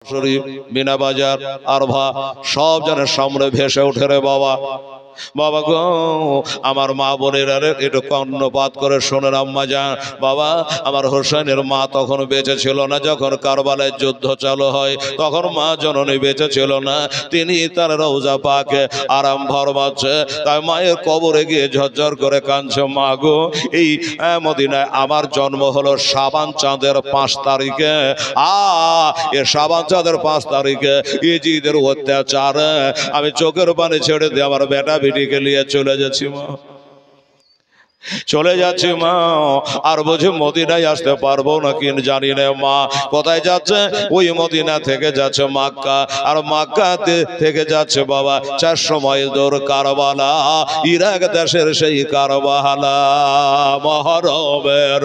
শরীফ, বিনা বাজার, আরভা সব যেন সামনে ভেসে ওঠে রে বাবা। বাবা গো, আমার মা বোনেরা একটু কর্ণপাত করে শোনেন আম্মা যান। বাবা, আমার হোসেনের মা তখন বেঁচে ছিল না, যখন কারবালায় যুদ্ধ চালু হয় তখন মা জননী বেঁচে ছিল না। তিনি তার রওজা পাকে আরাম ফরমাচ্ছে, তাই মায়ের কবরে গিয়ে ঝরঝর করে কাঁদছে। মা গো, এই মদিনায় আমার জন্ম হলো শাবান চাঁদের 5 তারিখে। এ শাবান চাঁদের 5 তারিখে ইজিদের অত্যাচারে আমি চোখের পানি ছেড়ে দিয়ে আমার বেটা বেটিকে নিয়ে চলে যাচ্ছি মা, চলে যাচ্ছি মা। আর বুঝি মদিনায় আসতে পারবো না কি জানি না মা। কোথায় যাচ্ছে? ওই মদিনা থেকে যাচ্ছে মক্কা, আর মক্কা থেকে যাচ্ছে বাবা 400 মাইল দূর কারবালা, ইরাক দেশের সেই কারবালা। মহরমের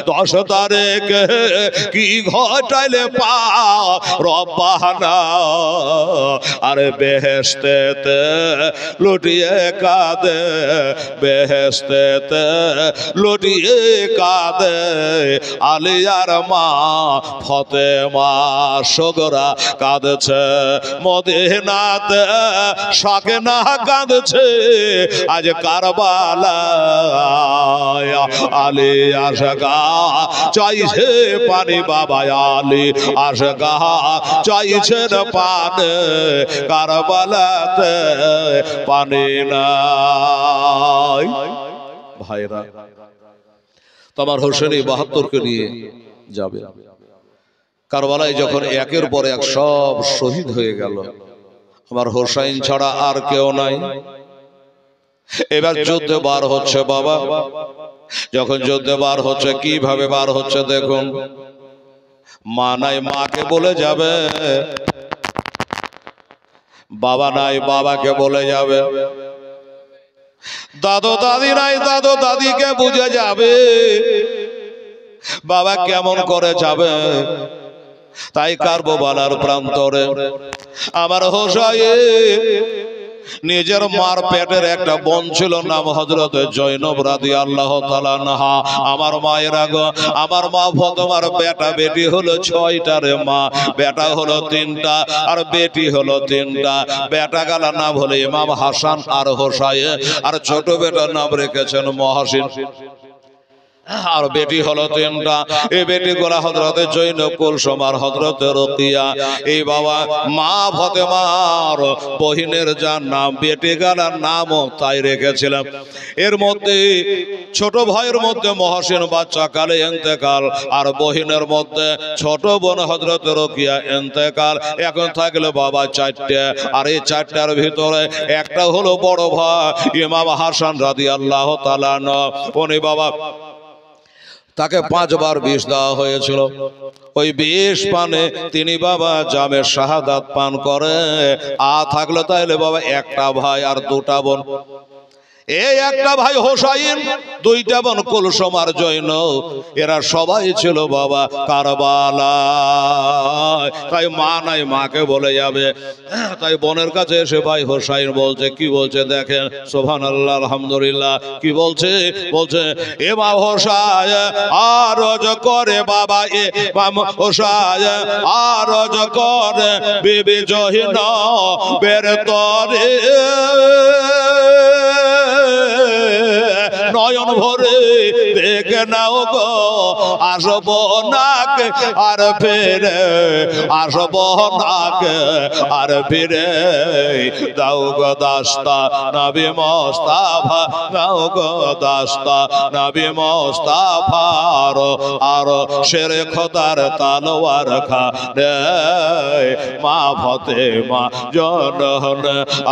10 তারিখ কি ঘটাইলে পা রব্বানা, আরে বেহেশতেতে লুটিয়ে কাঁদে, বেহেশতেতে লুটিয়ে কাঁদে আলিয়ার মা ফতেমা সগরা কাঁদছে। মদিনাতে সাকেনা কাঁদছে আজ কারবালায়। আলী আশকা চাইছে পানি, বাবা আলী আশকা চাইছেন পানি, কারবালাতে পানি নাই। ভাইরা, তোমার হোসেন 72কে নিয়ে যাবে কারবালায়। যখন একের পর এক সব শহীদ হয়ে গেল, আমার হোসেন ছাড়া আর কেউ নাই। এবার যুদ্ধে বার হচ্ছে বাবা। যখন যুদ্ধে বার হচ্ছে, কিভাবে বার হচ্ছে দেখুন। মা নাই, মাকে বলে যাবে। বাবা নাই, বাবাকে বলে যাবে। দাদু দাদি নাই, দাদু দাদিকে বুঝে যাবে। বাবা কেমন করে যাবে? তাই কারবালার প্রান্তরে আমার হোসেন নিজের মার পেটের একটা বোন ছিল, নাম হযরত জয়নব রাদিয়াল্লাহু তাআলা আনহা। আমার মায়ের আগে আমার মা ফতেমার বেটা বেটি হলো 6টা রে মা। বেটা হলো 3টা আর বেটি হলো 3টা। বেটা গালার নাম হলো ইমাম হাসান আর হোসাইন, আর ছোট বেটার নাম রেখেছেন মহসিন, আর বেটি হলো 3টা। এই বেটি গোলা হযরত জৈনব কুলসুম আর হযরত রুকিয়া। এই বাবা মা ফতেমার বহিনের যার নাম, বেটি গালার নামও তাই রেখেছিলাম। এর মধ্যে ছোট ভাইয়ের মধ্যে মহসিন বাচ্চা কালে ইন্তেকাল, আর বহিনের মধ্যে ছোট বোন হযরত রুকিয়া ইন্তেকাল। এখন থাকলে বাবা 4টে, আর এই 4টার ভিতরে একটা হলো বড় ভাই ইমাম হাসান রাদিয়াল্লাহু তাআলা আনহু। উনি বাবা, তাকে 5 বার বিষ দেওয়া হয়েছিল। ওই বিষ পানে তিনি বাবা জামে শাহাদাত পান করে। থাকলো তাইলে বাবা একটা ভাই আর 2টা বোন। এই একটা ভাই হোসাইন, 2টা বোন কুলসুম আর জয়নব। এরা সবাই ছিল বাবা কারবালায়। তাই মা নাই, মাকে বলে যাবে। তাই বোনের কাছে এসে ভাই হোসাইন বলছে, কি বলছে দেখেন, সুবহানাল্লাহ আলহামদুলিল্লাহ। কি বলছে? বলছে এ মা হোসাইন আরজ করে বাবা, এ হোসাইন আরজ করে বিবি জয়নবের তরে, নয়ন ভরে দেখে নাও গো, আসব নাকে আর ফিরে, আসব নাকে আর ফিরে। দাও গো দাস্তা নবী মুস্তাফা, দাও গো দাস্তা নবী মুস্তাফার, আর শেরে খোদার তলোয়ার খানে মা ফতেমা জনন,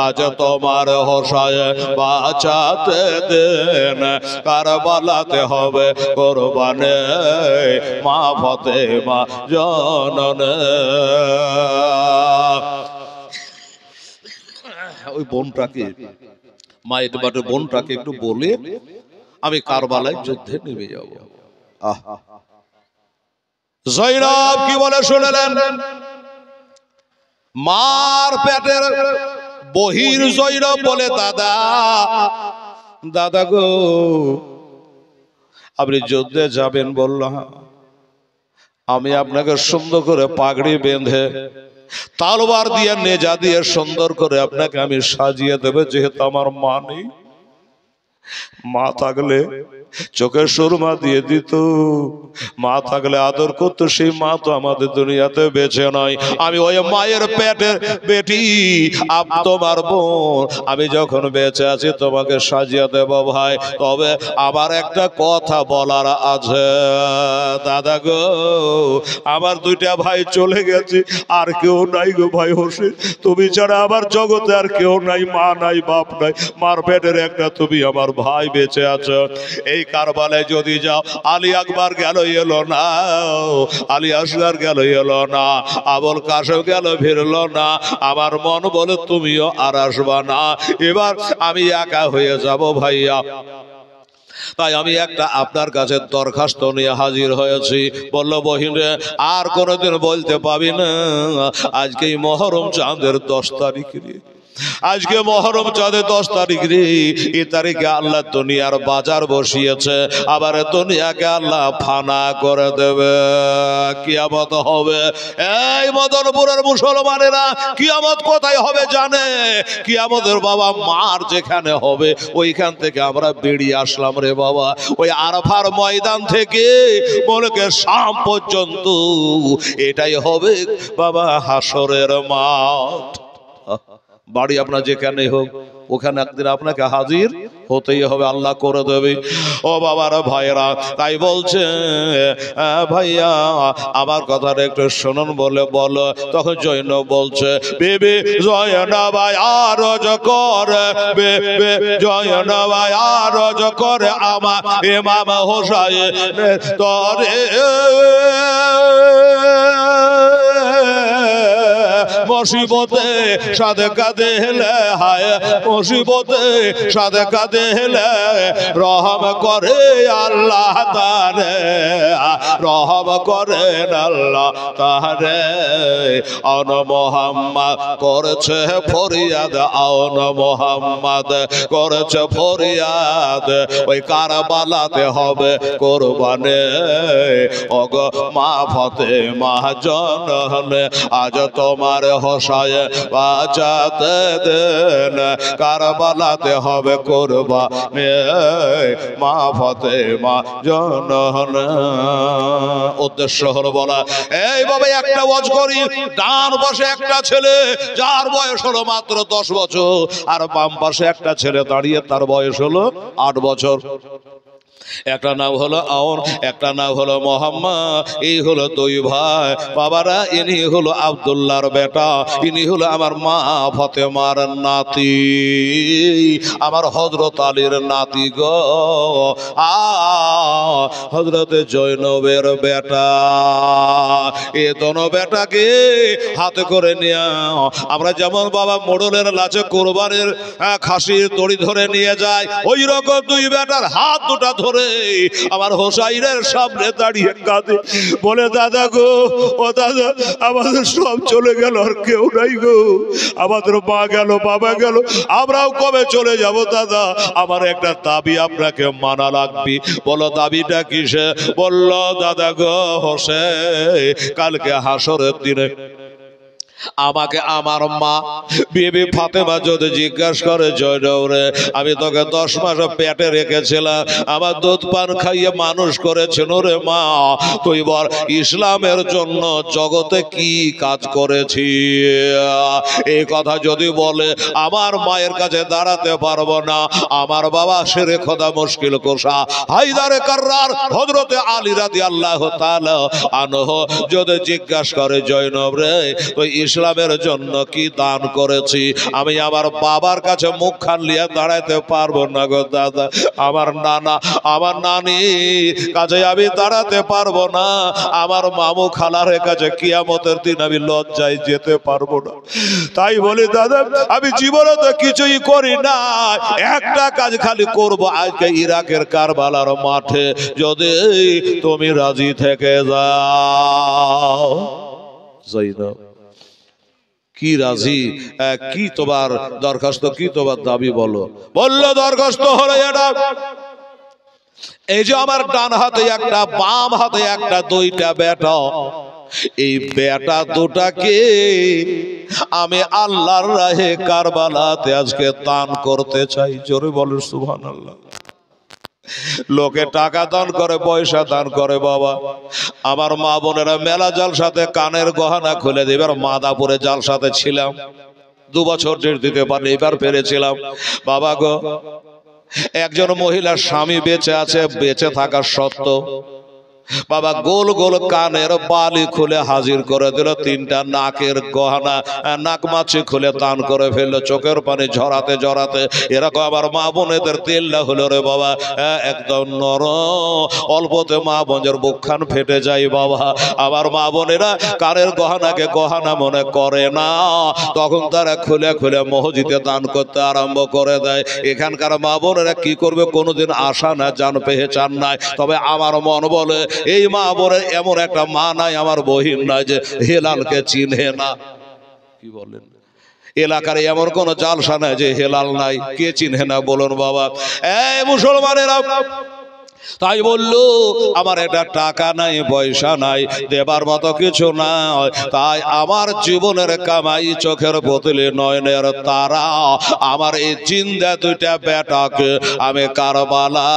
আজ তোমার হোসাইন বাঁচাতে দেন, কারবালাতে হবে কোরবানে মা ফতেমা জনন। ওই বোনটাকে, মায়ের বাড়ির বোনটাকে একটু বলে আমি কারবালায় যুদ্ধে নেমে যাব। জয়নব কি বলে শুনলেন? মার পেটের বহির জয়নব বলে, দাদা দাদা গো, আপনি যুদ্ধে যাবেন? বলল আমি আপনাকে সুন্দর করে পাগড়ি বেঁধে তলোয়ার দিয়ে নেজা দিয়ে সুন্দর করে আপনাকে আমি সাজিয়ে দেবে। যেহেতু আমার মা নেই, মা থাকলে চোখের সুরমা দিয়ে দিত, মা থাকলে আদর করতো, সেই মা তো আমাদের দুনিয়াতে বেঁচে নয়। আমি ওই মায়ের পেটের বেটি, তোমার বোন, আমি যখন বেঁচে আছি তোমাকে সাজিয়ে দেব ভাই। তবে আবার একটা কথা বলার আছে দাদা গো, আমার দুইটা ভাই চলে গেছে, আর কেউ নাই গো ভাই হোসেন, তুমি ছাড়া আমার জগতে আর কেউ নাই, মা নাই, বাপ নাই, মার পেটের একটা তুমি আমার ভাই বেঁচে আছো। এই কারবালায় যদি যাও, আলী আকবর গেল এলো না, আলী আসগার গেল এলো না, আবুল কাসেম গেল ফিরলো না, আমার মন বলে তুমিও আর আসবা না, এবার আমি একা হয়ে যাব ভাইয়া। তাই আমি একটা আপনার কাছে দরখাস্ত নিয়ে হাজির হয়েছি। বললো বহিন রে, আর কোনোদিন বলতে পাবি না আজকেই মহরম চাঁদের 10 তারিখ রে, আজকে মহরম চাঁদের 10 তারিখ রে, এই তারিখে আল্লাহ দুনিয়ার বাজার বসিয়েছে, আবার দুনিয়াকে আল্লাহ ফানা করে দেবে, কিয়ামত হবে। এই মদনপুরের মুসলমানেরা, কিয়ামত কোথায় হবে জানে? কিয়ামতের বাবা মার যেখানে হবে ওইখান থেকে আমরা বেরিয়ে আসলাম রে বাবা। ওই আরাফার ময়দান থেকে বলকে শাম পর্যন্ত এটাই হবে বাবা হাসরের মাঠ। বাড়ি আপনার যেখানে হোক, ওখানে একদিন আপনাকে হাজির হতেই হবে, আল্লাহ করে দেবে। ও বাবার ভাইরা, তাই বলছে ভাইয়া আমার কথাটা একটু শুনুন বলে বলো। তখন জৈনব বলছে, বেবে জয়নব আরজ করে, বেবে জয়নব আরজ করে আমার ইমাম হোসাইন তরে মুসিবতে সাদকা দেহলে, হায় মুসিবতে সাদকা দেহলে রহম করে আল্লাহ তারে, রহম করেন আল্লাহ তারে। আন মোহাম্মদ করেছে ফরিয়াদ, আন মোহাম্মদ করেছে ফরিয়াদ, ওই কারবালাতে হবে কোরবানে। ওগ মা ফাতেমা জননে আজ তোমার হোসাইন বাঁচাতে দেন, কারবালাতে হবে কোরবানি মা ফাতেমা জননে। উদ্দেশ্য হলো বলা, এই বাবা একটা ওয়াজ করি, ডান পাশে একটা ছেলে যার বয়স হলো মাত্র 10 বছর, আর বাম পাশে একটা ছেলে দাঁড়িয়ে তার বয়স হলো 8 বছর। একটা নাম হলো আওন, একটা নাম হলো মোহাম্মদ। এই হলো 2 ভাই বাবারা, ইনি হলো আব্দুল্লাহর বেটা, ইনি হলো আমার মা ফাতেমার নাতি, আমার হযরত আলীর নাতি গো, হযরত জৈনবের বেটা। এ দোনো বেটাকে হাতে করে নিয়ে আমরা যেমন বাবা মোড়লের লাচে কোরবানির খাসির দড়ি ধরে নিয়ে যায়, ওই রকম 2 বেটার হাত দুটা ধরে আমার হোসাইনের সামনে দাঁড়িয়ে কাঁদে, বলে দাদা গো, ও দাদা আমাদের সব চলে গেল, আর কেউ নাই গো, আমাদের মা গেল, বাবা গেল, আমরাও কবে চলে যাব দাদা, আমার একটা দাবি আপনাকে মানা লাগবে। বলো দাবিটা কিসে? বলল দাদা গো হোসেন, কালকে হাসরের দিনে আমাকে আমার মা বিবি ফাতেমা যদি জিজ্ঞাসা করে, জয়নব রে আমি তোকে 10 মাস পেটে রেখেছিলাম, আমার দুধ পান খাইয়ে মানুষ করেছেন রে মা, তুই বল ইসলামের জন্য জগতে কি কাজ করেছি? এই কথা যদি বলে আমার মায়ের কাছে দাঁড়াতে পারবো না। আমার বাবা শেরে খোদা মুশকিল কোষা হায়দারে কাররার হযরতে আলী রাদিয়াল্লাহু তাআলা আনহু যদি জিজ্ঞাসা করে, জয়নব রে তুই ইসলামের জন্য কি দান করেছি? আমি আমার বাবার কাছে মুখ খান লিয়ে দাঁড়াইতে পারবো না গো দাদা, আমার নানা আমার নানি কাছে আমি দাঁড়াতে পারবো না, আমার মামু খালারের কাছে কিয়ামতের দিন আমি লজ্জায় যেতে পারবো না। তাই বলি দাদা আমি জীবনে তো কিছুই করি না, একটা কাজ খালি করব, আজকে ইরাকের কারবালার মাঠে যদি তুমি রাজি থেকে যাও। জয়নব কি রাজি? কি তোমার দরখাস্ত, কি তোমার দাবি বলো? বললো দরখাস্ত হলো এটা, এই যে আমার ডান হাতে একটা বাম হাতে একটা 2টা বেটা, এই বেটা দুটাকে আমি আল্লাহর রাহে কারবালাতে আজকে দান করতে চাই। জোরে বলেন সুবহানাল্লাহ। লোকে টাকা দান করে, পয়সা দান করে, বাবা আমার মা বোনেরা মেলা জালসাতে কানের গহনা খুলে দেবে। মাদাপুরে জালসাতে ছিলাম, 2 বছর ডেট দিতে পারি, এবার পেরেছিলাম। বাবা গো, একজন মহিলার স্বামী বেঁচে আছে, বেঁচে থাকার সত্ত্বেও বাবা গোল গোল কানের বালি খুলে হাজির করে দিল, 3টা নাকের গহনা নাকমাছি খুলে দান করে ফেললো, চোখের পানি ঝরাতে ঝরাতে। এরকম আমার মা বোনেদের তেলটা হলো রে বাবা একদম নরম, অল্পতে মা বোনের বুকখান ফেটে যায়। বাবা আমার মা বোনেরা কানের গহনাকে গহনা মনে করে না, তখন তারা খুলে খুলে মসজিদে দান করতে আরম্ভ করে দেয়। এখানকার মা বোনেরা কি করবে কোনোদিন আশা না, জান পেহেচান নাই। তবে আমার মন বলে এই মা বোনের এমন একটা মা নাই, আমার বহিন নাই যে হেলালকে চিনহে না। কি বলেন? এলাকার এমন কোন জালসা নাই যে হেলাল নাই, কে চিনহে না বলুন বাবা। এই মুসলমানেরা, তাই বললো আমার এটা টাকা নাই, পয়সা নাই, দেবার মতো কিছু নাই, তাই আমার জীবনের কামাই চোখের পুতলি নয়নের তারা আমার এই জিন্দা 2টা বেটাকে আমি কারবালা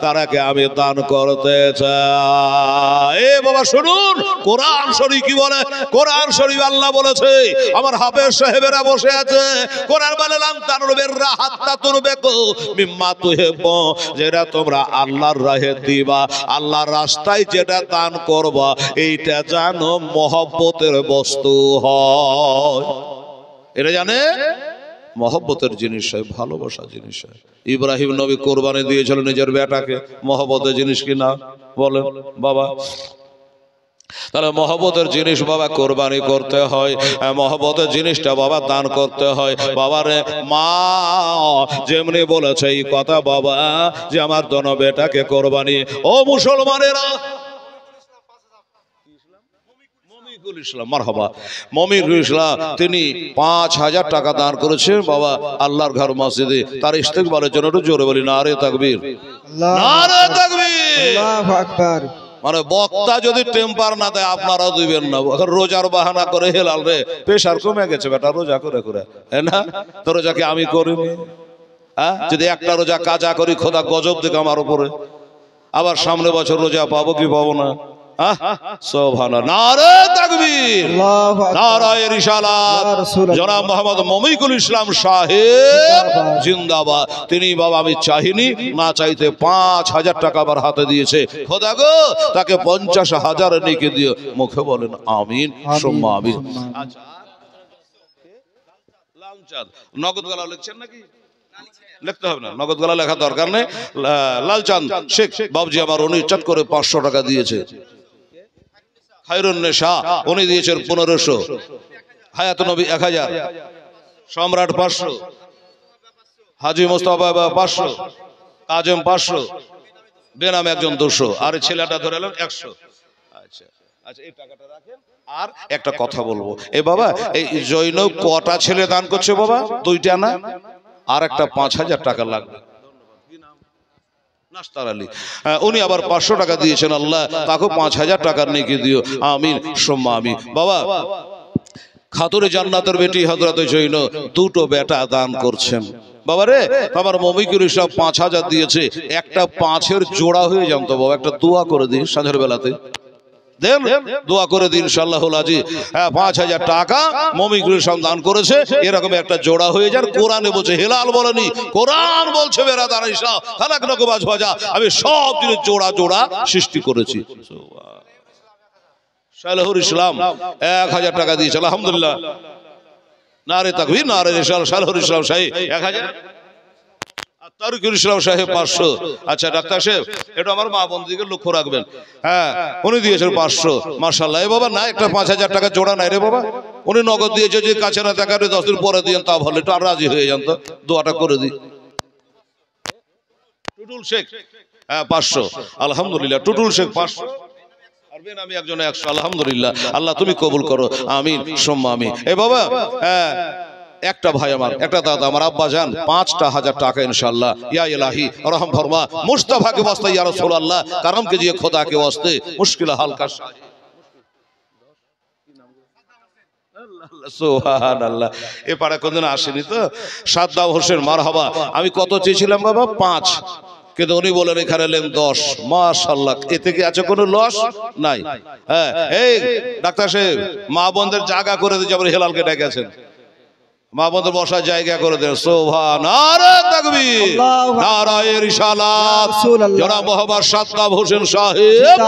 তারাকে আমি দান করতে চাই। এ বাবা শুনুন, কোরআন শরীফ কি বলে? কোরআন শরীফ আল্লাহ বলেছে, আমার হাফেজ সাহেবেরা বসে আছে, কোরআন বলে লাম তানুবের হাত্তা তুরবেকু মিম্মা তুহিব্বু, যেটা তোমরা আল্লাহর রাহে দিবা, আল্লাহর রাস্তায় যেটা দান করবা, এইটা জানো মহব্বতের বস্তু হয়। এটা জানে মহব্বতের জিনিস হয়, ভালোবাসা জিনিস হয়। ইব্রাহিম নবী কোরবানি দিয়েছিলেন নিজের বেটাকে, মহব্বতের জিনিস কি না বলেন বাবা? তাহলে মহব্বতের জিনিস বাবা কোরবানি করতে হয়, মহব্বতের জিনিসটা বাবা দান করতে হয়। বাবারে মা যেমনি বলেছে এই কথা বাবা যে আমার দোনো বেটাকে কোরবানি। ও মুসলমানেরা, মমিনুল ইসলাম তিনি 5000 টাকা দান করেছেন বাবা আল্লাহর ঘর মসজিদে, তার ইস্তেকবালের জন্য একটু জোরে বলি নারে তাকবীর, নারে তাকবীর, আল্লাহু আকবার। মানে বক্তা যদি টেম্পার না দেয় আপনারাও দিবেন না। রোজার বাহানা করে হেলাল রে প্রেশার কমে গেছে বেটা রোজা করে করে, না তো রোজাকে আমি করিনি। যদি একটা রোজা কাজা করি খোদা গজব দিকে আমার উপরে, আবার সামনে বছর রোজা পাবো কি পাবো না? সুবহানাল্লাহ, নারে তাকবীর, নারায়ে রিসালাত। জনাব মোহাম্মদ মমিনুল ইসলাম সাহেব জিন্দাবাদ। তিনি বাবা আমি চাইনি, না চাইতে 5000 টাকা আমার হাতে দিয়েছে। খোদা গো তাকে 50,000 নেকি দিও। মুখে বলেন আমিন সুম্মা আমিন। আচ্ছা, লালচাঁদ নগদ গলা লিখছেন নাকি? লিখতে হবে না, নগদ গলা লেখা দরকার নেই। লালচাঁদ শেখ বাবজি আমার, উনি চট করে 500 টাকা দিয়েছে। খায়রুন্নেসা উনি দিয়েছেন 1500, হায়াত নবী 1000, সম্রাট 500, হাজী মুস্তাফা 500, কাজেম 500, বেনামে একজন 200, আর ছেলেটা ধরে এলেন 100। আচ্ছা আচ্ছা, এই টাকাটা রাখেন। আর একটা কথা বলবো, এই বাবা এই জৈনব কটা ছেলে দান করছে বাবা? 2টা না? আর একটা 5000 টাকা লাগবে। নাস্তার আলী উনি আবার 500 টাকা দিয়েছেন, আল্লাহ তাকে 5000 টাকার নেকি দিও, আমিন সুম্মা আমিন। বাবা খাতুরে জান্নাতের বেটি হযরত জৈন 2টো বেটা দান করছেন। বাবা রে আমার মমিনুল ইসলাম 5000 দিয়েছে, একটা 5-এর জোড়া হয়ে যান তো বাবা, একটা দোয়া করে দিন সাঁঝের বেলাতে, দেন দোয়া করে দিন ইনশাআল্লাহুল আজিজ। 5000 টাকা মমিনুল ইসলাম দান করেছে, এরকম একটা জোড়া হয়ে যান। কোরআনে বলছে, হেলাল বলেনি, কোরআন বলছে বেরাদার ইসলাম খালাকনাকুম আজওয়াজা, আমি সব জিনিস জোড়া জোড়া সৃষ্টি করেছি। শাহরুল ইসলাম 1000 টাকা দিয়েছে, আলহামদুলিল্লাহ, নারে তাকবীর, নারে রিসালাত। শাহরুল ইসলাম সাহেব 1000, তারিকুল ইসলাম সাহেব 500। আচ্ছা ডাক্তার সাহেব এটা আমার মা বন্ধুকে লক্ষ্য রাখবেন, হ্যাঁ উনি দিয়েছেন 500, মাশাআল্লাহ। বাবা না একটা 5000 টাকা জোড়া নাই রে বাবা, উনি নগদ দিয়েছে, যে কাছে না টাকা 10 দিন পরে দিয়েন তা ভালো, একটু রাজি হয়ে যান তো, দোয়াটা করে দিই। টুটুল শেখ 500, আলহামদুলিল্লাহ, টুটুল শেখ 500, আর বেনামি একজন 100, আলহামদুলিল্লাহ, আল্লাহ তুমি কবুল করো, আমিন সুম্মা আমিন। এ বাবা একটা ভাই আমার, একটা দাদা আমার, আব্বা জান 5000 টাকা ইনশাআল্লাহ, ইয়া ইলাহি রহম ফরমা, মুস্তাফা के वास्ते या रसूल अल्लाह, करम कीजिए खुदा के वास्ते, मुश्किल हाल का সুবহানাল্লাহ। এ পাড়া কোনদিন আসেনি তো। সাদ্দাম হোসেন মারহাবা। আমি কত চেয়েছিলাম বাবা? 5, কিন্তু উনি বলেন এখানে নেন 10। মাশাআল্লাহ। এতে কি আছে কোনো লস? নাই। হ্যাঁ, এই ডাক্তার সাহেব, মা বোনদের জায়গা করে দিয়ে যেমন হেলালকে ডেকেছেন, মা বোনদের বসার জায়গা করে দেন। সুবহানাল্লাহ, তাকবীর, নারায়ে রিসালাত। জনাব মোহাম্মদ সাদ্দাম হোসেন সাহেব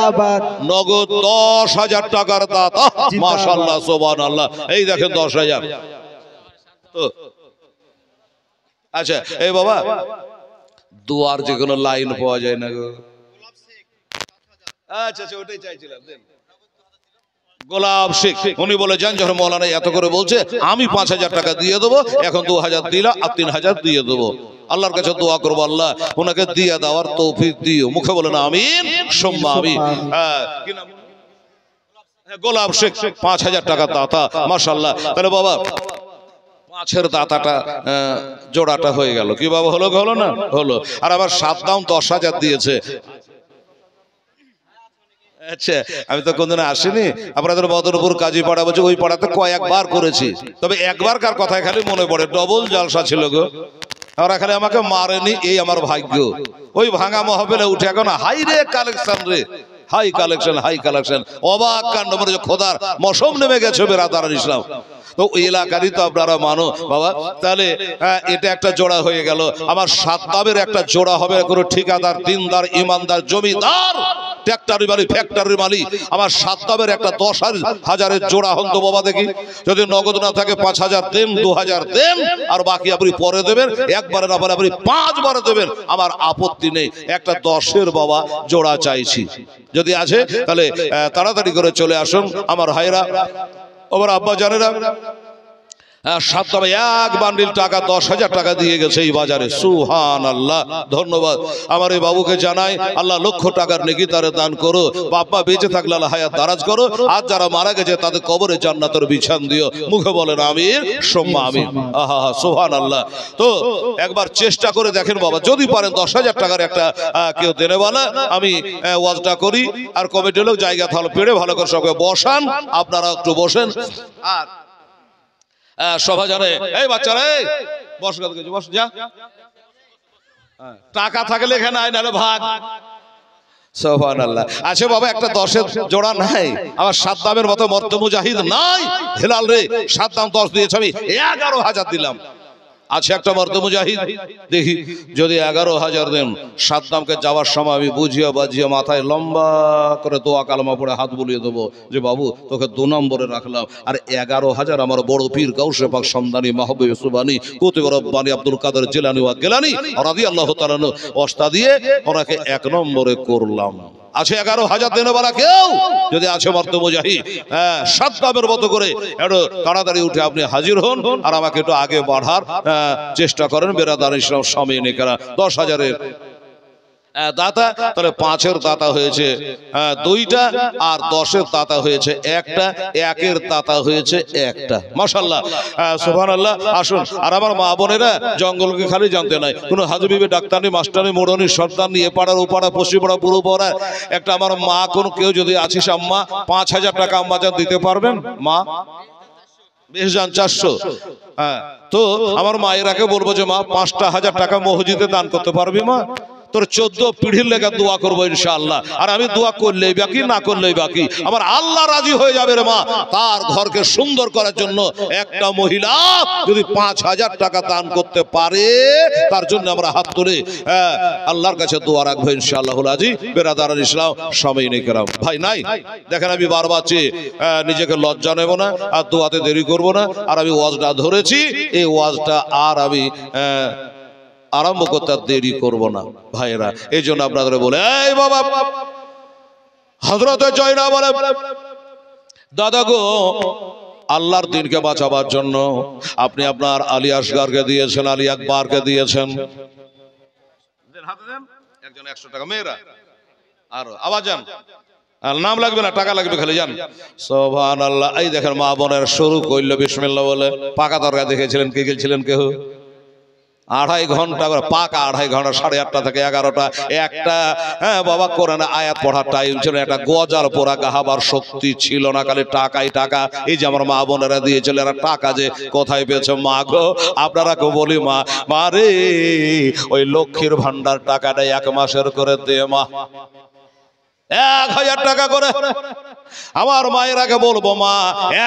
নগদ 10,000 টাকার দাতা। মাশাআল্লাহ, সুবহানাল্লাহ। এই দেখেন 10,000। তো আচ্ছা, এই বাবা, দুয়ার যে কোনো লাইন পাওয়া যায় না গো। আচ্ছা আচ্ছা, ওটাই চাইছিলাম। দেন। গোলাপ শেখ উনি বলে যান, যখন মৌলানা এত করে বলছে আমি 5,000 টাকা দিয়ে দেবো, এখন 2,000 দিলাম আর 3,000 দিয়ে দেবো। আল্লাহর কাছে দোয়া করবো, আল্লাহ ওনাকে দিয়ে দেওয়ার তৌফিক দিও। মুখে বলেন আমিন, সুম্মা আমিন। হ্যাঁ, কি নাম? গোলাপ শেখ 5,000 টাকা দাতা। মাশাআল্লাহ। তাহলে বাবা 5-এর দাতাটা জোড়াটা হয়ে গেল। কি বাবা, হলো হলো না? হলো। আর আবার সাদ্দাম 10,000 দিয়েছে। আচ্ছা, আমি তো কোনদিন আসিনি আপনাদের বদরপুর কাজী পাড়া, বলছে ওই পাড়াতে কয়েকবার করেছি, তবে একবার কার কথায় খালি মনে পড়ে, ডবল জালসা ছিল গো। ওরা খালি আমাকে মারেনি, এই আমার ভাগ্য। ওই ভাঙা মহফিলে উঠে এখন হাই রে কালেকশন রে, হাই কালেকশন, হাই কালেকশন। অবাক কাণ্ড, মনে হচ্ছে খোদার মৌসুম নেমে গেছে বেরাদার ইসলাম। তো ওই এলাকারই তো আপনারা মানো বাবা। তাহলে এটা একটা জোড়া হয়ে গেল। আমার সাদ্দামের একটা জোড়া হবে কোনো ঠিকাদার, দিনদার, ইমানদার, জমিদার, ট্রাক্টরি মালিক, ফ্যাক্টরি মালিক। আমার সাদ্দামের একটা 10,000-এর জোড়া হন তো বাবা দেখি। যদি নগদ না থাকে 5,000 দেন, 2,000 দেন, আর বাকি আপনি পরে দেবেন। একবারে না পারে আপনি 5 বারে দেবেন, আমার আপত্তি নেই। একটা 10-এর বাবা জোড়া চাইছি, যদি আছে তাহলে তাড়াতাড়ি করে চলে আসুন আমার ভাইরা, আমার আব্বা জানেরা। সাদ্দাম 1 বান্ডিল টাকা 10,000 টাকা দিয়ে গেছে এই বাজারে। সুবহানাল্লাহ, ধন্যবাদ। আমার এই বাবুকে জানাই আল্লাহ লক্ষ টাকার নেকি তারে দান করো। বাপ্পা বেঁচে থাকলে আল্লাহ হায়াত দারাজ করো, আর যারা মারা গেছে তাদের কবরে জান্নাতের বিছান দিও। মুখে বলেন আমিন, সুম্মা আমিন। আহা, সুবহানাল্লাহ। তো একবার চেষ্টা করে দেখেন বাবা, যদি পারেন 10,000 টাকার একটা কেউ দেনে বলা, আমি ওয়াজটা করি। আর কমিটির লোক জায়গা তাহলে পেড়ে ভালো করে সবাই বসান, আপনারা একটু বসেন। আর সভা জানে, এই বাচ্চারা বস, বস যা, টাকা থাকলে এখানে আয়, নাহলে ভাগ। সুবহানাল্লাহ। আছে বাবা, একটা 10-এর জোড়া নাই। আমার সাদ্দামের মতো মর্দ মুজাহিদ নাই। হেলাল রে, সাদ্দাম 10 দিয়েছে, আমি 11,000 দিলাম। আছে একটা মর্দ মুজাহিদ, দেখি যদি 11,000 দেন, সাদ্দামকে যাওয়ার সময় আমি বুঝিয়ে বাজিয়ে মাথায় লম্বা করে দোয়া কালমা পড়ে হাত বুলিয়ে দেবো যে বাবু তোকে 2 নম্বরে রাখলাম। আর 11,000 আমার বড় পীর গাউসে পাক সমদানি মাহবুব সুবহানি কুতুব রব্বানি আব্দুল কাদের জিলানী ওয়া গিলানী রাদিয়াল্লাহু তাআলা ওয়াস্তা দিয়ে ওনাকে 1 নম্বরে করলাম। আছে 11,000 দেনে বলা কেউ? যদি আছে মর্দ মুজাহিদ, সাদ্দামের মতো করে একটু তাড়াতাড়ি উঠে আপনি হাজির হন, আর আমাকে একটু আগে বাড়ার চেষ্টা করেন। বেরাদার ইসলাম স্বামী নেকারা 10,000-এর দাতা, তাহলে 5-এর দাতা হয়েছে 2টা, আর 10-এর দাতা হয়েছে 1টা, 1-এর দাতা হয়েছে 1টা। মাশাআল্লাহ, সুবহানাল্লাহ। আসুন। আর আমার মা বোনেরা জঙ্গলকে খালি জানতে নাই, কোন হাজবিবে ডাক্তারি মাস্টারি মোড়নি সন্তান নিয়ে পাড়ার ওপাড়া পশ্চিম পাড়া পুরো পাড়া একটা আমার মা, কোন কেউ যদি আছিস আম্মা 5,000 টাকা আম্মা যা দিতে পারবেন মা? বেশ যান 400। তো আমার মায়েরাকে বলবো যে মা 5,000 টাকা মসজিদে দান করতে পারবি মা? তোর 14 পিঢ়ির লেগে দোয়া করবো ইনশাআল্লাহ। আর আমি দোয়া করলেই বাকি, না করলেই বাকি। আমার আল্লাহ রাজি হয়ে যাবে রে মা। তার ঘরকে সুন্দর করার জন্য একটা মহিলা যদি 5,000 টাকা দান করতে পারে, তার জন্য আমরা হাত তুলে আল্লাহর কাছে দোয়া রাখবো ইনশাআল্লাহুল আজি। বেরাদার ইসলাম স্বামী নেকেরাম ভাই নাই, দেখেন আমি বারবার চেয়ে নিজেকে লজ্জা নেব না, আর দোয়াতে দেরি করব না। আর আমি ওয়াজটা ধরেছি, এই ওয়াজটা আর আমি আরম্ভ করতে দেরি করব না ভাইরা। এই জন্য আপনাদের বলে, এই বাবা হযরতে জয়না বলে দাদা গো, আল্লাহর দিনকে বাঁচাবার জন্য আপনি আপনার আলী আসগারকে দিয়েছেন, আলী আকবরকে দিয়েছেন। একজন 100 টাকা, মেয়েরা আর আওয়াজ যান, নাম লাগবে না, টাকা লাগবে খালি যান। সুবহানাল্লাহ। এই দেখেন মা বোনের শুরু করল বিসমিল্লাহ বলে। পাকা তরকা দেখেছিলেন কে গেছিলেন কেউ? আড়াই ঘন্টা করে, পাকা আড়াই ঘন্টা, 8:30 থেকে 11টা একটা। হ্যাঁ বাবা, কোরআনে আয়াত পড়ার টাইম ছিল, একটা গজাল পোড়া গাহাবার শক্তি ছিল না, খালি টাকাই টাকা। এই যে আমার মা বোনেরা দিয়েছিল, এরা টাকা যে কোথায় পেয়েছে মা গো, আপনারা কেউ বলি মা, মা রে ওই লক্ষ্মীর ভান্ডার টাকাটা 1 মাসের করে দে মা, 1000 টাকা করে। আমার মায়েরাকে বলবো মা,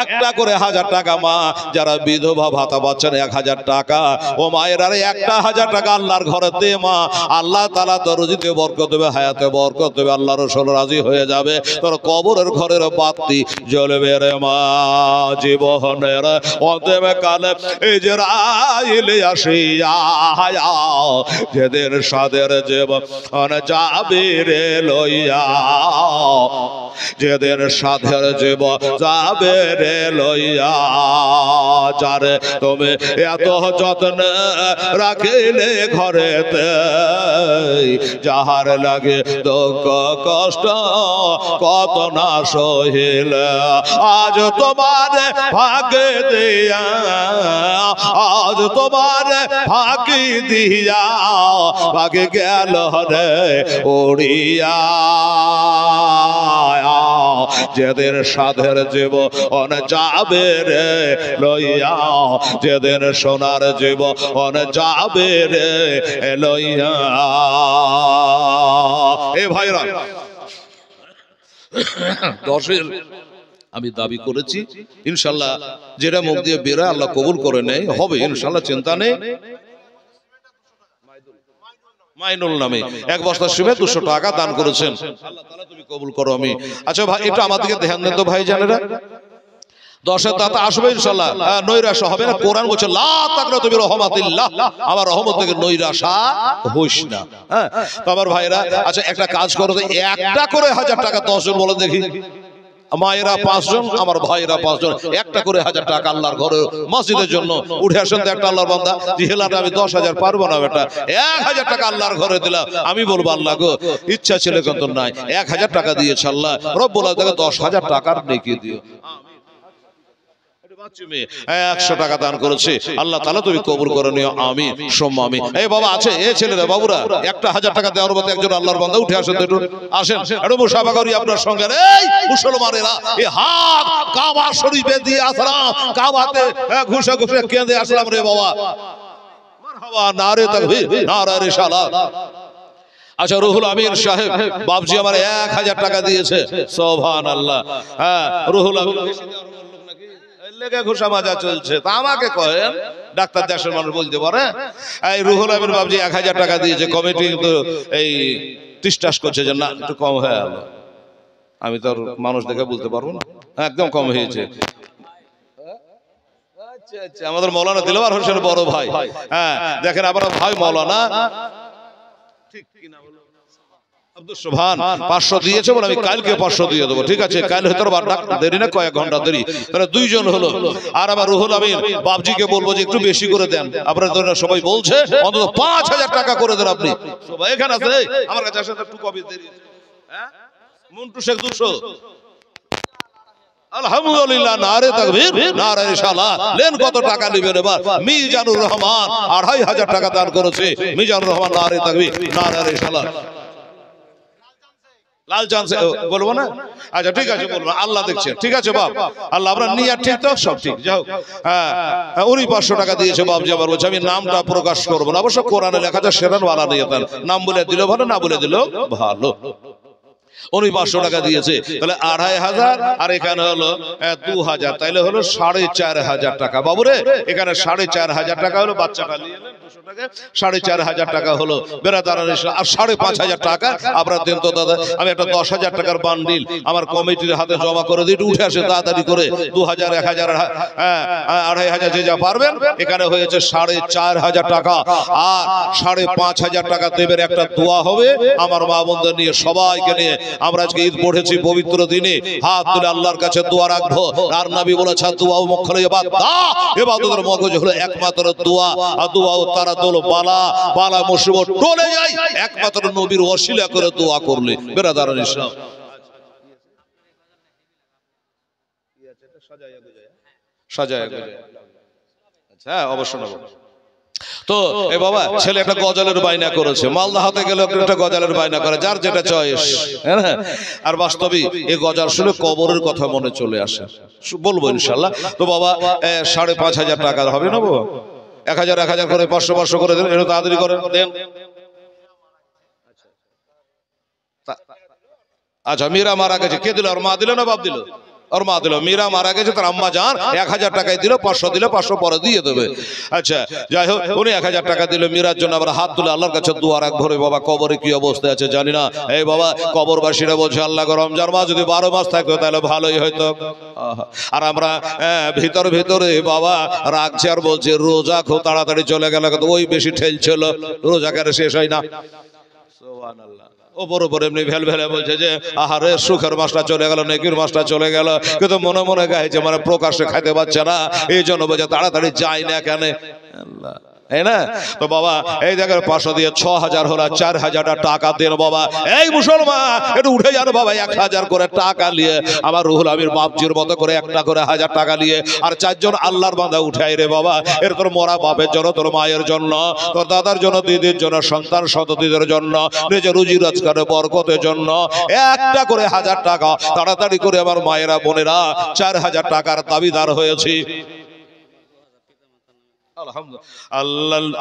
একটা করে 1000 টাকা মা, যারা বিধবা ভাতা পাচ্ছেন 1000 টাকা, ও মায়েরা 1000 টাকা আল্লাহর ঘরে দে মা। আল্লাহ তাআলা তোর রুজিতে বরকত দেবে, হায়াতে বরকত দেবে, আল্লাহ রাসূল রাজি হয়ে যাবে, তোর কবরের ঘরের বাতি জ্বলবে রে মা। জীবনের অন্তিম কালে এই যে রাইলে আসিয়া যেদের সাদের জীবন যাবে রে লইয়া, যেদের সাধের জীব যাবে রে লইয়া, যারে তুমি এত যত্ন রাখিলে ঘরেতে, যাহার লাগে দুঃখ কষ্ট কত না সহিলে, আজ তোমার ভাগে দিয়া, আজ তোমার ভাগে দিয়া ভাগে গেল রে উড়িয়া, যেদের সাধের জীবন যাবে রে লইয়া, যেদের সোনার জীবন যাবে রে লইয়া। এ ভাইরা, 10-এর আমি দাবি করেছি, ইনশাল্লাহ যেটা মুখ দিয়ে বেরোয় আল্লাহ কবুল করে নেয়, হবে ইনশাল্লাহ, চিন্তা নেই। মাইনুল নামে 1 বস্তা সিমে 200 টাকা দান করেছেন, আল্লাহ তাআলা তুমি কবুল করো। আমি আচ্ছা ভাই, একটু আমাদেরকে ধ্যান দেন তো ভাই জানেরা, 10-এর দাতা আসবে ইনশাআল্লাহ, নৈরাশ হবে না। কোরআন বলছে লা তাকনাতু মির রাহমাতিল্লাহ, আমার রহমত থেকে নৈরাশা হইস না। হ্যাঁ তো আমার ভাইরা, আচ্ছা একটা কাজ করো, একটা করে 1000 টাকা 10 জন বলে দেখি, মায়েরা 5 জন, আমার ভাইরা 5 জন, একটা করে 1000 টাকা আল্লাহর ঘরে মসজিদের জন্য উঠে আসেন তো। একটা আল্লাহর বান্দা যে হেলাটা আমি 10,000 পারবো না বেটা, 1000 টাকা আল্লাহর ঘরে দিলাম। আমি বলবো আল্লাহ গো, ইচ্ছা ছিল কিন্তু নাই, 1000 টাকা দিয়েছে আল্লাহ রব্বুল আলামিন, 10,000 টাকার নেকি দিও। 100 টাকা দান করেছে, আল্লাহ তাআলা তুমি কবুল করে নিও, আমি সোম্মা আমি। এই বাবা আছে, এই ছেলেরা বাবুরা, একটা 1000 টাকা দেওয়ার মতো একজন আল্লাহর বান্দা উঠে আসেন তো, একটু আসেন, একটু মুসাফা করি আপনার সঙ্গে। এই মুসলমানেরা, এই হাত কাবা শরীফে দিয়ে আসলাম, কাবাতে ঘুষে ঘুষে কেঁদে আসলাম রে বাবা। মারহাবা, নারে তাকবীর, নারে রিসালাত। আচ্ছা রুহুল আমিন সাহেব বাবজি আমার 1000 টাকা দিয়েছে, সুবহানাল্লাহ। হ্যাঁ রুহুল আমিন লেগে ঘুষা মাজা চলছে, তা আমাকে কয়েন ডাক্তার দেশের মানুষ বলতে পারে। এই রুহুল আমিন বাবজি 1000 টাকা দিয়েছে, কমিটি কিন্তু এই টিসটাস করছে যে না একটু কম হয়ে গেল, আমি তো মানুষ দেখে বলতে পারবো না, একদম কম হয়েছে। আচ্ছা আচ্ছা, আমাদের মৌলানা দিলওয়ার হোসেন বড় ভাই, হ্যাঁ দেখেন আপনার ভাই মৌলানা ঠিক কিনা বলো, আব্দুল সুবহান 500 দিয়েছে বলে আমি কালকে 500 দিয়ে দেবো, ঠিক আছে? কাল হয়তো দেরি না, কয়েক ঘন্টা দেরি, তাহলে 2 জন হলো। আর আমার রুহুল আমিন বাবজিকে বলবো যে একটু বেশি করে দেন, আপনারা তো সবাই বলছে অন্তত 5000 টাকা করে দেন আপনি। সবাই এখানে আছে, আমার কাছে আসলে একটু কবি দেরি, হ্যাঁ মন্টু শেখ 200, আলহামদুলিল্লাহ, নারে তাকবীর, নারে রিসালাত। লেন কত টাকা নেবেন এবার? মিজানুর রহমান 2500 টাকা দান করেছে, মিজানুর রহমান, নারে তাকবীর, নারে রিসালাত। লাল চান্স বলবো না, আচ্ছা ঠিক আছে বলবো, আল্লাহ দেখছে, ঠিক আছে বাপ, আল্লাহ আপনার নিয়াত ঠিক তো, সব ঠিক যাও। হ্যাঁ উনি 500 টাকা দিয়েছে বাবজি, আবার বলছে আমি নামটা প্রকাশ করবো না, অবশ্য কোরআনে লেখা আছে শেরান ওয়ালা নিয়ে, তার নাম বলে দিল ভালো, না বলে দিল ভালো। উনি 500 টাকা দিয়েছে, তাহলে 2500, আর এখানে হলো 2000, তাইলে হলো 4500 টাকা। বাবুরে এখানে 4500 টাকা হলো, বাচ্চাটা নিয়ে এলেন 200 টাকা, 4500 টাকা হলো বেরাদার, আর 5500 টাকা আপনার দেন তো দাদা। আমি একটা 10,000 টাকার বান্ডিল আমার কমিটির হাতে জমা করে দিই, উঠে আসে তাড়াতাড়ি করে, 2000, 1000, 2500 যে যা পারবেন। এখানে হয়েছে 4500 টাকা, আর 5500 টাকা দেবের একটা দোয়া হবে আমার মা বোনদের নিয়ে, সবাইকে নিয়ে। আমরা আজকে ঈদ পড়েছি, পবিত্র দিনে হাত তুলে আল্লাহর কাছে দোয়া রাখবো। আর নবী বলেছেন দোয়া ও মুখলে ইবাদত, ইবাদতের মগজ হলো একমাত্র দোয়া, আর দোয়া ও তারা দোল বালা বালা মুসিবত টলে যায় একমাত্র নবীর ওসিলা করে দোয়া করলে। বেরাদারান ইসলাম, সাজায়া গুজায়া, আচ্ছা অবশ্যই নেব। তো এ বাবা ছেলে একটা গজালের বায়না করেছে, মালদা হাতে গেলে একটা গজালের বায়না করে, যার যেটা চয়েস। হ্যাঁ, আর বাস্তবিক এই গজাল শুনে কবরের কথা মনে চলে আসে, বলবো ইনশাল্লাহ। তো বাবা 5,500 টাকা হবে না বাবা? 1000 করে 500 করে দেন, একটু তাড়াতাড়ি করেন, দেন। আচ্ছা, মীরা মারা গেছে, কে দিল? আর মা দিল না বাপ দিল? ওর মা দিল। মীরা মারা গেছে, তার আম্মা জান 1000 টাকায় দিল, 500 দিলে 500 পরে দিয়ে দেবে। আচ্ছা, যাই হোক, উনি 1000 টাকা দিল মীরার জন্য। আবার হাত তুলে আল্লাহর কাছে দোয়া রাখ ভরে, বাবা কবরে কি অবস্থা আছে জানি না। এই বাবা কবরবাসীরা বলছে, আল্লাহ রমজান মাস যদি 12 মাস থাকতো তাহলে ভালোই হয়তো। আর আমরা ভিতরে বাবা রাখছে আর বলছে রোজা খুব তাড়াতাড়ি চলে গেল, ওই বেশি ঠেলছিল, রোজা কেন শেষ হয় না। সুবহানাল্লাহ। ওপর ওপর এমনি ভেল ভেলে বলছে যে আহারে সুখের মাসটা চলে গেল, নেকির মাসটা চলে গেল, কিন্তু মনে মনে গাইছে, মানে প্রকাশ্যে খাইতে পারছে না, এই জন্য বলছে তাড়াতাড়ি যাই না কেন। আল্লাহ, এই না তো বাবা, এই দেখেন 500 দিয়ে 6000 হলো, 4000 টাকা দেন বাবা। এই মুসলমান একটু উঠে যান বাবা, 1000 করে টাকা নিয়ে আমার রুহুল আমির বাপজির মতো করে একটা করে 1000 টাকা নিয়ে, আর 4 জন আল্লাহর বান্দা উঠাই রে বাবা। এর তোর মরা বাপের জন্য, তোর মায়ের জন্য, তোর দাদার জন্য, দিদির জন্য, সন্তান সন্ততিদের জন্য, নিজের রুজি রোজগারের বরকতের জন্য একটা করে 1000 টাকা তাড়াতাড়ি করে আমার মায়েরা বোনেরা 4000 টাকার দাবিদার হয়েছি।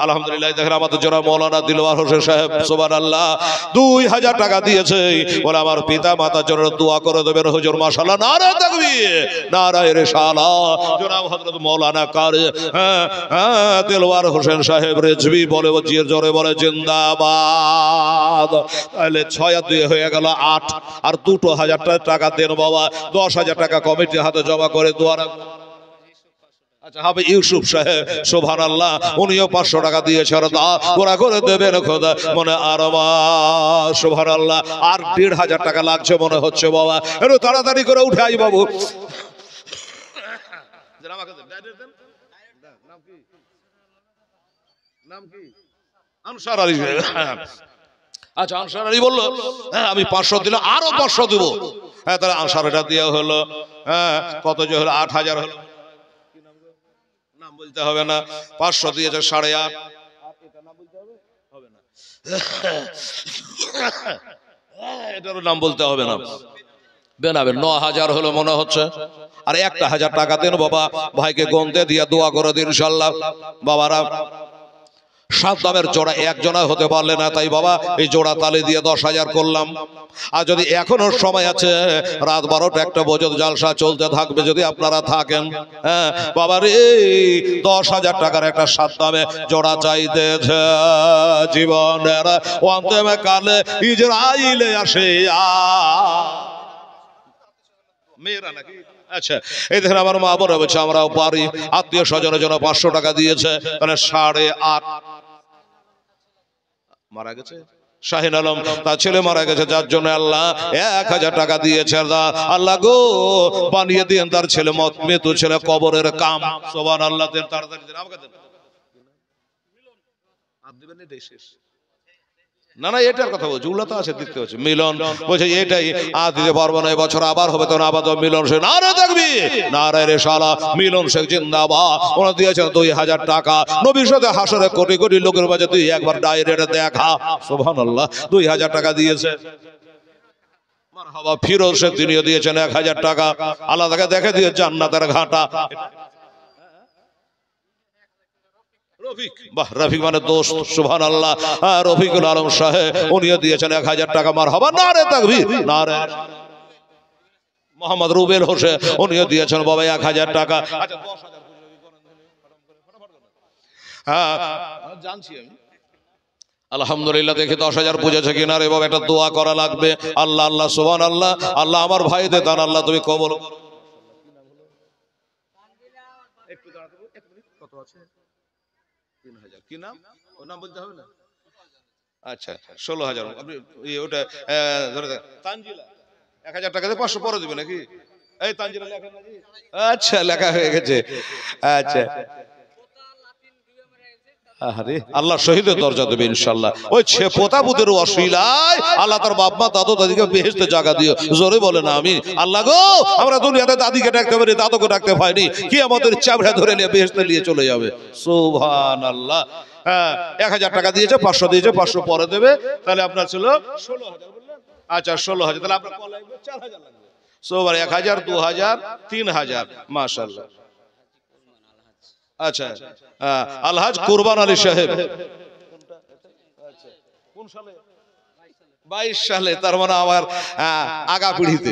আলহামদুলিল্লাহ। দেখেন আমাদের জন্য মৌলানা দিলওয়ার হোসেন সাহেব সুবহানাল্লাহ 2000 টাকা দিয়েছে, বলে আমার পিতা মাতার জন্য দোয়া করে দেবেন হুজুর। মাশাআল্লাহ, নারে তাকবীর, নারে রিসালাহ। জনাব হযরত মৌলানা কারি দিলওয়ার হোসেন সাহেব রেজভি বলে, জোরে বলে জিন্দাবাদ। তাহলে 6 আর 2 হয়ে গেল 8, আর 2000 টাকা দেন বাবা। 10,000 টাকা কমিটির হাতে জমা করে দোয়া রাখবেন। আচ্ছা, হবে ইউসুফ সাহেব সুবহানাল্লাহ, উনিও 500 টাকা দিয়েছে, ওরা করে দেবেন খোদা মনে আরমা সুবহানাল্লাহ। আর 1500 টাকা লাগছে মনে হচ্ছে বাবা, একটু তাড়াতাড়ি করে উঠে আই বাবু। আনসার আলী। আচ্ছা, আনসার আলী বললো হ্যাঁ আমি 500 দিলাম, আরো 500 দেবো। হ্যাঁ, তাহলে আনসার এটা দিয়ে হলো, হ্যাঁ কত যে হলো 8000 হলো। নাম বলতে হবে না, 500 দিয়েছে 8.5, এটারও নাম বলতে হবে না, বেনাবেন 9000 হলো মনে হচ্ছে। আর 1000 টাকা দেন বাবা, ভাইকে গন্তে দিয়ে দোয়া করে দিন ইনশাআল্লাহ। বাবারা 7 দামের জোড়া একজনা হতে পারলে না, তাই বাবা এই জোড়া তালে দিয়ে 10,000 করলাম। আর যদি এখনো সময় আছে, রাত 12টা 1টা পর্যন্ত জালসা চলতে থাকবে, যদি আপনারা থাকেন, হ্যাঁ বাবা রে 10,000 টাকার একটা 7 দামে জোড়া চাইতেছে। জীবনের অন্তিমে কালে ইজরাইলে আসে মেয়েরা নাকি। আচ্ছা, এই দেখেন আমার মা বলে বলছে আমরাও পারি, আত্মীয় স্বজনের জন্য 500 টাকা দিয়েছে, তাহলে 8.5। মারা গেছে শাহিন আলম, তার ছেলে মারা গেছে, যার জন্য আল্লাহ 1000 টাকা দিয়েছে। আল্লাহ গো বানিয়ে দিন তার ছেলে মৃত্যু ছেলে কবরের কাম। সুবহানাল্লাহ। দেন তাড়াতাড়ি দেন, আমাকে দেন। আপনি দিবেন না দেশের না না, এটার কথা বলছি, উল্লাত আছে দেখতে হচ্ছে মিলন বলছে এটাই আর দিতে পারবো না, এবছর আবার হবে, তখন আবার মিলন শেখ নারে দেখবি নারে রে শালা মিলন শেখ জিন্দাবাদ। ওরা দিয়েছেন 2000 টাকা। নবীর সাথে হাসরে কোটি কোটি লোকের মাঝে তুই একবার ডাইরেক্ট দেখা। সুবহানাল্লাহ, 2000 টাকা দিয়েছে। মারহাবা। ফিরোজ শেখ তিনিও দিয়েছেন 1000 টাকা। আল্লাহ তাকে দেখে দিয়ে জান্নাতের ঘাটা। রফিক, বাহ রফিক মানে দোস্ত। সুবহানাল্লাহ। রফিকুল আলম সাহেব উনিও দিয়েছেন 1000 টাকা। মারহাবা, নারে তাকবীর, নারে। মোহাম্মদ রুবেল হোসেন উনিও দিয়েছেন বাবা 1000 টাকা। আচ্ছা 10,000 হ্যাঁ জানছি আমি। আলহামদুলিল্লাহ, দেখি 10,000 বুঝেছে কিনা রে বাবা, একটা দোয়া করা লাগবে। আল্লাহ আল্লাহ সুবহানাল্লাহ, আল্লাহ আমার ভাইদের দান আল্লাহ তুমি কবুল করো। একটু দাঁড়াতে এক মিনিট, কত আছে? 3000। কি নাম? ও নাম বলতে হবে না। আচ্ছা 16,000। আপনি ওটা ধরে দেন তানজিলা 1000 টাকা দিয়ে 500 পরে দিবে নাকি? এই তানজিলা লেখা নাকি? আচ্ছা লেখা হয়ে গেছে। আচ্ছা আরে আল্লাহ শহীদের দরজা দেবে ইনশাআল্লাহ। ওই পোতাপুতের ওসিলায় আল্লাহ তার বাপ মা দাদু দাদিকে বেহেশতে জায়গা দিও। জোরে বলে না আমি আল্লাহ গো, আমরা দুনিয়াতে দাদিকে ডাকতে পারি, দাদুকে ডাকতে পারিনি, কি আমাদের চাবড়া ধরে নিয়ে বেহেশতে নিয়ে চলে যাবে। সুবহানাল্লাহ। হ্যাঁ, 1000 টাকা দিয়েছে, 500 দিয়েছে, 500 পরে দেবে, তাহলে আপনার ছিল 16,000 বললেন। আচ্ছা 16,000, তাহলে আপনার কত লাগবে? 4,000 লাগবে। সোবার 1000, 2000, 3000, মাশাআল্লাহ। আচ্ছা, আলহাজ কুরবান আলী সাহেব কোন সালে? 22 সালে। তার মানে আমার আগা পিড়িতে।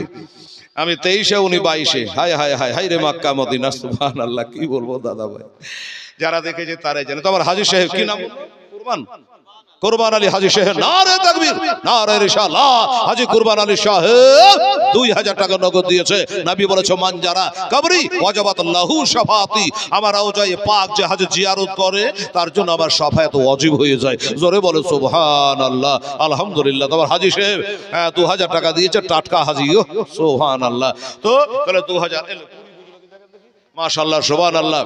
আমি 23-এ, উনি 22-এ। হায় হায় হায় হায় রে মক্কা মদিনা, সুবহানাল্লাহ। কি বলবো দাদা ভাই, যারা দেখেছে তারাই জানে। তো আমার হাজী সাহেব কি নাম? কুরবান আলী হাজী সাহেব। নারে তাকবীর, নারে রিসালাহ। হাজী কুরবান আলী সাহেব 2000 টাকা নগদ দিয়েছে। নবী বলেছে মান যারা কবরি ওয়াজাবাত লাহু শাফাতি, আমার রওজায়ে পাক যে হাজী জিয়ারত করে তার জন্য আমার শাফায়াত ওয়াজিব হয়ে যায়। জোরে বলে সুবহানাল্লাহ, আলহামদুলিল্লাহ। তোমার হাজী সাহেব 2000 টাকা দিয়েছে, টাটকা হাজী। সুবহানাল্লাহ। তো তাহলে 2000 মাশাআল্লাহ, সুবহানাল্লাহ।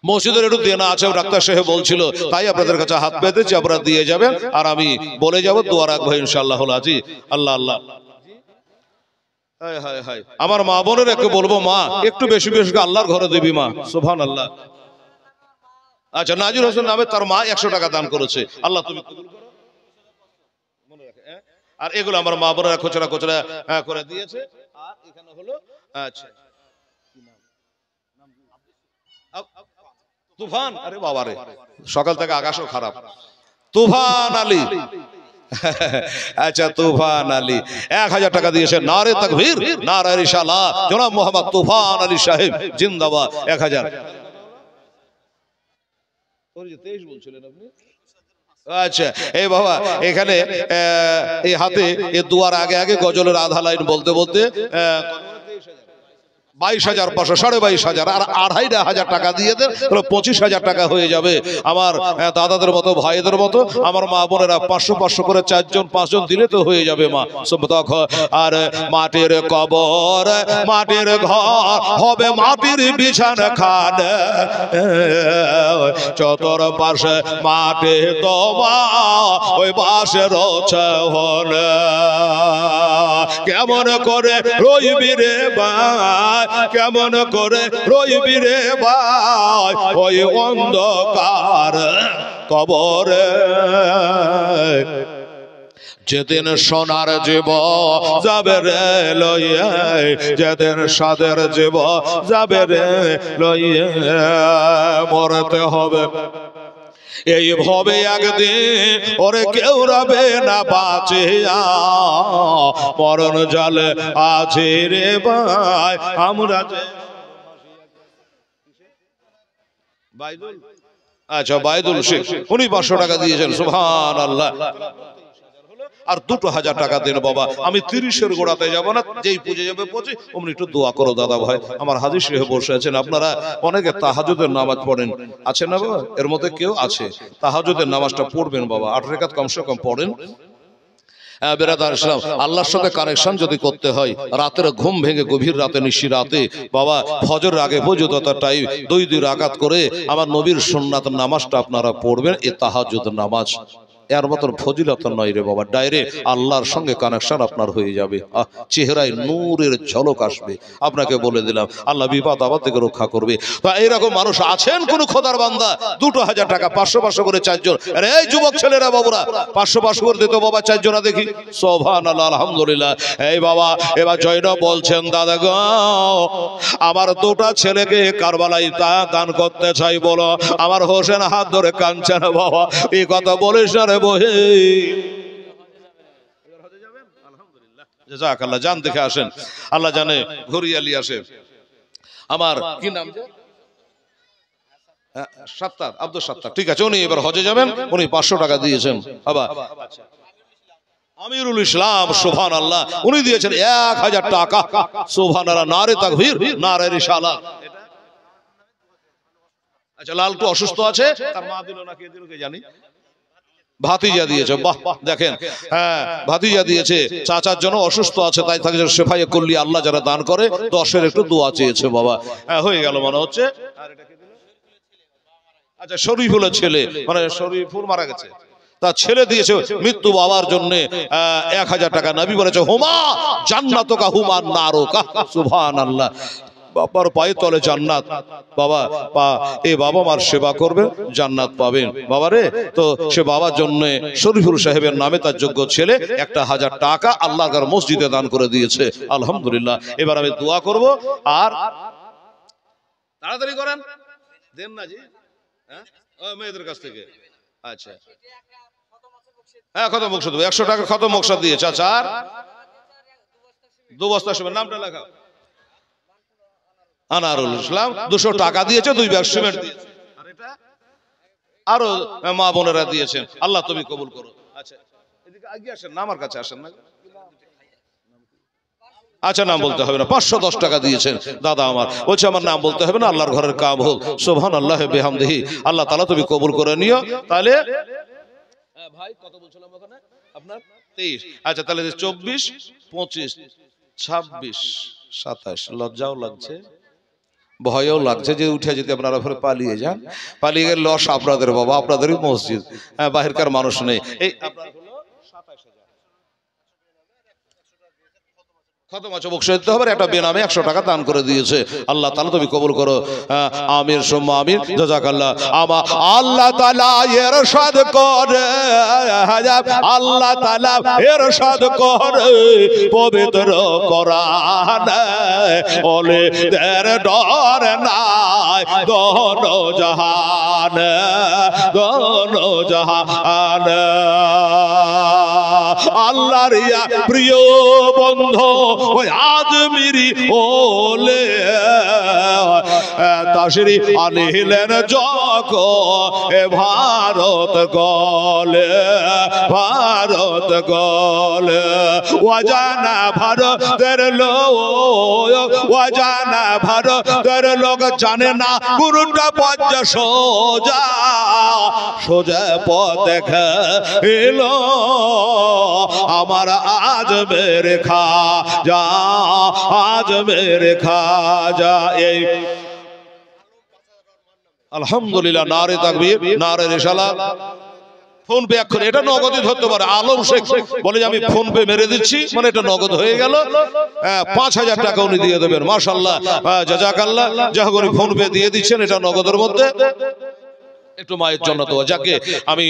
মসজিদের একটু দেনা আছে, ডাক্তার সাহেব বলছিল, তাই আপনাদের কাছে হাত পেতেছি, আপনারা দিয়ে যাবেন আর আমি বলে যাব, দোয়া রাখবো ইনশাআল্লাহ। হাজী আল্লাহ আল্লাহ। আমার মা বোনের একটু বলবো, মা একটু বেশি বেশি আল্লাহর ঘরে দিবি মা। সুবহানাল্লাহ। আচ্ছা, নাজির হোসেন নামে তার মা 100 টাকা দান করেছে। আল্লাহ তুমি কবুল করো, মনে রাখে। আর এগুলো আমার মা বোনেরা খোচরা খোচরা করে দিয়েছে। আর এখানে হলো আচ্ছা তুফান। আরে বাবা রে, সকাল থেকে আকাশও খারাপ। তুফান আলী। আচ্ছা, তুফান আলী 1000 টাকা দিয়েছে। নারে তাকবীর, নারে রিসালাহ। জনাব মোহাম্মদ তুফান আলী সাহেব জিন্দাবাদ। 1000। 23 বলছিলেন আপনি? আচ্ছা, এই বাবা এখানে এই হাতে এই দুয়ার আগে আগে গজলের আধা লাইন বলতে বলতে 22,500, 22,500 আর 2,500 টাকা দিয়ে দেন, তাহলে 25,000 টাকা হয়ে যাবে। আমার দাদাদের মতো, ভাইদের মতো আমার মা বোনেরা 500 করে 4 জন 5 জন দিলে তো হয়ে যাবে মা। আর মাটির কবর, মাটির ঘর হবে, মাটির বিছানা খান, চতর পাশে মাটি তোমা, ওই বাসের ছাওয়াল। কেমন করে রইবি রে ভাই, কেমন করে রইবি রে ভাই, ওই অন্ধকার কবরে। যেদিন সোনার জীব যাবে রে লইয়া, যেদিন সাদের জীব যাবে রে লইয়া, মরতে হবে এইভাবে একদিন, ওরে কেউ রবে না বাঁচিয়া, মরণ জালে আছে রে ভাই আমরা। আচ্ছা, বাইদুল শেখ, উনি 500 টাকা দিয়েছেন। সুবহানাল্লাহ। আর 2,000 টাকা দেন বাবা। আমি 30-এর গোড়াতে যাব না, যেই পুজো যাবে পৌঁছে অমনি একটু দোয়া করো দাদা ভাই। আমার হাজী সাহেব বসে আছেন, আপনারা অনেকে তাহাজ্জুদের নামাজ পড়েন, আছে না বাবা? এর মধ্যে কেউ আছে তাহাজ্জুদের নামাজটা পড়বেন বাবা, 8 রাকাত কমসে কম পড়েন। বেরাদার ইসলাম, আল্লাহর সাথে কানেকশন যদি করতে হয়, রাতের ঘুম ভেঙে গভীর রাতে, নিশি রাতে বাবা, ফজর আগে পর্যন্ত তার টাইম 2 রাকাত করে আমার নবীর সুন্নাত নামাজটা আপনারা পড়বেন। এ তাহাজ্জুদ নামাজ এর মতন ফজিলত নয় রে বাবা। ডাইরেক্ট আল্লাহর সঙ্গে কানেকশন আপনার হয়ে যাবে, চেহারায় নূরের ঝলক আসবে। আপনাকে বলে দিলাম, আল্লাহ বিপদ আপদ থেকে রক্ষা করবে। তো এইরকম মানুষ আছেন কোন খোদার বান্দা, 2,000 টাকা 500 করে 4 জন। আরে এই যুবক ছেলেরা বাবুরা 500 করে দিত বাবা, 4 জনা দেখি। সুবহানাল্লাহ, আলহামদুলিল্লাহ। এই বাবা এবার জয়নব বলছেন, দাদা গো আমার 2টা ছেলেকে কারবালায় দান করতে চাই, বলো। আমার হোসেন হাত ধরে কাঁদছেন, বাবা এই কথা বলিস না রে বহে। জাযাকাল্লাহ, জান দেখে আসেন, আল্লাহ জানে ঘুরিয়ালি আসে। আমার কি নাম? সাত্তার, আব্দুল সাত্তার। ঠিক আছে, উনি এবার হজে যাবেন, উনি 500 টাকা দিয়েছেন বাবা। আমিরুল ইসলাম, সুবহানাল্লাহ, উনি দিয়েছেন 1000 টাকা। সুবহানাল্লাহ, নারে তাকবীর, নারে রিসালাত। আচ্ছা, লালটু অসুস্থ আছে, তার মা দিল না কে দিল কে জানি, ভাতিজা দিয়েছে। বাহ, দেখেন, হ্যাঁ ভাতিজা দিয়েছে। চাচার জন্য অসুস্থ আছে, তাই থাকে শেফায়ে কুল্লি আল্লাহ যারা দান করে 10-এর একটু দোয়া চেয়েছে বাবা। হয়ে গেল মনে হচ্ছে। আচ্ছা, শরীফুলের ছেলে, মানে শরীফুল মারা গেছে, তার ছেলে দিয়েছে মৃত্যু বাবার জন্য 1000 টাকা। নবী বলেছে হুমা জান্নাতুকা হুমা নারুকা। সুবহানাল্লাহ। বাবার পায়ে তলে জান্নাত। বাবা এই বাবা মার সেবা করবে, জান্নাত পাবেন। বাবারে, তো সে বাবার জন্য শরীফুল সাহেবের নামে তার যোগ্য ছেলে 1000 টাকা আল্লাহর মসজিদে দান করে দিয়েছে। আলহামদুলিল্লাহ। এবার আমি দোয়া করব, আর তাড়াতাড়ি করেন, দেন না জি, হ্যাঁ মেয়েদের কাছ থেকে। আচ্ছা, হ্যাঁ খতম বকশা দেবো, 100 টাকা খতম বকশা দিয়েছে। আচ্ছা, আর 2 বস্তা সিমেন্ট, নামটা লেখা আনারুল ইসলাম, 200 টাকা দিয়েছে, 2 ব্যাগ সিমেন্ট দিয়েছে। আর এটা আরো মা বোনেরা দিয়েছেন, আল্লাহ তুমি কবুল করো। আচ্ছা, এদিকে এগিয়ে আসেন না, আমার কাছে আসেন না। আচ্ছা, নাম বলতে হবে না, 510 টাকা দিয়েছেন দাদা আমার, বলছে আমার নাম বলতে হবে না, আল্লাহর ঘরের কাম হোক। সুবহানাল্লাহ বিহামদিহি। আল্লাহ তাআলা তুমি কবুল করে নিও। তাহলে ভাই কত বলছিলাম ওখানে আপনার 23। আচ্ছা, তাহলে 24, 25, 26, 27। লজ্জাও লাগছে, ভয়ও লাগছে যে উঠে যদি আপনারা ফের পালিয়ে যান। পালিয়ে গেলে লস আপনাদের, বাবা আপনাদেরই মসজিদ, বাহিরকার মানুষ নেই। এই আপনার হলো 27,000 খতম আছে, বকশা দিতে হবে। একটা বেনামে 100 টাকা দান করে দিয়েছে। আল্লাহ তাআলা তুমি কবুল করো। আমিন সুম্মা আমিন। জাযাকাল্লাহ। আল্লাহ তাআলা ইরশাদ করে, আল্লাহ তাআলা ইরশাদ করে পবিত্র কোরআনে, ওলে দের ডর নাই দোনো জাহানে, দোনো জাহানে। আল্লাহর ইয়া প্রিয় বন্ধু ওই আজমিরি ওলে তাশরিফ আনলেন যখন ভারত গলে, ভারত গলে। ওয়াজানা ভারতের লোক, ওয়াজানা ভারতের লোক জানে না গুরুটা পথ সোজা, সোজা পথ দেখে এলো আমার আজমের খাজা, আজমের খাজা। এই আলহামদুলিল্লাহ, নারে তাকবীর, নারে রিসালাত। ফোন পে এখন এটা নগদই ধরতে পারে। আলম শেখ বলে যে আমি ফোন পে মেরে দিচ্ছি, মানে এটা নগদ হয়ে গেল। 5000 টাকা উনি দিয়ে দেবেন। মাশাআল্লাহ, জাযাকাল্লাহ। যাক উনি ফোন পে দিয়ে দিচ্ছেন, এটা নগদের মধ্যে। একটু মায়ের জন্য তো যাকে আমি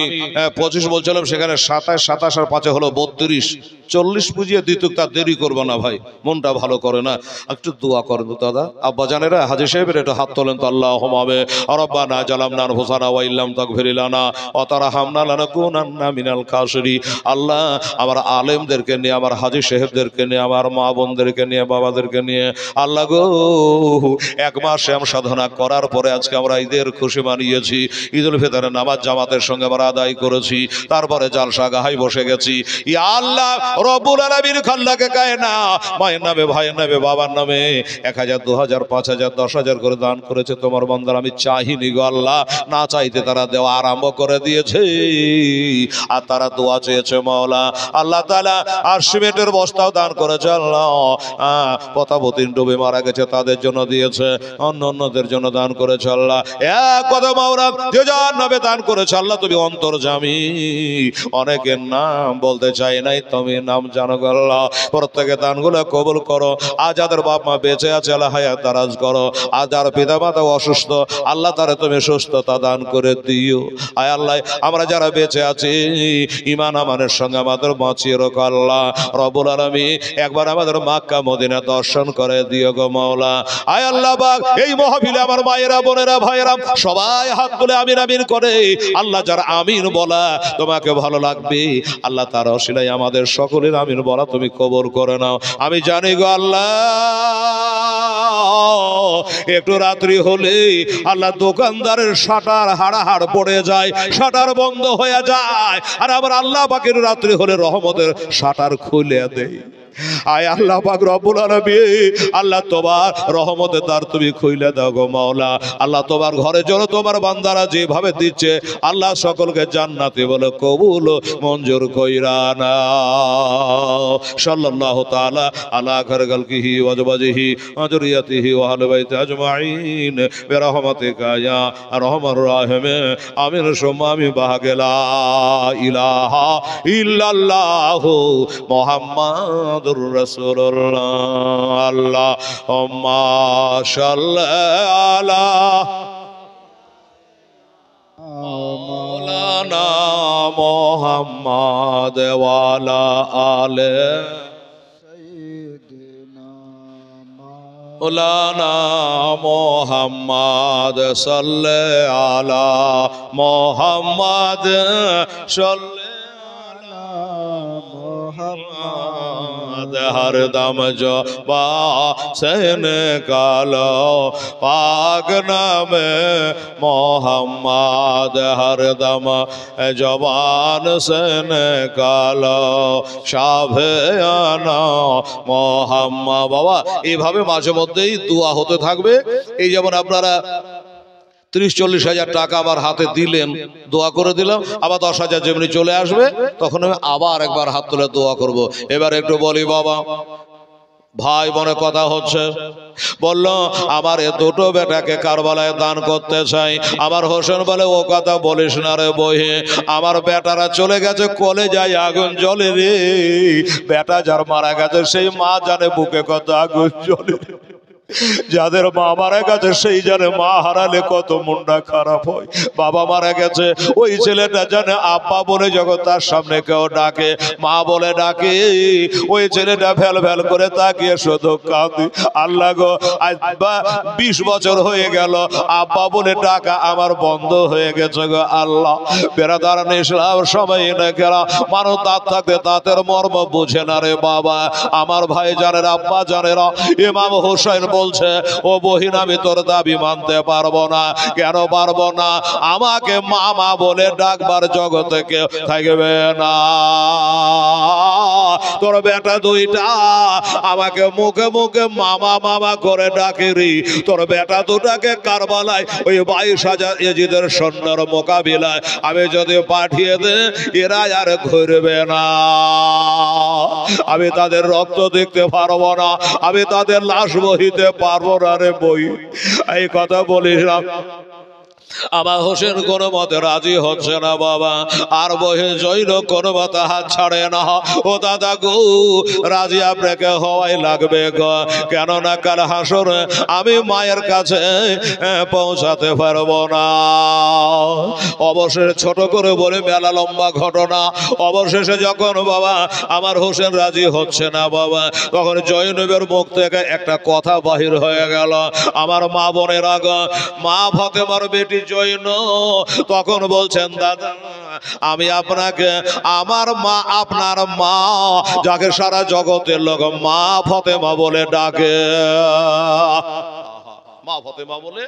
25 বলছিলাম, সেখানে 27, 27 আর 5 হলো 32, 40 পুজিয়ে দিত। তার দেরি করবো না ভাই, মনটা ভালো করে না। একটু দোয়া করেন তো দাদা। আব্বা জানেরা, হাজী সাহেবের একটু হাত তোলেন তো। আল্লাহুম্মা রাব্বানা জালামনা আনফুসানা ওয়া ইল্লাম তাগফির লানা ওয়া তারহামনা লানাকুনান্না মিনাল খাসিরিন। আল্লাহ, আমার আলেমদেরকে নিয়ে, আমার হাজী সাহেবদেরকে নিয়ে, আমার মা বোনদেরকে নিয়ে, বাবাদেরকে নিয়ে, আল্লাহ গো 1 মাস শ্যাম সাধনা করার পরে আজকে আমরা ঈদের খুশি মানিয়েছি। ঈদুল ফিতরের নামাজ জামাতের সঙ্গে আমরা আদায় করেছি, তারপরে জালসা গাহাই বসে গেছি। ইয়া আল্লাহ রব্বুল আলামিন খাল্লাকে কায় না, মায়ের নামে, ভাইয়ের নামে, বাবার নামে 1000, 2000, 5000, 10,000 করে দান করেছে তোমার বান্দারা। আমি চাইনি গো আল্লাহ, না চাইতে তারা দেওয়া আরম্ভ করে দিয়েছে, আর তারা দোয়া চেয়েছে মাওলা। আল্লাহ তাআলা আর সিমেন্টের বস্তাও দান করেছে আল্লাহ। পতাবতীন ডুবে মারা গেছে, তাদের জন্য দিয়েছে, অন্যদের জন্য দান করেছে আল্লাহ। এক কথা মাওলা যে যার নামে দান করেছে আল্লাহ তুমি অন্তর্যামী। অনেকের নাম বলতে চাই নাই, তুমি নাম জানো আল্লাহ। প্রত্যেকের দানগুলো কবুল করো। আর যাদের বাপ মা বেঁচে আছে আল্লাহ হায়াত দারাজ করো। আর যার পিতা মাতা অসুস্থ আল্লাহ তারা তুমি সুস্থতা দান করে দিও। আয় আল্লাহ, আমরা যারা বেঁচে আছি ঈমান আমানের সঙ্গে আমাদের বাঁচিয়ে রাখো আল্লাহ রব্বুল আলামিন। একবার আমাদের মক্কা মদিনা দর্শন করে দিও গো মাওলা। আয় আল্লাহ পাক, এই মাহফিলে আমার মায়েরা, বোনেরা, ভাইয়েরা সবাই হাত তুলে আমিন আমিন করে। আল্লাহ যারা আমিন বলা তোমাকে ভালো লাগবে আল্লাহ, তার ওসিলায় আমাদের সকলের আমিন বলা তুমি কবুল করে নাও। আমি জানি গো আল্লাহ, একটু রাত্রি হলে আল্লাহ দোকানদারের শাটার হাড়াহাড় পড়ে যায়, শাটার বন্ধ হয়ে যায়। আর আবার আল্লাহ পাকের রাত্রি হলে রহমতের শাটার খুলে দেয়। আয় আল্লাহ পাক রব্বুল আলামিন, আল্লাহ তোমার রহমতে তার তুমি খুইলে দাও গো মাওলা। আল্লাহ তোমার ঘরে যেন তোমার বান্দারা যেভাবে দিচ্ছে আল্লাহ সকলকে জান্নাতি বলে কবুল মঞ্জুর কইরা নাও। সাল্লাল্লাহু তাআলা আলা খারগালকিহি ওয়া আজওয়াজিহি ওয়া যুররিয়াতিহি ওয়া আহলি বাইতি আজমাইন বিরহমাতিকা ইয়া আরহামার রাহিমিন। আমিন সুম্মা আমিন। বাহাগেলা ইলাহা ইল্লাল্লাহু মুহাম্মাদুর রাসূলুল্লাহ। আল্লাহুম্মা সাল্লি আলা মাওলানা মুহাম্মাদ ওয়া আলা আলি মাওলানা মুহাম্মাদ সাল্লি আলা মুহাম্মাদ সাল্লি আলা মুহাম্মাদ। हर दम जो से निकालो पाक नाम मोहम्मद। हर दम जबान से निकालो शाफियाना मोहम्मद। বাবা এইভাবে মাঝে মধ্যেই দোয়া হতে থাকবে। এই যেমন আপনারা 30-40 হাজার টাকা আমার হাতে দিলেন, দোয়া করে দিলাম, আবার 10 হাজার যেমনি চলে আসবে তখন আমি আবার একবার হাত তুলে দোয়া করব। এবার একটু বলি বাবা, ভাই বোনের কথা হচ্ছে, বলল আমার এ দুটো বেটাকে কারবালায় দান করতে চাই। আমার হোসেন বলে ও কথা বলিস না রে বহে, আমার বেটারা চলে গেছে কলেজায় আগুন জ্বলে রে। বেটা যার মারা গেছে সেই মা জানে বুকে কত আগুন জ্বলে। যাদের মা মারা গেছে সেই জানে মা হারালে কত মনটা খারাপ হয়। বাবা মারা গেছে ওই ছেলেটা জানে আব্বা বলে যখন তার সামনে কেউ ডাকে, মা বলে ডাকে, ওই ছেলেটা ফেল ফেল করে তাকিয়ে শুধু কাঁদে। আল্লাহ গো আজ 20 বছর হয়ে গেল আব্বা বলে ডাকা আমার বন্ধ হয়ে গেছে গো আল্লাহ। বেরাদারান ইসলাম সবাই না কেরা মানুষ দাঁত থাকতে দাঁতের মর্ম বুঝে না রে বাবা। আমার ভাই জানেরা, আব্বা জানেরা, ইমাম হোসেন বলছে ও বহিন আমি তোর দাবি মানতে পারবো না। কেন পারবো না? আমাকে মামা বলে ডাকবার জগতে কেউ থাকবে না। তোর বেটা দুইটা আমাকে মুখে মুখে মামা মামা করে ডাকে রে। তোর বেটা দুটাকে কারবালায় ওই 22,000 ইয়েজিদের সৈন্যর মোকাবিলায় আমি যদি পাঠিয়ে দে এরা আর ঘুরবে না। আমি তাদের রক্ত দেখতে পারবো না, আমি তাদের লাশ বহিতে পারবো না রে বই। এই কথা বলিস না। আমার হোসেন কোনো মতে রাজি হচ্ছে না বাবা। আর বহে জৈন কোনো মতে হাত ছাড়ে না। ও দাদা গো রাজি আপনাকে হওয়াই লাগবে গো, কেননা কাল হাসরে আমি মায়ের কাছে পৌঁছাতে পারবো না। অবশেষে ছোট করে বলে মেলা লম্বা ঘটনা। অবশেষে যখন বাবা আমার হোসেন রাজি হচ্ছে না বাবা, তখন জৈনবের মুখ থেকে একটা কথা বাহির হয়ে গেল। আমার মা বোনের আগ মা ফাতেমার বেটি জৈন তখন বলছেন দাদা আমি আপনাকে আমার মা, আপনার মা যাকে সারা জগতের লোক মা ফাতেমা বলে ডাকে, মা ফাতেমা বলে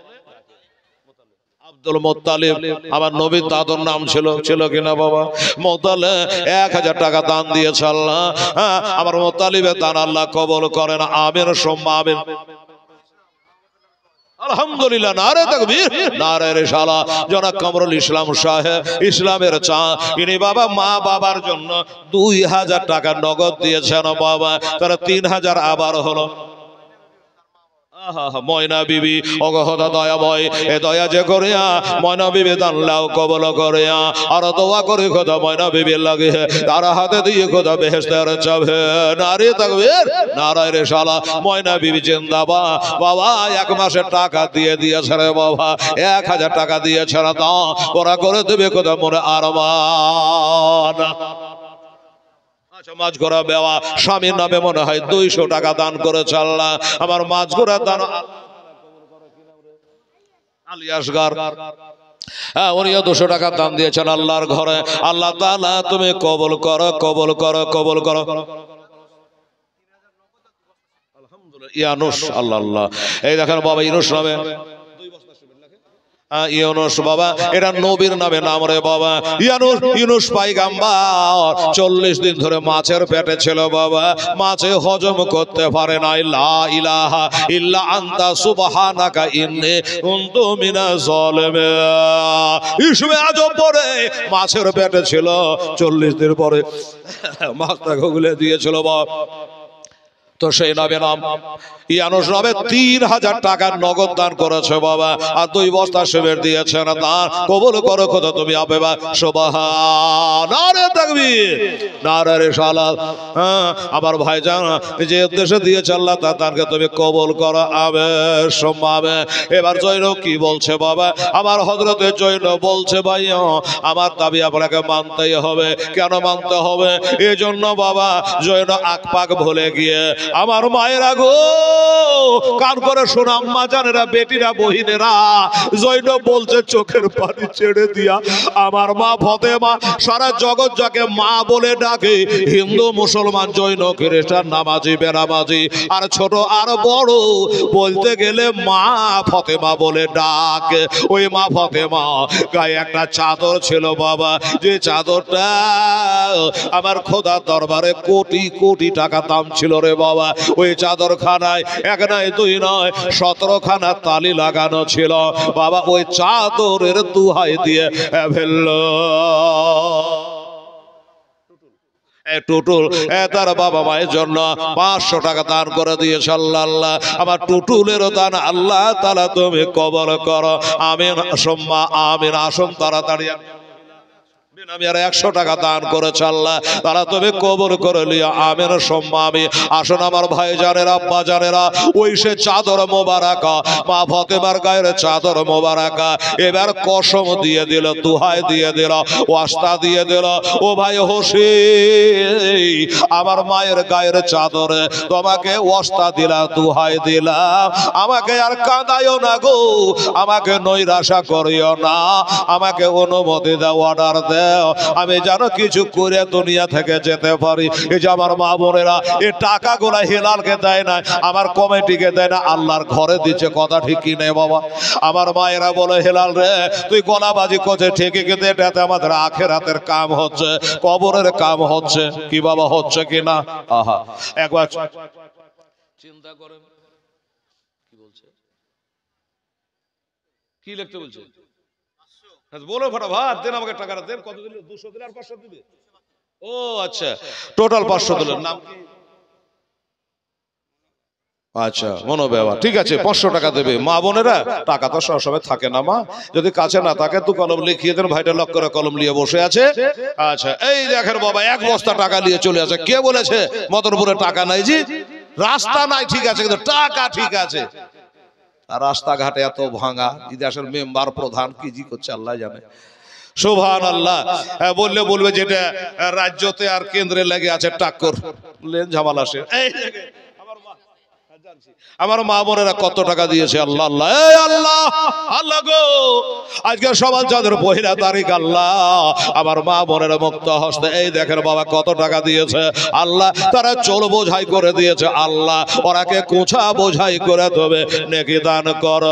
আব্দুল মুত্তালিব আমার নবীর দাদুর নাম ছিল কিনা বাবা? মুত্তালিব 1000 টাকা দান দিয়েছে আল্লাহ। আমার মুত্তালিবের দান আল্লাহ কবুল করেন। আমিন সুম্মা আমিন। আলহামদুলিল্লাহ, নারে তাকবীর, নারে রিসালাত। জনাব কামরুল ইসলাম সাহেব ইসলামের চা, ইনি বাবা মা বাবার জন্য 2000 টাকা নগদ দিয়েছেন বাবা। তারা 3000 আবার হলো। ময়না বিবি অগহদা দয়া বয় এ দয়া যে করিয়া ময়না বিবি দানলাও কবল করিয়া আর দোয়া করে খোদা ময়না বিবি লাগে তারা হাতে দিয়ে খোদা বেহেশতের চাবে। নারে তাকবীর, নারে রিসালাত। ময়না বিবি জিন্দাবাদ। বাবা 1 মাসের টাকা দিয়ে দিয়েছে রে বাবা, 1000 টাকা দিয়েছে না তা ওরা করে দেবে খোদা মনে আরমান। মাছ ঘোরা বেওয়া স্বামীর নামে মনে হয় 200 টাকা দান করেছে আল্লাহ। আমার মাছ ঘোরা দান আলিয়াসগার, উনিও 200 টাকা দান দিয়েছেন আল্লাহর ঘরে। আল্লাহ তাআলা তুমি কবুল করো, কবুল করো, কবুল করো। আলহামদুলিল্লাহ। ইয়ানুস আল্লাহ আল্লাহ। এই দেখেন বাবা ইনুস নামে ইউনুস বাবা, এটা নবীর নামে নাম রে বাবা। ইউনুস পয়গম্বর 40 দিন ধরে মাছের পেটে ছিল বাবা, মাছে হজম করতে পারে নাই। লা ইলাহা ইল্লা আনতা সুবহানাকা ইন্নী কুনতু মিনাজ জালিমিন। ইসমে আজম পরে মাছের পেটে ছিল, 40 দিন পরে মাছটা গুলে দিয়েছিল বাবা। তো সেই নবী নাম ইউনুস নবে 3000 টাকা নগদ দান করেছে বাবা, আর 2 বস্তা সিমেন্ট দিয়েছেন। দান কবুল করো খোদা তুমি আবেবা। সুবহান, নারে তাকবীর, নারে রিসালাত। আমার ভাইজান যে উদ্দেশ্যে দিয়েছে আল্লাহ তাকে তুমি কবুল করো আবে সম্মাবে। এবার জৈনব কি বলছে বাবা? আমার হযরতে জৈনব বলছে ভাই আমার দাবি আপনাকে মানতেই হবে। কেন মানতে হবে? এজন্য বাবা জৈনব আকপাক ভুলে গিয়ে আমার মায়েরা গো কান করে শোনা, আম্মা জানেরা, বেটিরা, বহিনেরা, জৈনব বলছে চোখের পানি ছেড়ে দিয়া আমার মা ফতেমা সারা জগৎ যাকে মা বলে ডাকে, হিন্দু, মুসলমান, জৈন, খ্রিস্টান, নামাজি, বেনামাজি, আর ছোট আর বড়, বলতে গেলে মা ফতেমা বলে ডাকে। ওই মা ফতেমা গায়ে একটা চাদর ছিল বাবা, যে চাদরটা আমার খোদার দরবারে কোটি কোটি টাকা দাম ছিল রে বাবা। ওই চাদর খানায় এক নয় 2 নয় 17 খানা তালি লাগানো ছিল বাবা। ওই চাদরের দুহাই দিয়ে ফেলল টুটুল তার বাবা মায়ের জন্য 500 টাকা দান করে দিয়েছে। আল্লাহ আমার টুটুলেরও দান আল্লাহ তাআলা তুমি কবুল করো, আমিন সুম্মা আমিন। আসুন তাড়াতাড়ি, আমি আর 100 টাকা দান করেছে আল্লাহ তারা তুমি কবুল করে লিয়া, আমিন সুম্মা আমিন। আসুন আমার ভাই জানেরা, আব্বা জানেরা, ওই সে চাদর মোবারকা, মা ফতেমার গায়ের চাদর মোবারকা এবার কসম দিয়ে দিল, দুহাই দিয়ে দিল, ওয়াস্তা দিয়ে দিল, ও ভাই হোসেন আমার মায়ের গায়ের চাদরে তোমাকে ওয়াস্তা দিলাম, দুহাই দিলাম, আমাকে আর কাঁদাইও না গো, আমাকে নৈরাশা করিও না, আমাকে অনুমতি দাও, অর্ডার দাও, আমি যেন কিছু করে দুনিয়া থেকে যেতে পারি। এই যে আমার মা বোনেরা এই টাকাগুলা হেলালকে দেয় না, আমার কমিটিকে দেয় না, আল্লাহর ঘরে দিচ্ছে। কথা ঠিক কি নেই বাবা? আমার মায়েরা বলে হেলাল রে তুই গলাবাজি করছে ঠিকই, কিন্তু এটাতে আমাদের আখিরাতের কাম হচ্ছে, কবরের কাম হচ্ছে। কি বাবা হচ্ছে কি না? আহা, একবার চিন্তা করেন কি বলছে, কি লিখতে বলছে বলো ফটাফট, দেন আমাকে টাকাটা দেন। কত দিলে? 200 দিলে আর 500 দিবে? ও আচ্ছা, টোটাল 500 দিলেন। নাম কি? আচ্ছা মনোবেবা, ঠিক আছে 500 টাকা দেবে। মা বোনেরা টাকা তো সবসময় থাকে না মা, যদি কাছে না থাকে তো কলম লিখিয়ে দেন। ভাইটা লক করে কলম নিয়ে বসে আছে। আচ্ছা এই দেখেন বাবা 1 বস্তা টাকা নিয়ে চলে আসে। কে বলেছে মদনপুরে টাকা নাই? জি রাস্তা নাই ঠিক আছে, কিন্তু টাকা ঠিক আছে। আর রাস্তাঘাটে এত ভাঙা, ইতিহাসের মেম্বার প্রধান কি জি করছে আল্লাহ জানে। সুবহানাল্লাহ। বললে বলবে যেটা রাজ্যতে আর কেন্দ্রে লেগে আছে টাক্কর, লেন ঝামেলা আসে। এই আমার মা বোনেরা কত টাকা দিয়েছে আল্লাহ আল্লাহ, এই আল্লাহ আল্লাহ গো, আজকে সবার যাদের পহিলা তারিখ আল্লাহ আমার মা বোনেরা মুক্ত হস্তে এই দেখেন বাবা কত টাকা দিয়েছে আল্লাহ, তারা চোল বোঝাই করে দিয়েছে আল্লাহ, ওরাকে কোঁচা বোঝাই করে দেবে, নেকি দান কর।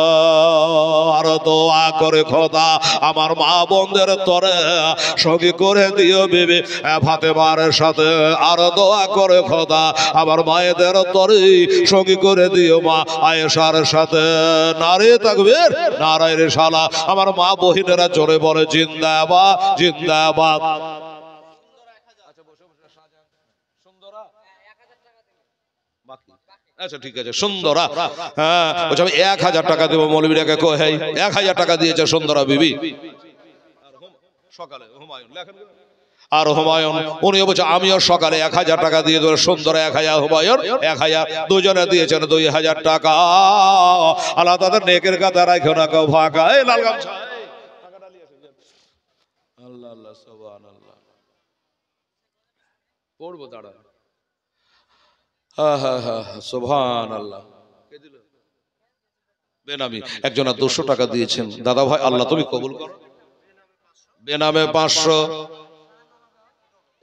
আর দোয়া করে খোদা আমার মা বোনদের তরে সঙ্গী করে দিও বিবি ফাতেমার সাথে, আর দোয়া করে খোদা আমার মায়েদের তরে সঙ্গী করে দিও মা আয়েশার সাথে। নারে তাকবীর, নারে রিসালাত। আমার মা বহিনেরা জোরে বলে জিন্দাবাদ জিন্দাবাদ। আচ্ছা ঠিক আছে সুন্দরা, হ্যাঁ বলছে আমি 1000 টাকা দেবো। মৌলবীরাকে কই 1000 টাকা দিয়েছে সুন্দরা বিবি। সকালে হুমায়ুন লেখেন, আর হুমায়ুন উনিও বলছে আমিও সকালে 1000 টাকা দিয়ে দেবো। সুন্দর 1000, হুমায়ুন 1000, দুজনে দিয়েছেন 2000 টাকা। আল্লাহ তাদের নেকের কথা রাখো না কেউ ভাগা। এই লাল গামছা আল্লাহ আল্লাহ সুবহানাল্লাহ পড়বো দাঁড়া। হ্যাঁ হ্যাঁ হ্যাঁ সুবহানাল্লাহ। বেনামি একজন 200 টাকা দিয়েছেন দাদা ভাই, আল্লাহ তুমি কবুল করো। বেনামে 500,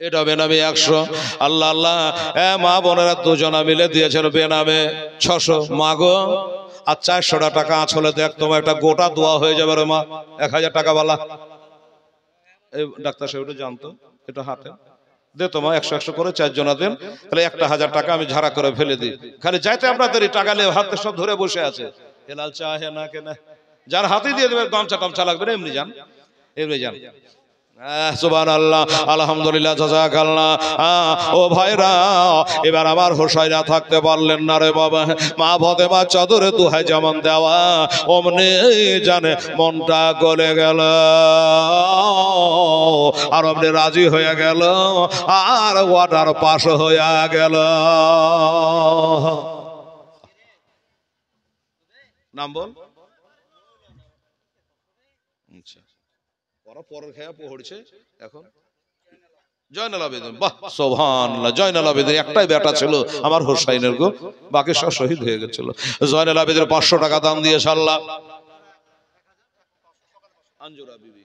এটা বেনামে 100। আল্লাহ আল্লাহ মা বোনেরা দুজনা মিলে দিয়েছেন বেনামে 600। মা গো আর 400 টাকা আছলে দেখ, তোমার একটা গোটা দোয়া হয়ে যাবে রে মা। 1000 টাকা বালা, এই ডাক্তার সাহেব এটা জানতো, এটা হাতে দে তোমার 100 করে 4 জনা দেন, তাহলে 1000 টাকা আমি ঝাড়া করে ফেলে দিই। খালি যাইতে আপনাদের টাকা নিয়ে হাতে সব ধরে বসে আছে, হেলাল চাহে না কেনা, যার হাতে দিয়ে দেবে গামছা টামছা লাগবে না, এমনি যান, এমনি যান। সুবহানাল্লাহ, আলহামদুলিল্লাহ, জাযাকাল্লাহ। ও ভাইরা, এবার আমার হোসাইনা থাকতে পারলেন না রে বাবা। মা ফাতেমা চাদরে দুহাই যেমন দেওয়া, অমনি জানে মনটা গলে গেল, আর অমনি রাজি হয়ে গেল, আর ওয়াটার পাস হয়ে গেল। নাম বল। আচ্ছা, পরের খেয়া পড়ছে এখন জয়নাল আবেদিন। বাহ, সুবহানাল্লাহ। জয়নাল আবেদিন একটাই বেটা ছিল আমার হোসাইনের গো, বাকি সব শহীদ হয়ে গেছিল। জয়নাল আবেদিন 500 টাকা দান দিয়েছে আল্লাহ। আঞ্জুরা বিবি,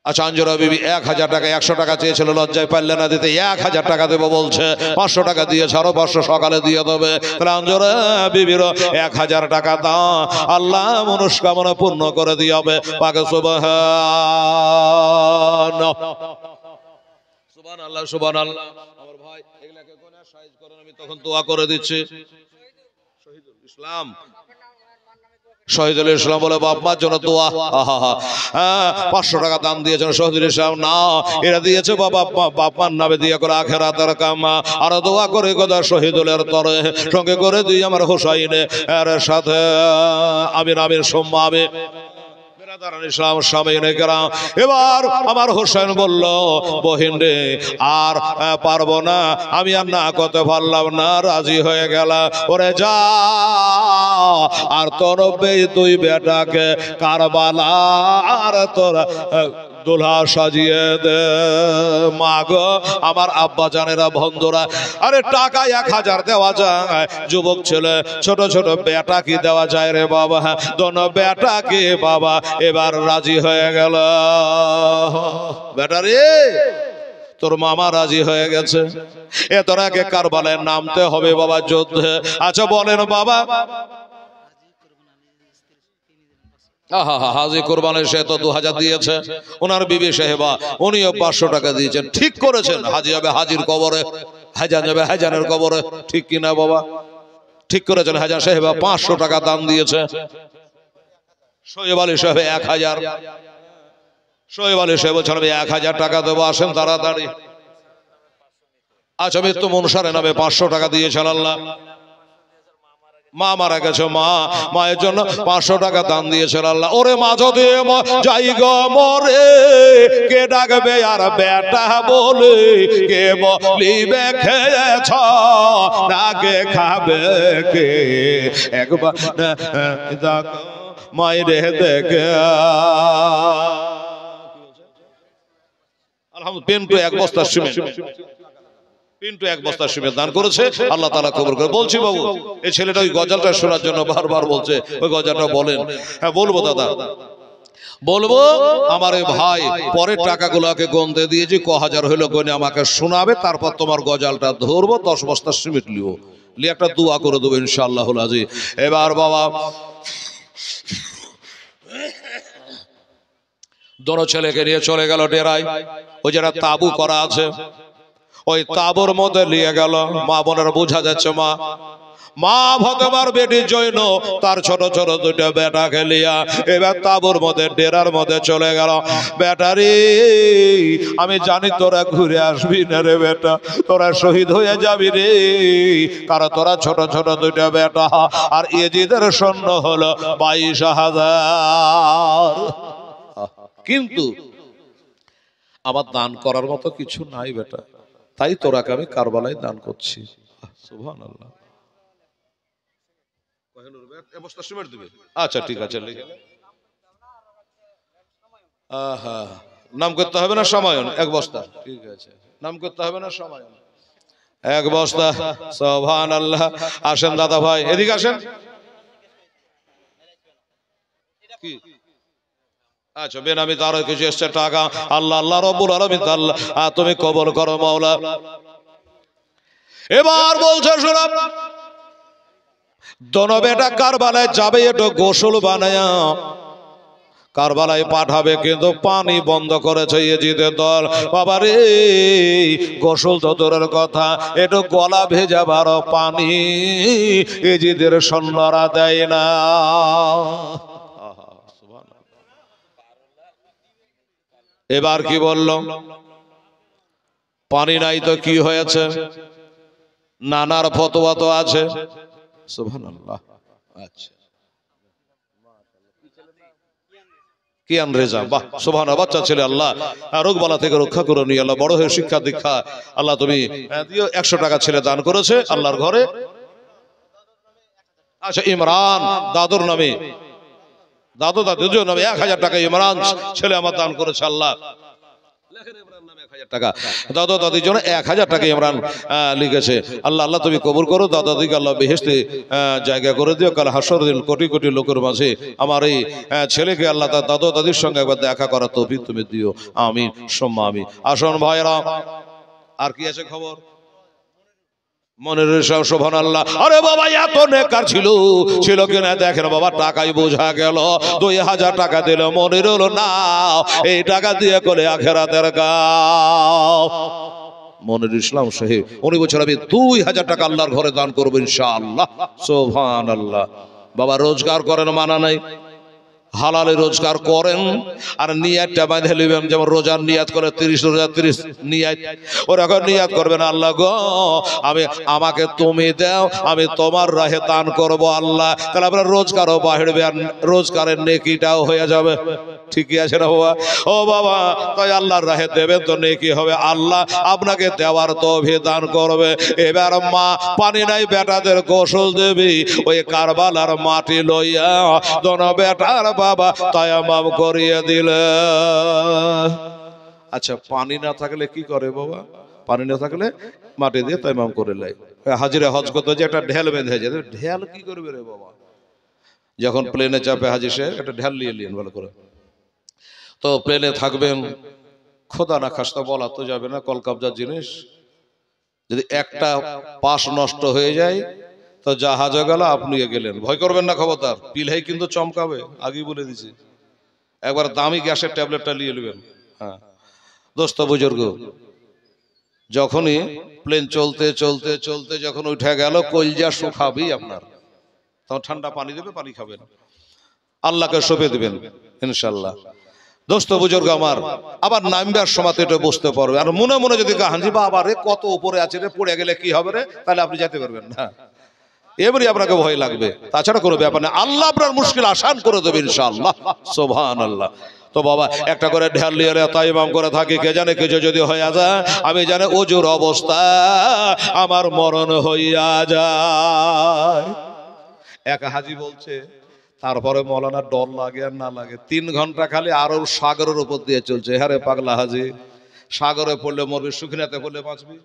আচ্ছা আঞ্জুরা বিবি 1000 টাকা, 100 টাকা চেয়েছিল, লজ্জায় পারলে না দিতে, 1000 টাকা দেবো বলছে, 500 টাকা দিয়েছে, আরো 500 সকালে দিয়ে দেবে। তাহলে আঞ্জুরা বিবির 1000 টাকা দাও, আল্লাহ মনস্কামনা পূর্ণ করে দিয়ে হবে। পাকে সুবহানাল্লাহ, সুবহানাল্লাহ, সুবহানাল্লাহ। আমার ভাই এগুলাকে কোন সাইজ করেন, আমি তখন দোয়া করে দিচ্ছি। শহীদুল ইসলাম, শহীদুল ইসলাম বলে বাপমার জন্য দোয়া। 500 টাকা দান দিয়েছেন শহীদুল ইসলাম, না এরা দিয়েছে বাবা বাপমার নামে দিয়ে করে আখেরাতের কামা, আর দোয়া করে কথা শহীদুলের তরে সঙ্গে করে দিই আমার হোসাইনে এর সাথে আমির আমির সম্মা আমি। এবার আমার হোসেন বলল, বহিন রে আর পারবো না, আমি আর না করতে পারলাম না, রাজি হয়ে গেল। ওরে যা আর তোর তুই বেটাকে কারবালার তোর দোলহা সাজিয়ে দে। মা গো, আমার আব্বা জানেরা, বন্ধুরা, আরে টাকা 1000 দেওয়া যায়, যুবক ছেলে ছোট ছোট বেটা কি দেওয়া যায় রে বাবা, দোনো বেটা কি বাবা এবার রাজি হয়ে গেল। বেটা রে, তোর মামা রাজি হয়ে গেছে, এ তোরাকে কারবালায় নামতে হবে বাবা, যুদ্ধে। আচ্ছা বলেন বাবা, হাজি কোরবানের সে তো 2000 দিয়েছে, ওনার বিবি সাহেবা উনিও 500 টাকা দিয়েছেন। ঠিক করেছেন, হাজি হবে হাজির কবরে, হাজান যাবে হাজানের কবরে, ঠিক কিনা বাবা? ঠিক করেছেন। হাজার সাহেবা 500 টাকা দান দিয়েছে, শোয়েব আলী সাহেব 1000, শোয়েব আলী সাহেব বলছেন 1000 টাকা দেবো, আসেন তাড়াতাড়ি। আচ্ছা, মৃত্যু মনসারে নামে 500 টাকা দিয়েছেন আল্লাহ। মা মারা গেছে, মায়ের জন্য 500 টাকা দান দিয়েছেন আল্লাহ। ওরে মা যদি যাই গো মরে, কে ডাকবে আর বেটা বলে, কে বলিবে খেয়েছ না কে খাবে কে, একবার মাইরে দেখে। আলহামদুলিল্লাহ, পেন্টু 1 বস্তা সিমেন্ট, পিন্টু 1 বস্তা সিমেন্ট দান করেছে, আল্লাহ তাআলা কবুল করে। বলছি বাবু, এই ছেলেটা ওই গজলটা শোনার জন্য বারবার বলছে, ওই গজলটা বলেন। হ্যাঁ বলবো দাদা, বলবো। আমার এই ভাই পরের টাকাগুলোকে গনতে দিয়েছি, ক হাজার হইলো গনে আমাকে শোনাবে, তারপর তোমার গজলটা ধরবো, 10 বস্তা সিমেন্ট লিও, লিয়ে একটা দোয়া করে দেবো ইনশাআল্লাহুল আজিজ। এবার বাবা দোনো ছেলেকে নিয়ে চলে গেল ডেরায়, ওই যারা তাবু করা আছে ওই তাবুর মধ্যে নিয়ে গেল। মা বোনেরা বোঝা যাচ্ছে, মা ফাতেমার বেটি জৈন তার ছোট ছোট 2টা বেটাকে লিয়া এবার তাবুর মধ্যে ডেরার মধ্যে চলে গেল। বেটারি, আমি জানি তোরা ঘুরে আসবি না রে বেটা, তোরা শহীদ হয়ে যাবি রে, কারণ তোরা ছোট ছোট 2টা বেটা, আর ইয়েজিদের সৈন্য হলো 22,000। কিন্তু আমার দান করার মতো কিছু নাই বেটা, তাই তোরাকে আমি কারবালায় দান করছি। সুবহানাল্লাহ। আচ্ছা ঠিক আছে, নাম করতে হবে না সামায়ন, 1 বস্তা, ঠিক আছে, নাম করতে হবে না সামায়ন, 1 বস্তা। সুবহানাল্লাহ। আসেন দাদা ভাই, এদিকে আসেন। কি আচ্ছা, বেনামি তার কিছু এসছে টাকা, আল্লাহ আল্লাহ রব্বুল আলামিন আল্লাহ তুমি কবুল করো মাওলা। এবার বলছে শোনা, দোনো বেটা কারবালায় যাবে, একটু গোসল বানায়া কারবালায় পাঠাবে, কিন্তু পানি বন্ধ করেছে ইয়েজিদের দল। বাবারে গোসল তো দূরের কথা, একটু গলা ভেজাবার পানি ইয়েজিদের সৈন্যরা দেয় না। এবার কি বলল? পানি নাই তো কি হয়েছে? নানার ফতোয়া তো আছে। সুবহানাল্লাহ। আচ্ছা, কিয়ান রেজা, বাহ সুবহানাল্লাহ, বাচ্চা ছেলে, আল্লাহ রোগবালা থেকে রক্ষা করে নিয়ে আল্লাহ বড় হয়ে শিক্ষা দীক্ষা আল্লাহ তুমি দিও। 100 টাকা ছেলে দান করেছে আল্লাহর ঘরে। আচ্ছা, ইমরান দাদুর নামে, দাদু দাদুর নামে 1000 টাকা ইমরান ছেলে আমার দান করেছে। আল্লাহ দাদা দাদির জন্য 1000 টাকা ইমরান লিখেছে। আল্লাহ আল্লাহ তুমি কবুল করো, দাদা দাদিকে আল্লাহ বেহেশতে জায়গা করে দিও। কাল হাসরের দিন কোটি কোটি লোকের মাঝে আমার এই ছেলেকে আল্লাহ তার দাদা দাদির সঙ্গে একবার দেখা করার তৌফিক তুমি দিও। আমিন সুম্মা আমিন। আসুন ভাইরা, আর কি আছে খবর? মনের সুবহানাল্লাহ। আরে বাবা এত নেককার ছিল কিনা দেখেন বাবা, টাকাই বোঝা গেল। 2000 টাকা দিল, মনির হলো না এই টাকা দিয়ে করে আখেরাতের গাও। মনির ইসলাম সাহেব উনি বলছেন আমি 2000 টাকা আল্লাহর ঘরে দান করবো ইনশাআল্লাহ। সুবহানাল্লাহ। বাবা রোজগার করেন মানা নাই, হালালে রোজগার করেন আর নিয়াতটা বাঁধে নেবেন। যেমন রোজার নিয়াত করে 30 রোজা 30 নিয়াত, ওরকম নিয়াত করবেন আল্লাহ গো আমাকে তুমি দাও, আমি তোমার রাহে দান করব আল্লাহ। তাহলে আপনার রোজগারও বাড়বে আর রোজগারের নেকিটাও হয়ে যাবে। ঠিকই আছে না বাবা? ও বাবা তাই আল্লাহর রাহে দেবেন তো নেকি হবে, আল্লাহ আপনাকে দেওয়ার তৌফিক দান করবে। এবার মা পানি নাই বেটাদের গোসল দেবী, ওই কারবালার মাটি লইয়া দোনো বেটার বাবা তায়াম্মুম করিয়ে দিলে। আচ্ছা, পানি না থাকলে কি করে বাবা? পানি না থাকলে মাটি দিয়ে তায়াম্মুম করে লাই। হাজিরে হজ করতে যে একটা ঢেল বেঁধে যায়, ঢেল কি করবে রে বাবা? যখন প্লেনে চাপে হাজি সাহেব একটা ঢেল নিয়ে নিন ভালো করে। তো প্লেনে থাকবেন, খোদা না খাস্তা বলা তো যাবে না, কলকাবজার জিনিস, যদি একটা পাশ নষ্ট হয়ে যায় তো জাহাজে গেল, আপনিও গেলেন। ভয় করবেন না, খবরদার, পিলহাই কিন্তু চমকাবে, আগেই বলে দিছি। একবার দামি গ্যাসের ট্যাবলেটটা নিয়ে নেবেন। হ্যাঁ দোস্ত বুজুর্গ, যখনই প্লেন চলতে চলতে চলতে যখন উঠে গেল, কলজা শুকাবেই আপনার, তখন ঠান্ডা পানি দেবে, পানি খাবেন, আল্লাহকে সঁপে দেবেন ইনশাল্লাহ। দোস্ত বুজুর্গ আমার, আবার নামবার সময় এটা বুঝতে পারবে। আর মনে মনে যদি হাজি বাবা রে কত উপরে আছে রে, পড়ে গেলে কি হবে রে, তাহলে আপনি যেতে পারবেন না। এবারে আপনাকে ভয় লাগবে, তাছাড়া কোনো ব্যাপার না। আল্লাহ আপনার মুশকিল আসান করে দেবে ইনশাআল্লাহ। সুবহানাল্লাহ। তো বাবা একটা করে ঢেল নিয়ে তায়াম্মুম করে থাকি, কে জানে কিছু যদি হইয়া যায়, আমি জানে ওজুর অবস্থা আমার মরণ হইয়া যায়। এক হাজি বলছে, তারপরে মৌলানা ডর লাগে আর না লাগে, 3 ঘন্টা খালি আরো সাগরের উপর দিয়ে চলছে। হ্যাঁ রে পাগলা হাজি, সাগরে পড়লে মরবি, সুখিনাতে পড়লে বাঁচবি?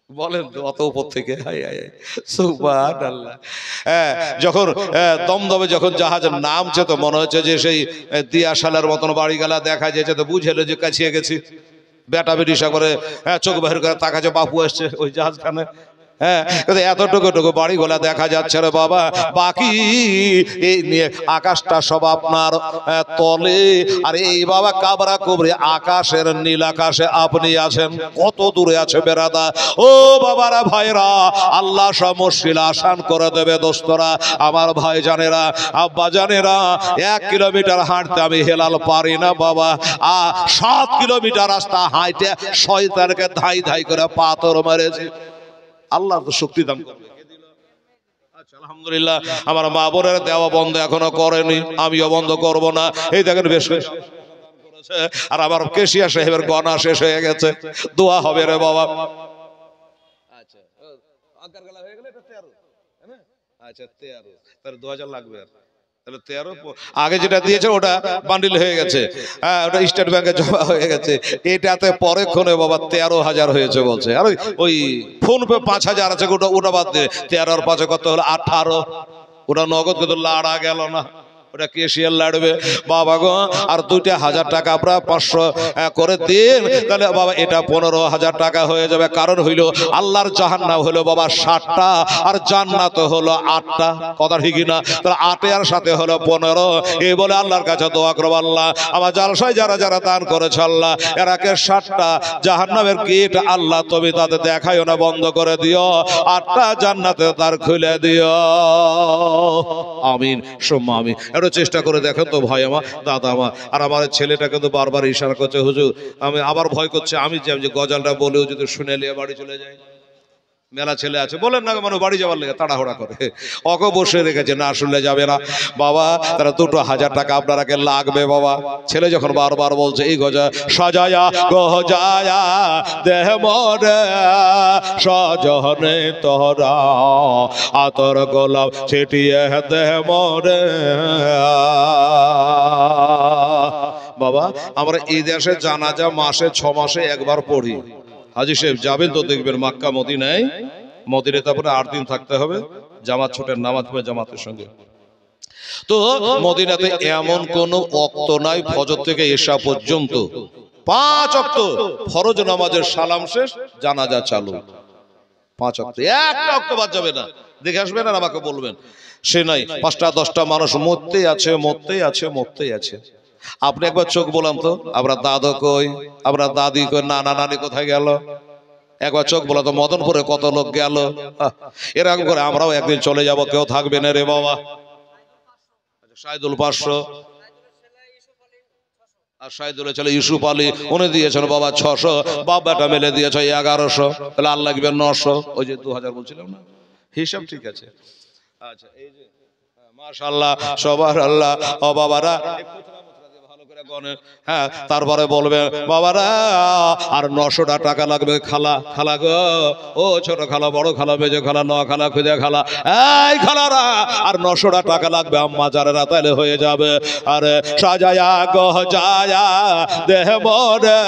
বলেন তো, অত উপর থেকে। সুবহানাল্লাহ। হ্যাঁ, যখন দমদমে যখন জাহাজের নামছে তো মনে হচ্ছে যে সেই দিয়াশালার মতন বাড়ি গেলা দেখা যাচ্ছে, তো বুঝেলো যে কাছিয়ে গেছি। বেটা বেটি করে চোখ বাহির করে তাকাচ্ছে, বাপু আসছে ওই জাহাজখানে। হ্যাঁ, এতটুকু বাড়ি গোলা দেখা যাচ্ছে রে বাবা, বাকি এই নিয়ে আকাশটা সব আপনার তলে। আর এই বাবা কাবরা কুবরি আকাশের নীল আকাশে আপনি আছেন, কত দূরে আছে বেরাদা। ও বাবারা ভাইরা, আল্লাহ সব মুশকিল আসান করে দেবে দোস্তরা, আমার ভাই জানেরা, আব্বা জানেরা। 1 কিলোমিটার হাঁটতে আমি হেলাল পারি না বাবা, 7 কিলোমিটার রাস্তা হাঁটে শয়তানকে ধাই ধাই করে পাথর মেরেছে। আল্লাহ তো শক্তি দান করবে। আলহামদুলিল্লাহ, আমার মা বোনের দেওয়া বন্ধ এখনো করেনি, আমিও বন্ধ করব না। এই দেখেন বেশ করেছে। আর আমার কেশিয়া সাহেবের গণা শেষ হয়ে গেছে, দোয়া হবে রে বাবা। আচ্ছা, আকার গলা হয়ে গেল, এটা 13, আচ্ছা 13, তাহলে 2000 লাগবে। আর তাহলে 13, আগে যেটা দিয়েছে ওটা বান্ডিল হয়ে গেছে। হ্যাঁ, ওটা স্টেট ব্যাংকে জমা হয়ে গেছে। এটাতে পরেক্ষণে বাবা 13,000 হয়েছে বলছে। আর ওই ফোন পে 5,000 আছে, ওটা বাদ দিয়ে 13 আর 5 কত হলো 18। ওটা নগদ কিন্তু লাড়া গেল না। ওটা কেশিয়ার লাড়বে বাবা গো। আর 2,000 টাকা আপনারা 500 করে দিন, তাহলে বাবা এটা 15,000 টাকা হয়ে যাবে। কারণ হইল আল্লাহর জাহান্নাম হলো বাবা 60টা আর জান্নাত হলো 8টা, কথা ঠিকই না? তাহলে 8 এর সাথে হলো 15। এই বলে আল্লাহর কাছে দোয়া করব, আল্লাহ আমার জালসায় যারা যারা দান করেছে আল্লাহ এরাকে 60টা জাহান্নামের গেট আল্লাহ তুমি তাদের দেখায়ও না, বন্ধ করে দিও, 8টা জান্নাতে তার খুলে দিও। আমিন সুম্মা আমিন। একটু চেষ্টা করে দেখেন তো ভাই আমার, দাদা আমার। আর আমার ছেলেটা কিন্তু বারবার ইশারা করছে, হুজুর আমি আবার ভয় করছে, আমি যে গজলটা বলেও যদি শুনে নিয়ে বাড়ি চলে যাই। মেলা ছেলে আছে বলেন না, মানুষ বাড়ি যাওয়ার লেগে তাড়াহুড়া করে, অকে বসে রেখেছে, না শুনলে যাবে না বাবা। তারা 2,000 টাকা আপনারাকে লাগবে বাবা। ছেলে যখন বারবার বলছে এই গজা সাজায়া গজায়া দেহ মরে সজনে তোরা আতর গোলাপ ছিটিয়ে দেহ মরে। বাবা আমরা এই দেশে জানাজা মাসে 6 মাসে একবার পড়ি। হাজী সাহেব যাবেন তো দেখবেন মক্কা মদিনায়, মদিনায় তারপরে 8 দিন থাকতে হবে, জামাত ছুটের নামাজ পড়ে জামাতের সঙ্গে। তো মদিনাতে এমন কোন ওয়াক্ত নাই ফজর থেকে এশা পর্যন্ত 5 ওয়াক্ত ফরজ নামাজের সালাম শেষ জানাজা চালু। 5 ওয়াক্ত, একটা ওয়াক্ত বাদ যাবে না। দেখে আসবেন আর আমাকে বলবেন সে নাই 5টা 10টা মানুষ মরতেই আছে মরতেই আছে মরতেই আছে। আপনি একবার চোখ বলান তো, আমরা দাদু কই, আমরা দাদি কই, নানা নানি কোথায় গেল? একবার চোখ বলা তো, মদনপুরে কত লোক গেল। এরকম করে আমরাও একদিন চলে যাব, কেউ থাকবে না রে বাবা। শাহিদুল 500, আর শাহিদুলের ছেলে ইউসুফ আলী উনি দিয়েছেন বাবা 600, বাবাটা মেলে দিয়েছে 1100, তাহলে আর লাগবে 900। ওই যে 2000 বলছিলাম না, হিসাব ঠিক আছে। আচ্ছা এই যে মাশাআল্লাহ সবার আল্লাহ ও বাবারা ভালো করে গনে। হ্যাঁ তারপরে বলবে বাবারা আর 900 টাকা লাগবে খালা, খালা গো ও ছোট খালা বড় খালা মেজো খালা ন খালা খুদে খালা, এই খালারা আর 900 টাকা লাগবে আম্মা যারা, তাহলে হয়ে যাবে। আরে সাজায়া গজায়া দেহ মরে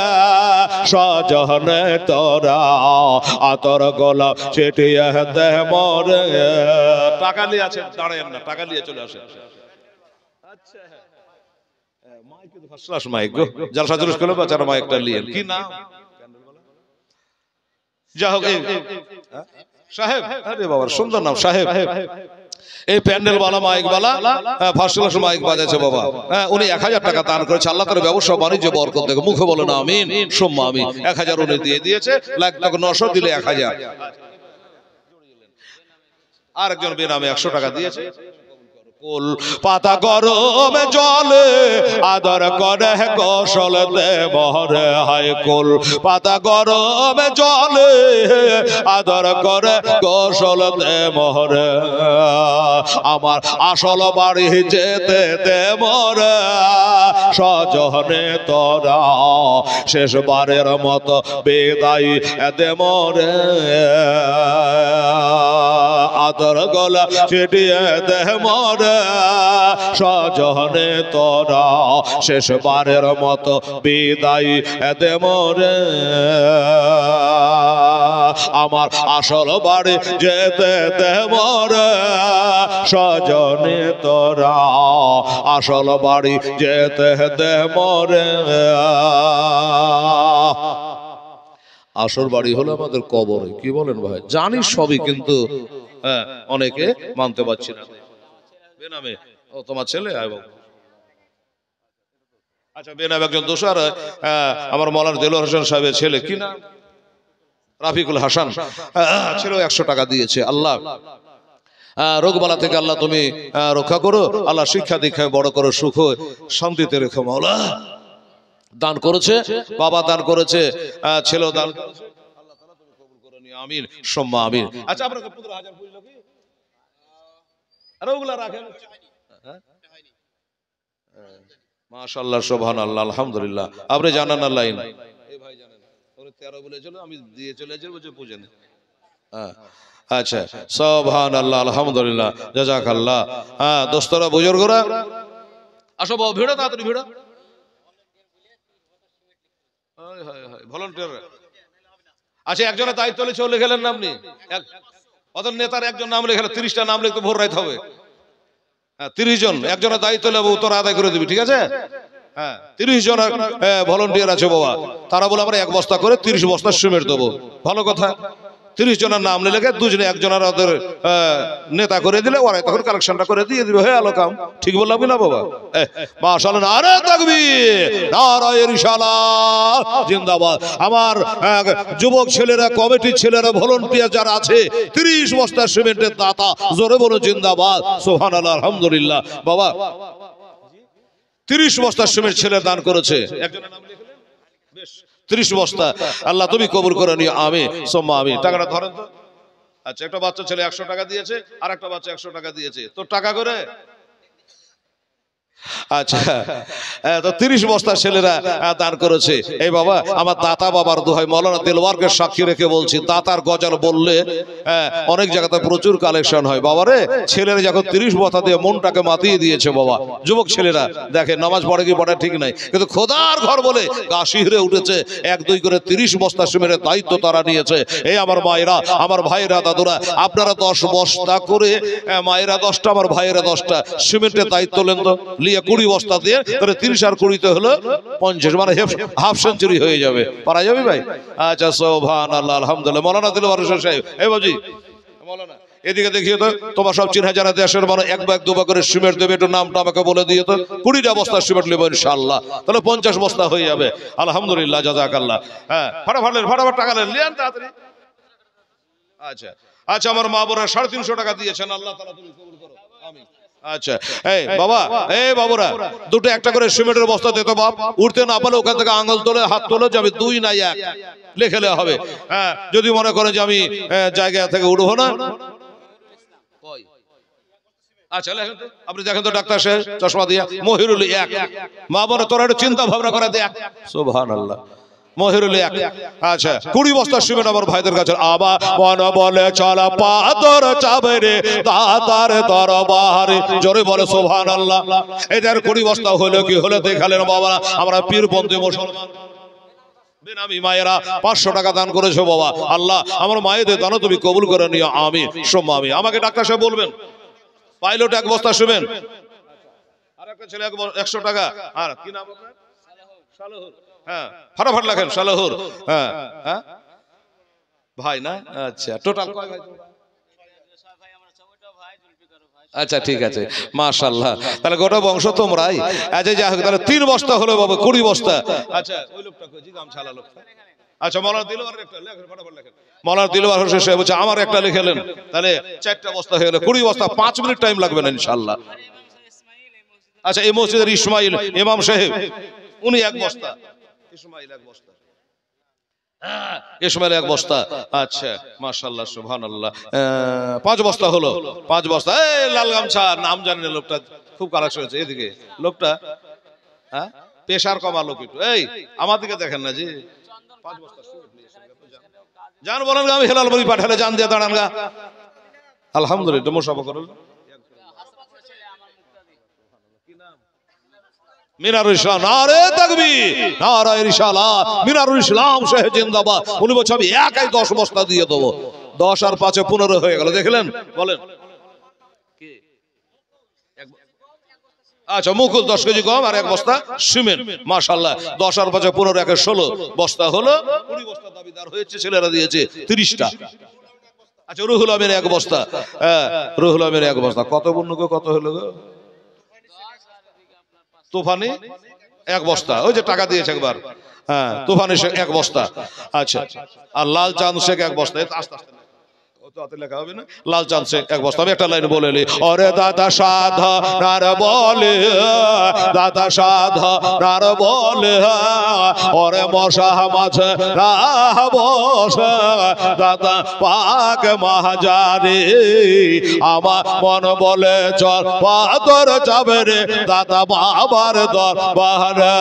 সজনে তোরা আতর গোলাপ ছিটিয়ে দেহ মরে। টাকা নিয়ে আছে, দাঁড়ায়েন না, টাকা নিয়ে চলে আসে। আচ্ছা মাইক তো ফার্স্ট ক্লাস মাইক গো, জলসা জুলুস করলে বাচ্চারা মাইকটা নিয়ে কি নাম যা হোক সাহেব, আরে বাবা সুন্দর নাম সাহেব। এই প্যান্ডেল বালা মাইক বালা ফার্স্ট ক্লাস মাইক বাজাচ্ছে বাবা। হ্যাঁ উনি 1000 টাকা দান করেছে, আল্লাহ তার ব্যবসা বাণিজ্য বরকত দেবে। মুখে বলে না আমিন সুম্মা আমিন। 1000 উনি দিয়ে দিয়েছে, লাখ লাখ 900 দিলে 1000। আরেকজন বেনামে 100 টাকা দিয়েছে। কুল পাতা গরমে জলে আদর করে গোসল দে মরে, হায় কুল পাতা গরমে জলে আদর করে গোসল দে মরে। আমার আসল বাড়ি যেতে দে মরে সজনে তোরা শেষবারের মতো বিদায় দে মরে। আদর গলা ছিটিয়ে দে মরে সজনে তোরা শেষবারের মতো বিদায় দে মরে। আমার আসল বাড়ি যেতে দে মরে সজনে তোরা আসল বাড়ি যেতে দে মরে। আসল বাড়ি হলো আমাদের কবরে, কি বলেন ভাই? জানি সবই, কিন্তু অনেকে মানতে পারছি না। বেনামে ও তোমার ছেলে? আচ্ছা বেনামে একজন দোষর আমার মৌলানা দেলোয়ার হোসেন সাহেবের ছেলে, কি নাম? রাফিকুল হাসান ছিল, 100 টাকা দিয়েছে। আল্লাহ রোগবালা থেকে আল্লাহ তুমি রক্ষা করো, আল্লাহ শিক্ষা দীক্ষায় বড় করো, সুখ শান্তিতে রেখো মাওলা। দান করেছে বাবা, দান করেছে ছেলেও দান করেছে, আল্লাহ তাআলা তুমি কবুল করে নিও আমিন সুম্মা আমিন। আচ্ছা আপনাকে 15000 বুঝলো কি? আর ওগুলা রাখেন। মাশাআল্লাহ সুবহানাল্লাহ আলহামদুলিল্লাহ। আপনি জানেন না লাইন, এই ভাই জানেন, ওরে 13 বলেছিল আমি দিয়ে চলে যাব যে বুঝেন। হ্যাঁ আচ্ছা সুবহানাল্লাহ আলহামদুলিল্লাহ জাযাকাল্লাহ। হ্যাঁ দোস্তরা বুজুর্গরা আসো বাবা, ভিড়ো তাড়াতাড়ি ভিড়ো। ভলান্টিয়ার আচ্ছা একজনের দায়িত্ব চলে গেলেন না আপনি, ওদের নেতার একজন নাম লেখেন, 30টা নাম লিখতে ভোর রাইতে হবে। 30 জন, একজনের দায়িত্ব নেবো, তোর আদায় করে দিবি, ঠিক আছে? হ্যাঁ, 30 জন ভলেন্টিয়ার আছে বাবা, তারা বলে আমরা 1 বস্তা করে 30 বস্তা সিমেন্ট দেবো। ভালো কথা, 30 জনের নাম লিখে দুজনে একজনের ওদের নেতা করে দিলে ওরা তখন কালেকশনটা করে দিয়ে দিবে, হয়ে গেল কাম। ঠিক বললাম কি না বাবা? মাশাআল্লাহ, নারে তাকবীর, নারায়ে রিসালাত, জিন্দাবাদ। আমার যুবক ছেলেরা, কমিটির ছেলেরা, ভলান্টিয়ার যারা আছে, 30 বস্তা সিমেন্টের দাতা, জোরে বলো জিন্দাবাদ, সুবহানাল্লাহ, আলহামদুলিল্লাহ। বাবা 30 বস্তা সিমেন্ট ছেলে দান করেছে, একজনের নাম লিখলেন, বেশ 30 বস্তা, আল্লাহ তুমি কবুল করে নিও, আমিন সুম্মা আমিন। টাকাটা ধরেন তো। আচ্ছা, একটা বাচ্চা ছেলে 100 টাকা দিয়েছে, আর একটা বাচ্চা 100 টাকা দিয়েছে, তো টাকা করে। আচ্ছা, তো 30 বস্তা ছেলেরা দান করেছে। এই বাবা, আমার দাতা বাবার দোহাই, মাওলানা দেলওয়ারকে সাক্ষী রেখে বলছি, দাতার গজল বললে অনেক জায়গাতে প্রচুর কালেকশন হয়। বাবারে, ছেলেরা যখন 30 বস্তা দিয়ে মনটাকে মাতিয়ে দিয়েছে বাবা, যুবক ছেলেরা দেখে নামাজ পড়ে কি পড়ে ঠিক নাই, কিন্তু খোদার ঘর বলে গা শিহরে উঠেছে। 1-2 করে 30 বস্তা সিমেন্টের দায়িত্ব তারা নিয়েছে। এই আমার মায়েরা, আমার ভাইরা, দাদুরা, আপনারা 10 বস্তা করে, মায়েরা 10টা, আমার ভাইয়েরা 10টা সিমেন্টের দায়িত্ব নেন তো। 20 বস্তা দিয়ে তাহলে 30 আর 20 হলো 50, মানে হাফ সেঞ্চুরি হয়ে যাবে। পারা যাবে ভাই? আচ্ছা, সুবহানাল্লাহ, আলহামদুলিল্লাহ। মাওলানা দিলওয়ার হোসেন সাহেব, এই বাবজি মাওলানা এদিকে দেখিয়ে তো, তোমার সব চিন্তা জানা দেশের মানে 1 ভাগ 2 ভাগ করে সিমেন্ট দেবে, একটু নামটা আমাকে বলে দিয়ে তো। 20টা বস্তা সিমেন্ট নেবো ইনশাআল্লাহ, তাহলে 50 বস্তা হয়ে যাবে। আলহামদুলিল্লাহ, জাযাকাল্লাহ। হ্যাঁ, ফাটাফাট টাকা নেন তাড়াতাড়ি। আচ্ছা আচ্ছা, আমার মা বোরা 350 টাকা দিয়েছেন, আল্লাহ তাআলা তুমি কবুল করো, আমিন। আচ্ছা, এই বাবা, এই বাবুরা, দুটো একটা করে সিমেন্টের বস্তা দিত বাপ। উঠতে না পারলে ওখান থেকে আঙুল তোলে, হাত তোলে, যে আমি 2 না 1 লিখলে হবে। হ্যাঁ, যদি মনে করেন যে আমি জায়গা থেকে উঠবো না। আচ্ছা, লেখেন তো, আপনি দেখেন তো ডাক্তার সাহেব চশমা দিয়া, মহিরুল 1। মা বোনে তোরা একটু চিন্তা ভাবনা করে দেখ, সুবহানাল্লাহ, মহিরুল 1। আচ্ছা, 20 বস্তা সিমেন্ট আমার ভাইদের কাছে। আবার মন বলে চলা পাদর চাবে রে দাতার দরবারে, জোরে বলে সুবহানাল্লাহ। এদের 20 বস্তা হলো কি হলো দেখালেন বাবা, আমরা পীরপন্থী মুসলমান বেনামি মায়েরা 500 টাকা দান করেছো বাবা। আল্লাহ আমার মায়েদের দানও তুমি কবুল করে নিও, আমিন সুম্মা আমিন। আমাকে ডাক্তার সাহেব বলবেন, পাইলট 1 বস্তা সিমেন্ট, আর একটা ছেলে 100 টাকা। আর কি নাম আপনার? সালাহুর। হ্যাঁ, ফাটাফাট লেখেন, সালাহুর। হ্যাঁ হ্যাঁ ভাই না? আচ্ছা, টোটাল কয় ভাই? আচ্ছা, ঠিক আছে, মাশাআল্লাহ, তাহলে গোটা বংশ তোমরাই। আচ্ছা, যাই হোক, তাহলে 3 বস্তা হলো বাবা, 20 বস্তা। আচ্ছা, ওই লোকটা কই, জি গামছালা লোকটা। আচ্ছা, মাওলানা দিলওয়ার একটা লেখেন, ফাটাফাট লেখেন। মাওলানা দিলওয়ার হোসেন সাহেব বলছে আমার একটা লিখেলেন, তাহলে 4টা বস্তা হয়ে গেল, 20 বস্তা। 5 মিনিট টাইম লাগবে না ইনশাআল্লাহ। আচ্ছা, এই মসজিদের ইসমাইল ইমাম সাহেব, উনি 1 বস্তা, ইসমাইল 1 বস্তা, ইসমাইল 1 বস্তা। আচ্ছা, মাশাআল্লাহ, সুবহানাল্লাহ। 5 বস্তা হলো, 5 বস্তা। এই লাল গামছা, নাম জানি না লোকটা, খুব কালেকশন হয়েছে। এদিকে লোকটা, হ্যাঁ, পেশার কমা লোক একটু। এই আমার দিকে দেখেন না জি, 5 বস্তা জান বলেন, আমি হেলাল বলি পাঠালে জান দিয়ে দাঁড়ান গা। আলহামদুলিল্লাহ, মুসাফা করুন। মিনারুল ইসলাম, নারে তাকবীর, নারায়ে রিসালাত, মিনারুল ইসলাম সাহেব জিন্দাবাদ। উনি বলছে আমি একাই 10 বস্তা দিয়ে দেবো। 10 আর 5 15 হয়ে গেল, দেখলেন? বলেন আচ্ছা, মুকুল 10 কেজি কম আর 1 বস্তা সিমেন্ট, মাশাআল্লাহ। 10 আর 5 15 একে 16 বস্তা হলো। 20 বস্তা দাবিদার হয়েছে, ছেলেরা দিয়েছে 30টা। আচ্ছা, রুহুল আমিন 1 বস্তা। হ্যাঁ, রুহুল আমিন 1 বস্তা। কত বন্নুকে কত হলো গো? তুফানি 1 বস্তা, ওই যে টাকা দিয়েছে একবার। হ্যাঁ, তুফানি শেখ 1 বস্তা। আচ্ছা, আর লাল চাঁদ শেখ 1 বস্তা। আস্তে আস্তে লেখা হবে না? লাল চাঁদ শেখ 1 বস্তা। আমি একটা লাইন বলে নি, ওরে দাদা সাধা নার বলে, দাদা সাধা নার বলে, ওরে মশা মাঝে রাহ বসে, দাদা পাক মাহাজারি, আমার মন বলে চল পাদর যাবে রে দাদা বাবার দরবারে,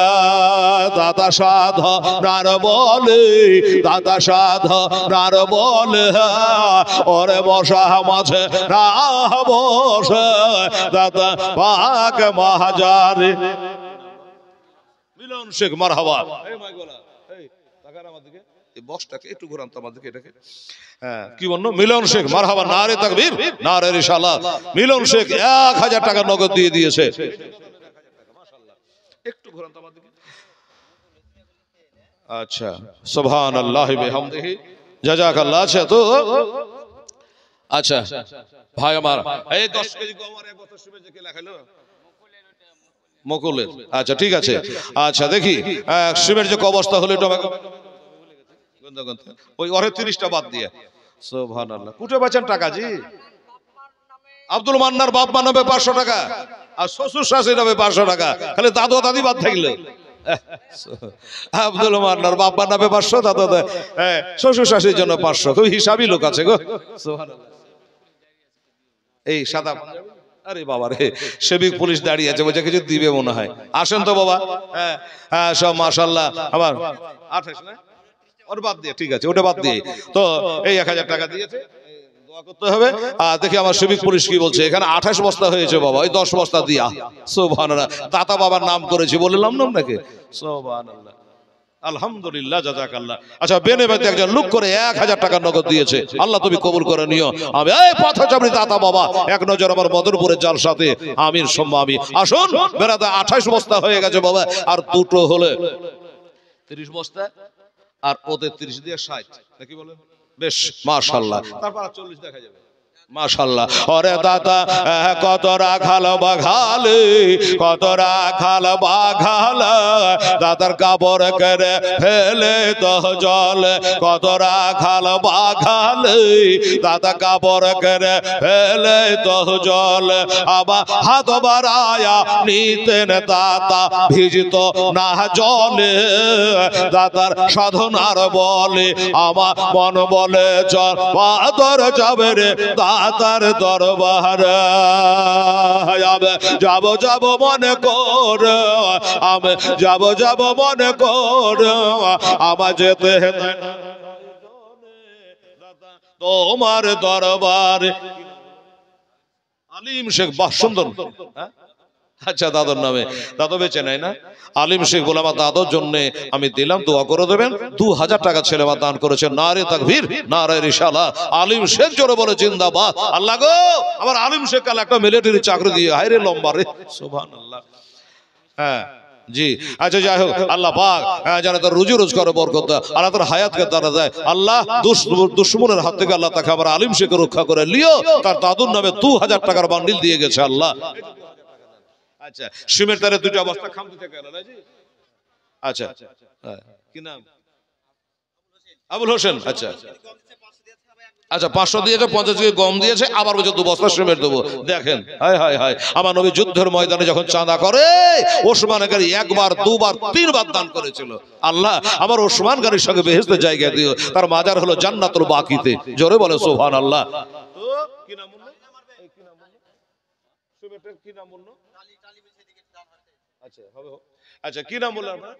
দাদা সাধা নার বলে, দাদা সাধা নার বলে, ওরে মশা মাঝে রাহ বসে, দাদা পাক মাহাজারি। মিলন শেখ মারহাবা। এই মাইকওয়ালা, এই তাকান আমার দিকে। এই বক্সটাকে একটু ঘোরান তো আমাদেরকে এটাকে। হ্যাঁ কি বললো? মিলন শেখ, মারহাবা, নারে তাকবীর, নারে রিসালাত। মিলন শেখ 1000 টাকা নগদ দিয়ে দিয়েছে। একটু ঘোরান তো আমাদেরকে। আচ্ছা, সুবহানাল্লাহ বিহামদিহি, জাযাকাল্লাহ। আচ্ছা তো আচ্ছা ভাই আমার, এই 10 কেজি গম আর এক বস্তা সিমেন্ট যে লেখালো মকুলের। আচ্ছা ঠিক আছে। আচ্ছা দেখি সিমেন্ট যে ক বস্তা হলো এটা আমাকে ওই ওরে 30টা বাদ দিয়ে। সুবহানাল্লাহ। কুটে বাঁচান টাকা জি? আব্দুল মান্নার বাপ নামে 500 টাকা আর শ্বশুর শাশুড়ি নামে 500 টাকা, খালি দাদু দাদি বাদ থাকলো। আব্দুল মান্নার বাপ নামে 500, দাদু শ্বশুর শাশুড়ির জন্য 500। খুব হিসাবই লোক আছে গো। সুবহানাল্লাহ। এই সাদা, আরে বাবা রে, সেবিক পুলিশ দাঁড়িয়ে আছে, বলছে কিছু দিবে মনে হয়। আসেন তো বাবা। হ্যাঁ হ্যাঁ সব মাশাআল্লাহ। আবার 28 না, ওর বাদ দিয়ে, ঠিক আছে ওটা বাদ দিয়ে। তো এই 1000 টাকা দিয়েছে, দোয়া করতে হবে। আর দেখি আমার সেবিক পুলিশ কি বলছে। এখানে 28 বস্তা হয়েছে বাবা, ওই 10 বস্তা দিয়া। সুবহানাল্লাহ। দাতা বাবার নাম করেছি, বললাম না আপনাকে। সুবহানাল্লাহ, আলহামদুলিল্লাহ, জাযাকাল্লাহ। আচ্ছা বেনেবাতে একজন লোক করে 1000 টাকা নগদ দিয়েছে। আল্লাহ তুমি কবুল করে নিও। আমি এই পথচারী দাতা বাবা, এক নজর আমার মদনপুরের জালসাতে আমিন সুম্মা আমিন। আসুন বেরাদা, 28 বস্তা হয়ে গেছে বাবা, আর দুটো হলে 30 বস্তা, আর ওদের 30 দিয়ে 60 নাকি বলেন? বেশ মাশাআল্লাহ। তারপর 40 দেখা যাবে। মাশাআল্লাহ। ওরে দাদা কত রাখাল বাঘালে, কত রাখাল বাঘালা, দাদার কাপড় করে ফেলে তো জল, কত রাখাল বাঘালে, দাদা কাপড় করে ফেলে তো জল, আবার হাত বাড়ায়া নিতেন দাদা ভিজিত না জলে, দাদার সাধনার বলে আমার মন বলে চল বাদর যাবে রে দাতার দরবারে। যাব যাব মনে কর, আমি যাব যাব মনে কর, আমার যেতে তোমার দরবারে। আলিম শেখ, বাহ সুন্দর। আচ্ছা দাদুর নামে, দাদু বেঁচে নাই না? আলিম শেখ বলে আমার দাদুর জন্য আমি দিলাম, দোয়া করে দেবেন। 2000 টাকা ছেলে আমার দান করেছে। নারে তাকবীর, নারে রিসালাত। আলিম শেখ জোরে বলে জিন্দাবাদ। আল্লাহ গো, আমার আলিম শেখ কাল একটা মিলিটারি চাকরি দিয়ে, হায় রে লম্বা রে। সুবহানাল্লাহ। হ্যাঁ জি। আচ্ছা যাই হোক, আল্লাহ পাক যেন তার রুজি রোজগার বরকত দেয়, আল্লাহ তার হায়াতকে দ্বারা দেয়। আল্লাহ দুশ্মনের হাত থেকে আল্লাহ তাকে আমার আলিম শেখকে রক্ষা করে লিও। তার দাদুর নামে 2000 টাকার বান্ডিল দিয়ে গেছে আল্লাহ। আচ্ছা সিমেন্ট তারে 2টা বস্তা খাম দিতে গেল না জি? আচ্ছা কি নাম? আবুল হোসেন। আচ্ছা আচ্ছা 500 দিয়েছে, 50 কেজি গম দিয়েছে, আবার বলছে 2 বস্তা সিমেন্ট দেবো। দেখেন হায় হায় হায়, আমার নবী যুদ্ধের ময়দানে যখন চাঁদা করে, ওসমান গাড়ি 1 বার 2 বার 3 বার দান করেছিল। আল্লাহ আমার ওসমান গাড়ির সঙ্গে বেহেশতের জায়গা দিও, তার মাজার হলো জান্নাতুল বাকিতে। জোরে বলে সুবহানাল্লাহ। তো কি নাম বললো? কি নাম বললো? সিমেন্টের কি নাম বললো? আচ্ছা হবে। আচ্ছা কি নাম বললেন আপনার?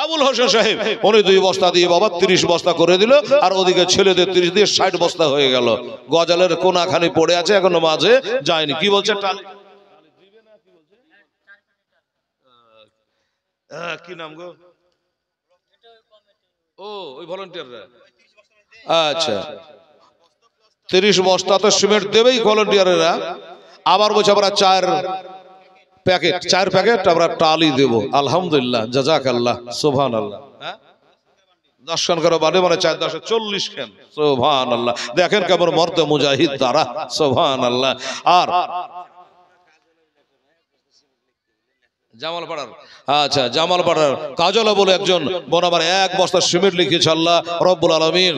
আবুল হোসেন সাহেব। উনি 2 বস্তা দিয়ে বাবা 30 বস্তা করে দিল, আর ওদিকে ছেলেদের 30 দিয়ে 60 বস্তা হয়ে গেল। গজালের কোনাখানি পড়ে আছে, এখনো মাঝে যায়নি। কি বলছে? কি নাম গো? ও ওই ভলান্টিয়াররা। আচ্ছা 30 বস্তা তো সিমেন্ট দেবেই ভলান্টিয়াররা। আবার বলছে আমরা 4 প্যাকেট আমরা টালি দেবো। আলহামদুলিল্লাহ, জাযাকাল্লাহ, সুবহানাল্লাহ। 10 খান করে বাড়ে, মানে 4 10 40 খান। সুবহানাল্লাহ। দেখেন কেমন মর্দ মুজাহিদ তারা। সুবহানাল্লাহ। আর জামালপাড়ার, আচ্ছা জামালপাড়ার কাজলা বলে একজন বোন আমার 1 বস্তা সিমেন্ট লিখেছে। আল্লাহ রব্বুল আলামিন,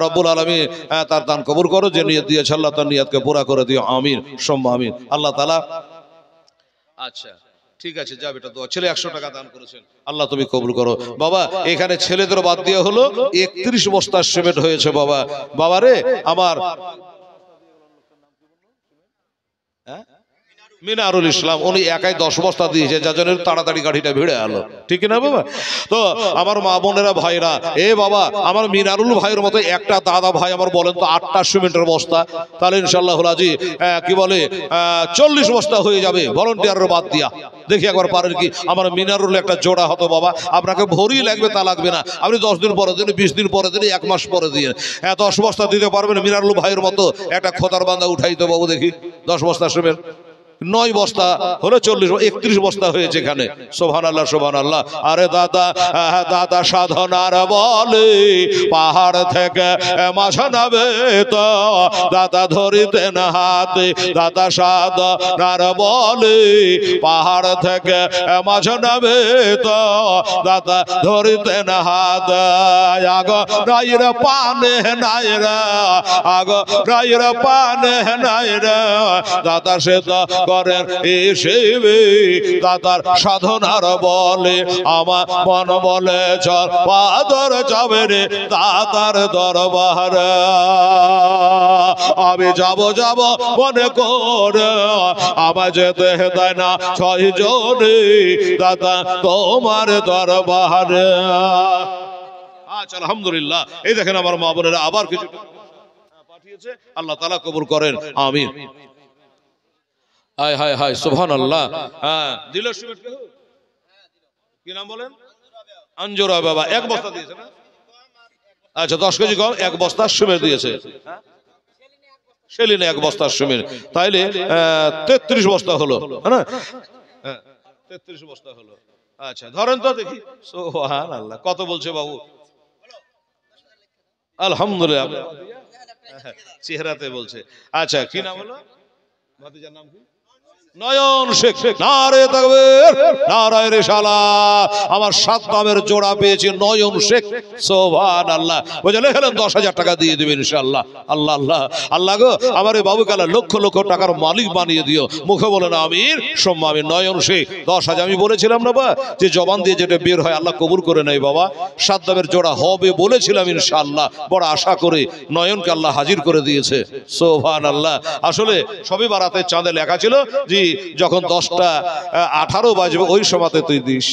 রব্বুল আলামিন তার দান কবুল করো। যে নিয়ত দিয়েছে আল্লাহ তার নিয়তকে পুরা করে দিও। আমিন সুম্মা আমিন। আল্লাহ তাআলা। আচ্ছা ঠিক আছে যা বেটা, দোয়া। ছেলে 100 টাকা দান করেছেন, আল্লাহ তুমি কবুল করো। বাবা এখানে ছেলেদের বাদ দিয়ে হলো 31 বস্তা সিমেন্ট হয়েছে বাবা। বাবা রে আমার মিনারুল ইসলাম উনি একাই 10 বস্তা দিয়েছে, যার জন্য তাড়াতাড়ি গাড়িটা ভিড়ে এলো, ঠিক না বাবা? তো আমার মা বোনেরা ভাইরা, এ বাবা আমার মিনারুল ভাইয়ের মতো একটা দাদা ভাই আমার বলেন তো 8টা সিমেন্টের বস্তা, তাহলে ইনশাআল্লাহ হাজি কি বলে 40 বস্তা হয়ে যাবে ভলান্টিয়ারের বাদ দিয়া। দেখি একবার পারেন কি? আমার মিনারুল একটা জোড়া হতো বাবা, আপনাকে ভরি লাগবে তা লাগবে না, আপনি 10 দিন পরে দিন, 20 দিন পরে দিন, 1 মাস পরে দিন, 10 বস্তা দিতে পারবেন মিনারুল ভাইয়ের মতো একটা খোদার বান্দা উঠাইতে বাবু। দেখি 10 বস্তা সিমেন্ট, 9 বস্তা হলো 40, 31 বস্তা হয়েছে এখানে। সুবহানাল্লাহ সুবহানাল্লাহ। আরে দাদা দাদা সাধনার বলে পাহাড় থেকে মাছ নাবে তো দাদা ধরিতে না হাতে, দাদা সাধনার বলে পাহাড় থেকে মাছ নাবে তো দাদা ধরিতে না হাত। আগ রাইরা পানে নাইরা, আগ রাইরা পানে নাইরা, দাদা সে তো করেন এসেবে দাদার সাধনার বলে আমার মন বলে চল পাদর যাবে রে দাদার দরবার। আমি যাব যাব মনে করে আমার যেতে দেয় না 6 জনে দাদা তোমার দরবারে। আচ্ছা আলহামদুলিল্লাহ। এই দেখেন আমার মা বোনেরা আবার কিছু পাঠিয়েছে, আল্লাহ তাআলা কবুল করেন, আমিন। হায় হায় হায় সুবহানাল্লাহ। হ্যাঁ দিল সিমেন্ট কে? কি নাম বলেন? আঞ্জুরা বাবা। 1 বস্তা দিয়েছে না? আচ্ছা 10 কেজি কম, 1 বস্তা সিমেন্ট দিয়েছে। সেলিনে 1 বস্তা সিমেন্ট, তাইলে 33 বস্তা হলো, হ্যাঁ না? 33 বস্তা হলো। আচ্ছা ধরেন তো দেখি। সুবহানাল্লাহ। কত বলছে বাবু? আলহামদুলিল্লাহ। চেহারাতে বলছে। আচ্ছা কি নাম হলো? ভাতিজার নাম কি? নয়ন শেখ। নারে তাকবীর, নারায়ে রিসালাত। আমার 7 নামের জোড়া পেয়েছি নয়ন শেখ। সুবহানাল্লাহ। বুঝলে হলেন 10,000 টাকা দিয়ে দিবেন ইনশাআল্লাহ। আল্লাহ আল্লাহ আল্লাহ গো আমার এই বাবু কালা লক্ষ লক্ষ টাকার মালিক বানিয়ে দিও। মুখে বলেন আমির, সম্মা আমিন। নয়ন শেখ 10,000 আমি বলেছিলাম না বা, যে জবান দিয়ে যেটা বের হয় আল্লাহ কবুল করে নেয় বাবা। 7 নামের জোড়া হবে বলেছিলাম ইনশাআল্লাহ। বড় আশা করে নয়নকে আল্লাহ হাজির করে দিয়েছে। সুবহানাল্লাহ। আসলে সবই বারাতে চাঁদে লেখা ছিল যে যখন 10টা 18 বাজবে ওই সময়তে তুই দিস।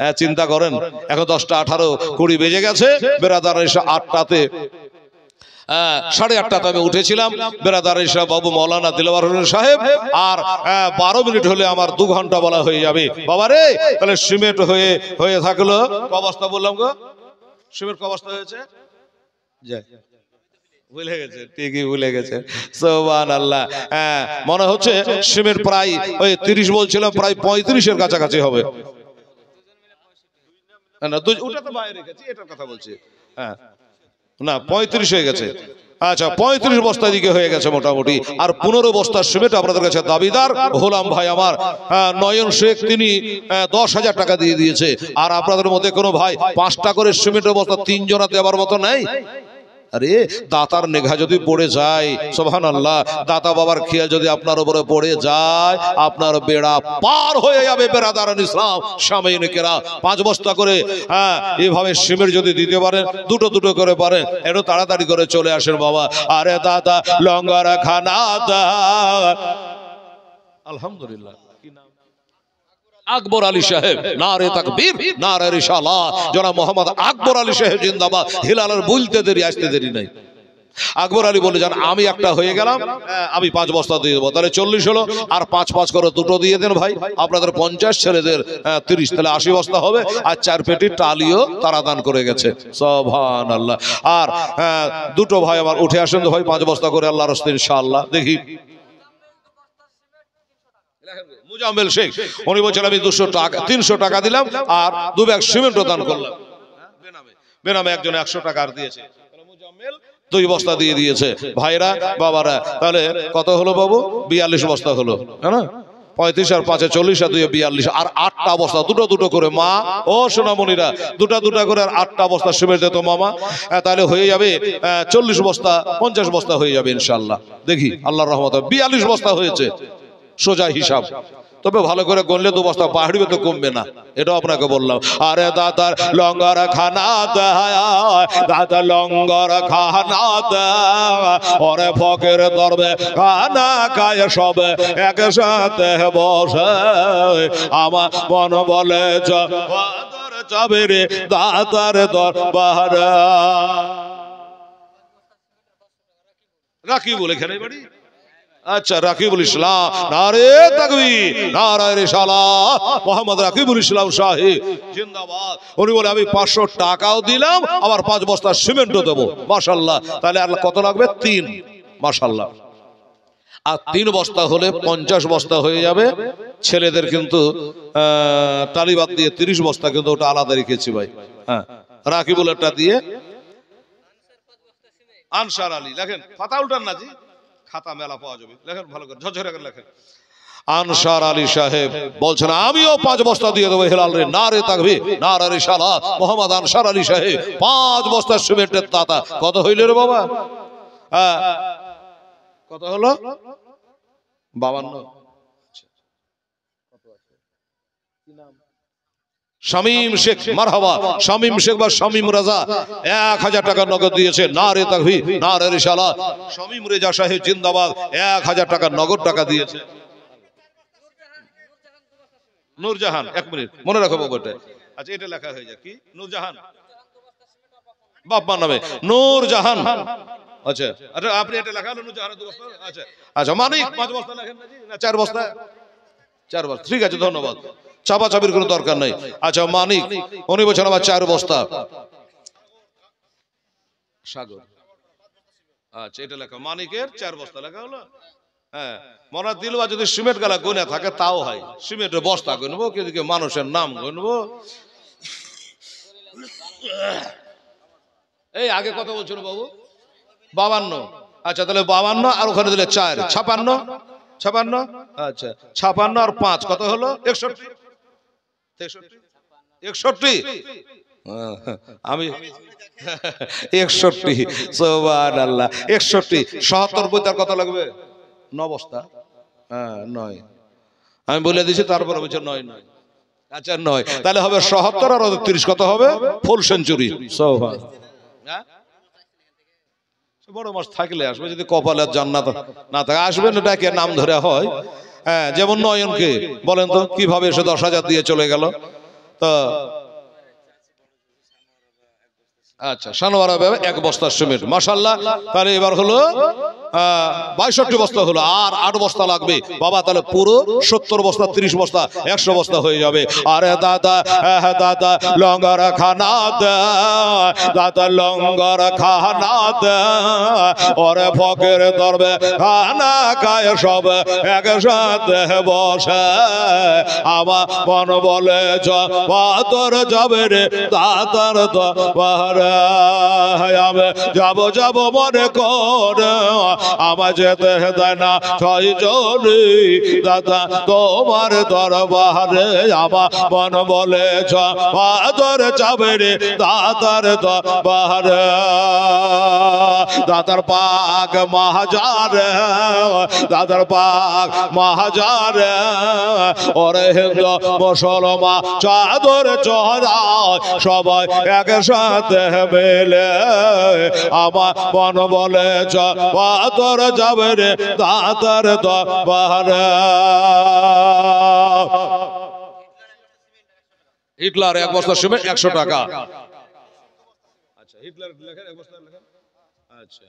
হ্যাঁ চিন্তা করেন, এখন 10টা 18 20 বেজে গেছে। বেরাদার এসে 8টাতে 8:30টাতে আমি উঠেছিলাম। বেরাদার এসে বাবু মৌলানা দিলওয়ার হোসেন সাহেব, আর 12 মিনিট হলে আমার 2 ঘন্টা বলা হয়ে যাবে বাবা রে। তাহলে সিমেন্ট হয়ে থাকলো ক বস্তা বললাম গো? সিমেন্ট ক বস্তা হয়েছে? যাই ভুলে গেছে, ঠিকই ভুলে গেছে। সুবহানাল্লাহ। হ্যাঁ মনে হচ্ছে সিমেন্ট প্রায় ওই 30 বলছিলাম, প্রায় 35-এর কাছাকাছি হবে। না ওটা তো বাইরে রেখেছি, এটার কথা বলছি। হ্যাঁ না 35 হয়ে গেছে। আচ্ছা 35 বস্তা দিকে হয়ে গেছে মোটামুটি। আর 15 বস্তার সিমেন্ট আপনাদের কাছে দাবিদার হলাম ভাই আমার নয়ন শেখ, তিনি 10,000 টাকা দিয়ে দিয়েছে। আর আপনাদের মধ্যে কোনো ভাই 5টা করে সিমেন্টের বস্তা 3 জনা দেওয়ার মতো নাই? আরে দাতার নেঘা যদি পড়ে যায়, সুবহানাল্লাহ, দাতা বাবার খেয়াল যদি আপনার উপরে পড়ে যায়, আপনার বেড়া পার হয়ে যাবে। বেরাদারান ইসলাম সামাইন কেরাম 5 বস্তা করে এইভাবে সিমেন্ট যদি দিতে পারেন, দুটো দুটো করে পারেন, একটু তাড়াতাড়ি করে চলে আসেন বাবা। আরে দাদা লঙ্গর খানা দা। আলহামদুলিল্লাহ। আকবর আলী সাহেব, নারে তাকবীর, নারে রিসালাত। জনাব মোহাম্মদ আকবর আলী সাহেব জিন্দাবাদ। হিলালের বলতে দেরি, আসতে দেরি নাই। আকবর আলী বলে যান আমি একটা হয়ে গেলাম, আমি 5 বস্তা দিয়ে দেবো, তাহলে 40 হলো। আর 5 করে দুটো দিয়ে দেন ভাই, আপনাদের 50, ছেলেদের 30, তাহলে 80 বস্তা হবে। আর 4 পেটি টালিও তারা দান করে গেছে। সুবহানাল্লাহ। আর দুটো ভাই আমার উঠে আসেন তো ভাই, 5 বস্তা করে আল্লাহর রাস্তায় ইনশাআল্লাহ। দেখি মুজাম্মেল শেখ, উনি বলছেন আমি 200 টাকা 300 টাকা দিলাম আর 2 ব্যাগ সিমেন্ট দান করলাম। বেনামে একজন 100 টাকা দিয়েছে। মুজাম্মেল 2 বস্তা দিয়ে দিয়েছে। ভাইরা বাবারা, তাহলে কত হলো বাবু? 42 বস্তা হলো, হ্যাঁ না? 35 আর 5 40 আর 2 42, আর 8টা বস্তা দুটো দুটো করে মা ও সোনামণিরা, দুটা দুটা করে আর 8টা বস্তা সিমেন্ট দিত মামা, তাহলে হয়ে যাবে 40 বস্তা 50 বস্তা হয়ে যাবে ইনশাআল্লাহ। দেখি আল্লাহর রহমতে 42 বস্তা হয়েছে, সোজা হিসাব। তবে ভালো করে গণলে 2 বস্তা বাড়বে, তো কমবে না, এটাও আপনাকে বললাম। আরে দাদার লঙ্গর খানা দেয়, দাদা লঙ্গর খানা দেয়, ওরে ফকের দরবে খানা খায় সব একসাথে বসে, আমার মন বলে যাবে রে দাদার দরবারে। রাকিবুল এখানে বাড়ি? আচ্ছা, রাকিবুল ইসলাম, নারে তাকবীর, নারে রিসালাত, মোহাম্মদ রাকিবুল ইসলাম সাহেব জিন্দাবাদ। উনি বলে আমি 500 টাকাও দিলাম, আবার 5 বস্তা সিমেন্টও দেবো। মাশাআল্লাহ। তাহলে আর কত লাগবে? 3। মাশাআল্লাহ। আর 3 বস্তা হলে 50 বস্তা হয়ে যাবে। ছেলেদের কিন্তু তালিবাদ দিয়ে 30 বস্তা, কিন্তু ওটা আলাদা রেখেছি ভাই। হ্যাঁ, রাকিবুলেরটা দিয়ে আনসার আলী লেখেন, খাতা উল্টান না জি, খাতা মেলা পাওয়া যাবে, লেখেন ভালো করে, ঝরঝরে করে লেখেন। আনসার আলী সাহেব বলছেন আমিও 5 বস্তা দিয়ে দেবো। হেলাল রে, নারে তাকবীর, নারে রিসালাত, মোহাম্মদ আনসার আলী সাহেব 5 বস্তা সিমেন্টের দাতা। কত হইল রে বাবা? হ্যাঁ, কত হলো? 52। শামীম শেখ, মারহাবা। শামীম শেখ বা শামীম রাজা 1000 টাকা নগদ দিয়েছে। নারে তাকবীর, নারে রিসালাত। শামীম রেজা সাহেব জিন্দাবাদ, 1000 টাকা নগদ টাকা দিয়েছে। নূরজাহান, 1 মিনিট মনে রাখো বাবাটা। আচ্ছা, এটা লেখা হয়ে যায় কি? নূরজাহান বাপমার নামে, নূরজাহান। আচ্ছা আচ্ছা, আপনি এটা লেখা হলো নূরজাহান 2 বস্তা। আচ্ছা আচ্ছা, মানিক 5 বস্তা লেখেন না 4 বস্তা? 4 বস্তা, ঠিক আছে, ধন্যবাদ। চাপাচাপির কোনো দরকার নাই। আচ্ছা, মানিক উনি বলছেন আমার 4 বস্তা। সাগর, আচ্ছা, এটা লেখা মানিকের 4 বস্তা লেখা হলো। হ্যাঁ, মনে দিল যদি সিমেন্ট গালা গুনে থাকে তাও হয়, সিমেন্টের বস্তা গুনবো, কিন্তু মানুষের নাম গুনবো। এই আগে কত বলছিল বাবু? 52। আচ্ছা, তাহলে 52 আর ওখানে দিলে 4, 56। 56, আচ্ছা 56 আর 5 কত হলো? 61। 61, আমি 61। সুবহানাল্লাহ, 61। 77 বই তার কত লাগবে? 9 বস্তা। হ্যাঁ, 9 আমি বলে দিয়েছি, তারপরে বলছে 9। আচ্ছা 9, তাহলে হবে 77 আর 30 কত হবে? ফুল সেঞ্চুরি। সুবহানাল্লাহ। বড় মাছ থাকলে আসবে, যদি কপালের জান্নাত না থাকে আসবে না, এটাকে নাম ধরে হয়। হ্যাঁ, যেমন নয়নকে বলেন তো কিভাবে এসে 10,000 দিয়ে চলে গেল। তো আচ্ছা, সানোয়ারা 1 বস্তা সিমেন্ট। মাশাআল্লাহ। তাহলে এবার হলো 62 বস্তা হলো, আর 8 বস্তা লাগবে বাবা। তাহলে পুরো 70 বস্তা, 30 বস্তা, 100 বস্তা হয়ে যাবে। আরে দাদা, দাদা লঙ্গর খানা দে, দাদা লঙ্গর খানা দে, ওরে ফকের দরবে খানা খায় সব একসাথে বসে, আমার মন বলে তোর যাবে রে দাদার দরবারে। যাবো যাবো মনে কর, আমার যেতে দেয় না 6 জনে, দাদা তোমার দরবারে, আমার মন বলে তোর যাবে রে দাদার দরবারে। দাদার পাক মাহাজারে, দাদার পাক মাহাজারে, ওরে হিন্দু মুসলমান চাদর চড়া সবাই একসাথে মেলে, আমার মন বলে তোর যাবে রে দাদার দরবারে। হিটলার 1 বস্তা সিমেন্ট 100 টাকা। আচ্ছা, হিটলার লেখেন 1 বস্তা লেখেন। আচ্ছা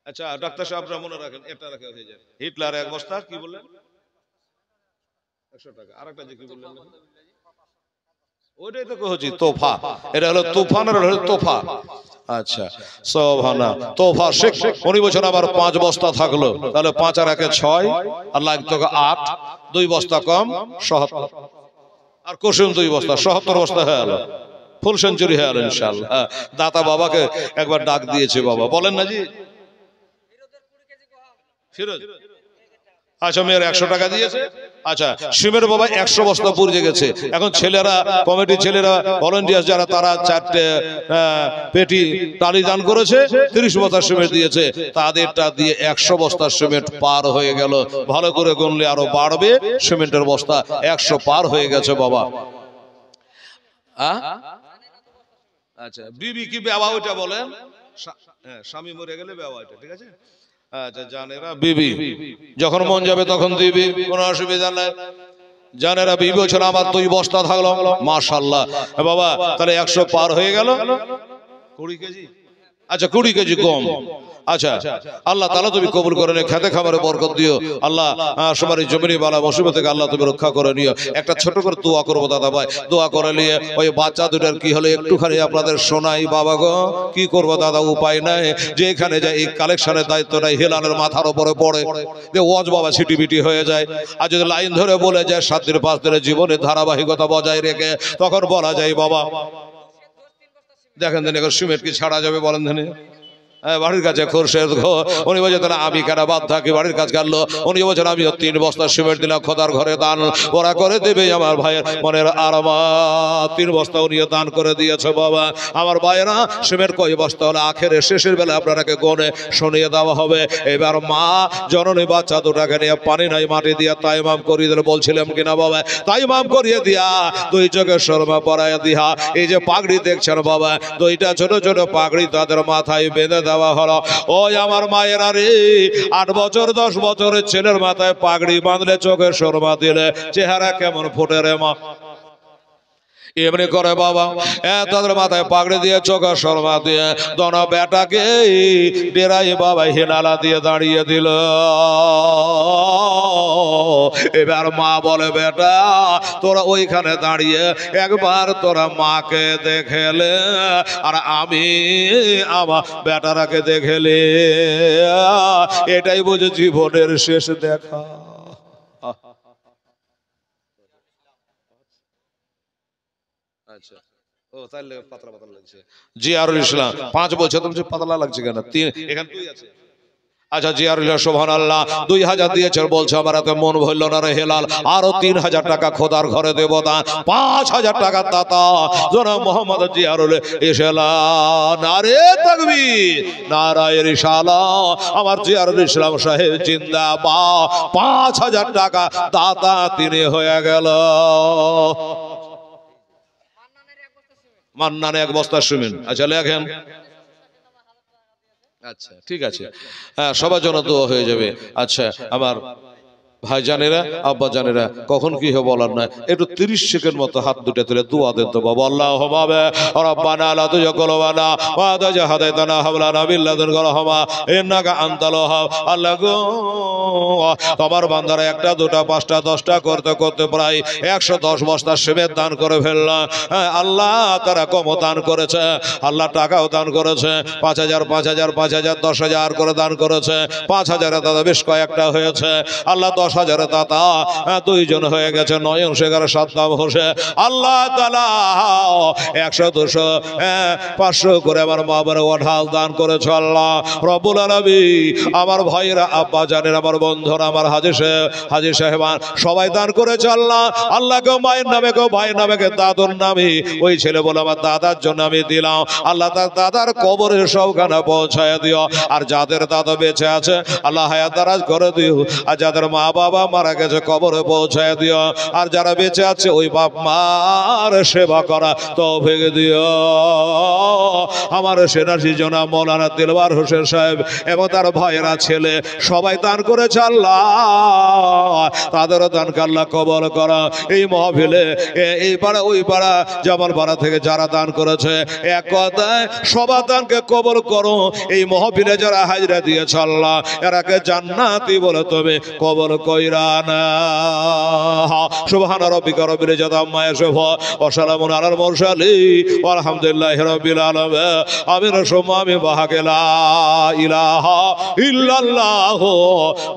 আচ্ছা, ডাক্তার সাহেব আপনারা মনে রাখেন, এটা লেখা হয়ে যায়। হিটলার 1 বস্তা কি বললেন? 100 টাকা। আরেকটা যে কি বললেন? ওইটাই তো কইছি, তোফা। এটা হলো তুফানের হলো তোফা। আচ্ছা, সোভানা তোফা শেখ উনি বলছেন আবার 5 বস্তা থাকলো, তাহলে 5 আর 1 6, আর লাগতো 8, 2 বস্তা কম 77, আর কুসুম 2 বস্তা 77 বস্তা হয়ে গেল, ফুল সেঞ্চুরি হয়ে গেল ইনশাআল্লাহ। দাতা বাবাকে একবার ডাক দিয়েছে বাবা, বলেন না জি ফিরোজ। আচ্ছা, মেয়ের 100 টাকা দিয়েছে। আচ্ছা সিমের বাবা 100 বস্তা পুড়ে গেছে। এখন ছেলেরা, কমিটির ছেলেরা, ভলান্টিয়ার যারা, তারা 4টে পেটি টালি দান করেছে, 30 বস্তা সিমেন্ট দিয়েছে। তাদেরটা দিয়ে 100 বস্তা সিমেন্ট পার হয়ে গেল। ভালো করে গুনলে আরো বাড়বে, সিমেন্টের বস্তা 100 পার হয়ে গেছে বাবা। আচ্ছা বিবি কি বেওয়া ওইটা বলেন? স্বামী মরে গেলে বেওয়া ওইটা, ঠিক আছে? আচ্ছা জানেরা বিবি যখন মন যাবে তখন দিবি, কোনো অসুবিধা নাই। জানেরা বিবি বছর আমার 2 বস্তা থাকলো, মাশাআল্লাহ বাবা, তাহলে 100 পার হয়ে গেল। 20 কেজি, আচ্ছা 20 কেজি কম। আচ্ছা আল্লাহ তাআলা তুমি কবুল করে নিও, খেতে খাবারে বরকত দিও আল্লাহ, সবার জমিনে বালা মুসিবত থেকে আল্লাহ তুমি রক্ষা করে নিও। একটা ছোট করে দোয়া করবো দাদা ভাই, দোয়া করে নিয়ে ওই বাচ্চা দুটার কি হলো একটুখানি আপনাদের শোনাই বাবা গো। কি করবো দাদা, উপায় নাই, যে এখানে যায় এই কালেকশনের দায়িত্বটাই হেলানের মাথার উপরে পড়ে, যে ওয়াজ বাবা ছিটিবিটি হয়ে যায়। আর যদি লাইন ধরে বলে যায় 7 দিন 5 দিনের জীবনের ধারাবাহিকতা বজায় রেখে, তখন বলা যায় বাবা দেখেন দেন এখন সিমেন্ট কি ছাড়া যাবে বলেন ধনে? বাড়ির কাছে খোরশেদ উনি বলছেন তাহলে আমি কেন বাদ থাকি, বাড়ির কাজ কাটলো। উনি বলছেন আমিও 3 বস্তা সিমেন্ট দিলাম, খোদার ঘরে দান ওরা করে দেবে আমার ভাইয়ের মনের আরামা। 3 বস্তা উনিও দান করে দিয়েছে বাবা। আমার ভাইয়েরা সিমেন্ট কয় বস্তা হলে আখেরে শেষের বেলা আপনারাকে গনে শুনিয়ে দেওয়া হবে। এবার মা জননী বাচ্চা দুটাকে নিয়ে পানি নাই মাটি দিয়া তাইমাম করিয়ে দিলে, বলছিলাম কিনা বাবা, তাইমাম করিয়ে দিয়া 2 চোখের শর্মা পরাইয়া দিয়া এই যে পাগড়ি দেখছেন বাবা, 2টা ছোট ছোট পাগড়ি তাদের মাথায় বেঁধে দেওয়া হলো। ওই আমার মায়েরা রে, 8 বছর 10 বছরের ছেলের মাথায় পাগড়ি বাঁধলে, চোখের শর্মা দিলে, চেহারা কেমন ফুটে রে মা। এমনি করে বাবা তাদের মাথায় পাগড়ি দিয়ে চোখের শর্মা দিয়ে দোনো বেটাকে ডেরাই বাবা হেনালা দিয়ে দাঁড়িয়ে দিল। এবার মা বলে বেটা তোরা ওইখানে দাঁড়িয়ে একবার তোরা মাকে দেখেলে, আর আমি আমার বেটারাকে দেখেলে, এটাই বুঝে জীবনের শেষ দেখা। আচ্ছা ও তাহলে পাতলা পাতলা লাগছে। জিয়ারুল ইসলাম 5 বছর, তুমি পাতলা লাগছে কেন? 3 এখানে 2 আছে। আচ্ছা জিয়ারুল ইসলাম সুবহানাল্লাহ 2000 দিয়েছে, বলছে আমার এত মন ভরল না রে হেলাল, আরো 3000 টাকা খোদার ঘরে দেব দান, 5000 টাকা দাতা জনাব মোহাম্মদ জিয়ারুল ইসলাম। নারে তাকবীর, নারায়ে রিসালাত, আমার জিয়ারুল ইসলাম সাহেব জিন্দাবাদ। 5000 টাকা দাতা তিনি হয়ে গেল। মান্নানে 1 বস্তা সিমেন্ট। আচ্ছা লেখেন। আচ্ছা ঠিক আছে, সবার জন্য দোয়া হয়ে যাবে। আচ্ছা আমার ভাই জানেরা, আব্বা জানেরা, কখন কি হবে বলার না, একটু 30 সেকেন্ড মতো হাত দুটো তুলে দোয়া দেন তো বাবা। আল্লাহুম্মা রাব্বানা লা তুযিগ কুলুবানা ওয়া আনতা হাদাইতানা হাব লানা মিন লাদুনকা রাহমা ইন্নাকা আনতাল ওয়াহ্হাব। আল্লাহ গো তোমার বান্দারা 1টা 2টা 5টা 10টা করতে করতে প্রায় 110 বস্তা সিমেন্ট দান করে ফেললাম। আল্লাহ তারা কম দান করেছে, আল্লাহ টাকাও দান করেছে, 5000 5000 5000 10,000 করে দান করেছে। 5000 দাদা বেশ কয়েকটা হয়েছে। আল্লাহ 10,000 দাতা 2 জন হয়ে গেছে, 9 শেখার সাদ্দাম হোসে। আল্লাহ তাআলা 100 200 500 করে আমার মা বাবার ওয়াঢাল দান করেছে। আল্লাহ রব্বুল আলামিন আমার ভাইরা আব্বা জানেন, আমার বন্ধুরা, আমার হাজী সাহেবান সবাই দান করেছে। আল্লাহ আল্লাহ গো মায়ের নামে গো ভাইয়ের নামে গো দাদুর নামে, ওই ছেলে বলে আমার দাদার জন্য আমি দিলাম। আল্লাহ তার দাদার কবরের সবখানে পৌঁছায় দিও। আর যাদের দাদা বেঁচে আছে আল্লাহ হায়াত দারাজ করে দিও। আর যাদের মা বাবা মারা গেছে কবরে পৌঁছায় দিও। আর যারা বেঁচে আছে ওই বাপ মার সেবা করা তৌফিক দিও। আমার সেনাশী জনাব মৌলানা দিলওয়ার হোসেন সাহেব এবং তার ভাইয়েরা ছেলে সবাই দান করেছে। আল্লাহ তাদেরও দানকে আল্লাহ কবল করা। এই মহফিলে এই পাড়া ওই পাড়া যেমন পাড়া থেকে যারা দান করেছে, এক কথায় সবার দানকে কবল করো। এই মহফিলে যারা হাজরা দিয়েছে আল্লাহ এরাকে জান্নাতি বলে তবে কবল কইরা না। সুবহান রাব্বিকা রাব্বিল ইজ্জাতি আম্মা ইয়াসিফুন ওয়া সালামুন আলাল মুরসালিন আলহামদুলিল্লাহি রাব্বিল আলামিন। আমির সুমামি বাহাকে লা ইলাহা ইল্লাল্লাহ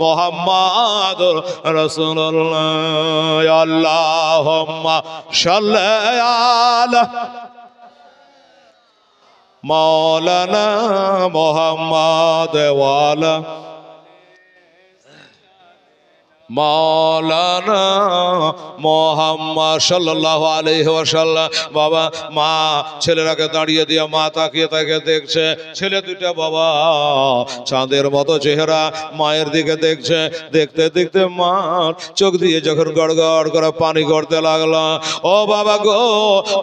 মুহাম্মাদুর রাসূলুল্লাহ। আল্লাহুম্মা সাল্লি আলা মাওলানা মুহাম্মাদ ওয়া আলা মাওলানা মুহাম্মদ সাল্লাল্লাহু আলাইহি ওয়াসাল্লাম। বাবা মা ছেলেরাকে দাঁড়িয়ে দিয়ে মা তাকিয়ে তাকে দেখছে, ছেলে দুইটা বাবা চাঁদের মতো চেহারা, মায়ের দিকে দেখছে। দেখতে দেখতে মা চোখ দিয়ে যখন গড়গড় করে পানি গড়তে লাগলো, ও বাবা গো,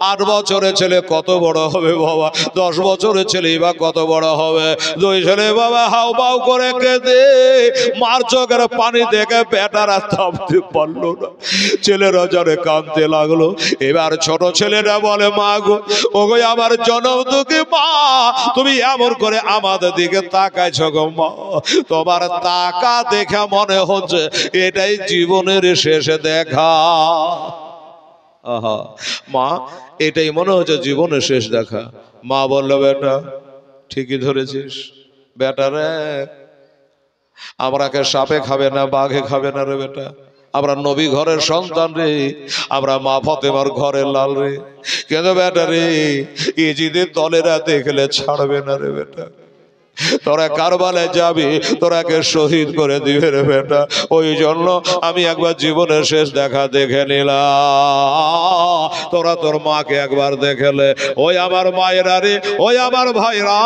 8 বছরের ছেলে কত বড় হবে বাবা, 10 বছরের ছেলে বা কত বড় হবে। দুই ছেলে বাবা হাউ বাউ করে কেঁদে মার চোখের পানি দেখে বেটারা থামতে পারলো না, ছেলেরা যারে কাঁদতে লাগলো। এবার ছোট ছেলেরা বলে, মা গো, ও গো আমার জনম দুঃখী মা, তুমি এমন করে আমাদের দিকে তাকাইছো গো মা, তোমার তাকা দেখে মনে হচ্ছে এটাই জীবনের শেষে দেখা। আহা মা, এটাই মনে হচ্ছে জীবনের শেষ দেখা। মা বললো, বেটা ঠিকই ধরেছিস বেটা রে, আমরাকে সাপে খাবে না, বাঘে খাবে না রে বেটা, আমরা নবী ঘরের সন্তান রে, আমরা মা ফাতেমার ঘরের লাল রে। কিন্তু বেটা রে, ইজিদের দলেরা দেখলে ছাড়বে না রে বেটা, তোরা কারবালায় যাবি, তোরাকে শহীদ করে দিবে রে বেটা। ওই জন্য আমি একবার জীবনের শেষ দেখা দেখে নিলাম, তোরা তোর মাকে একবার দেখলে। ওই আমার মায়েরা রে, ওই আমার ভাইরা,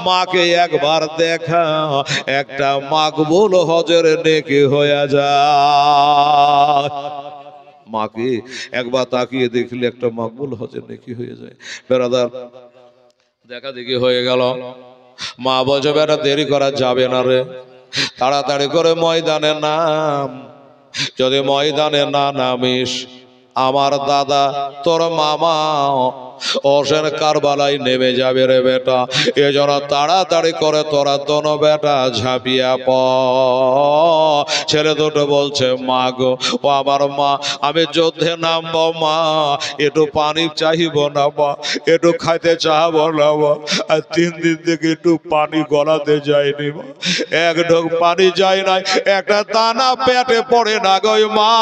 মাকে একবার দেখা একটা মাকবুল হজের নেকি হয়ে যায়। মাকে একবার তাকিয়ে দেখলে একটা মাকবুল হজের নেকি হয়ে যায়। বেরাদার দেখা দেখি হয়ে গেল। মা বলছে, বেটা দেরি করা যাবে না রে, তাড়াতাড়ি করে ময়দানে নাম, যদি ময়দানে না নামিস আমার দাদা তোর মামা হোসেন কারবালায় নেমে যাবে রে বেটা। এজন্য তাড়াতাড়ি করে তোরা দোনো বেটা ঝাঁপিয়া পড়। ছেলে দুটো বলছে, মা গো, ও আমার মা, আমি যুদ্ধে নামবো মা, একটু পানি চাইব না মা, একটু খাইতে চাহবো না মা, আর 3 দিন থেকে একটু পানি গলাতে যায়নি মা, এক ঢোক পানি যায় নাই, একটা দানা পেটে পড়ে না গো মা।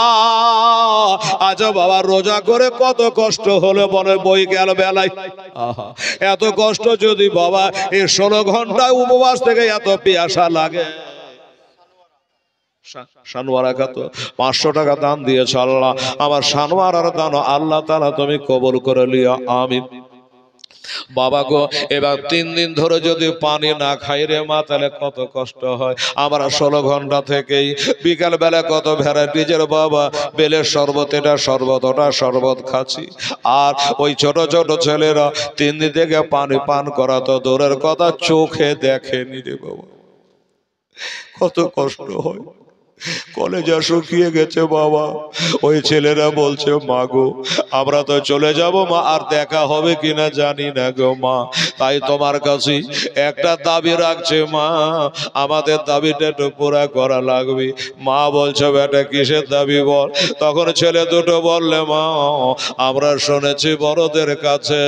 আচ্ছা বাবা, রোজা করে কত কষ্ট হলে বলে বই গেল বেলায়, এত কষ্ট যদি বাবা এই 16 ঘন্টায় উপবাস থেকে এত পিয়াসা লাগে। সানোয়ারা কত 500 টাকা দান দিয়েছ আল্লাহ, আমার সানোয়ারার দান আল্লাহ তাআলা তুমি কবুল করে লিও, আমিন। বাবা গো, এবার 3 দিন ধরে যদি পানি না খাই রে মা, তাহলে কত কষ্ট হয়। আমরা 16 ঘন্টা থেকেই বিকাল বেলা কত ভ্যারাইটিজের বাবা বেলের শরবত, এটা শরবত, ওটা শরবত খাচ্ছি। আর ওই ছোট ছোট ছেলেরা 3 দিন থেকে পানি পান করা তো দূরের কথা, চোখে দেখেনি রে বাবা, কত কষ্ট হয়, কলেজা শুকিয়ে গেছে বাবা। ওই ছেলেরা বলছে, মা গো, আমরা তো চলে যাব মা, আর দেখা হবে কিনা জানি না গো মা, তাই তোমার কাছে একটা দাবি রাখছে মা, আমাদের দাবিটা একটু পুরা করা লাগবে। মা বলছে, বেটা কিসের দাবি বল। তখন ছেলে দুটো বললে, মা আমরা শুনেছি বড়দের কাছে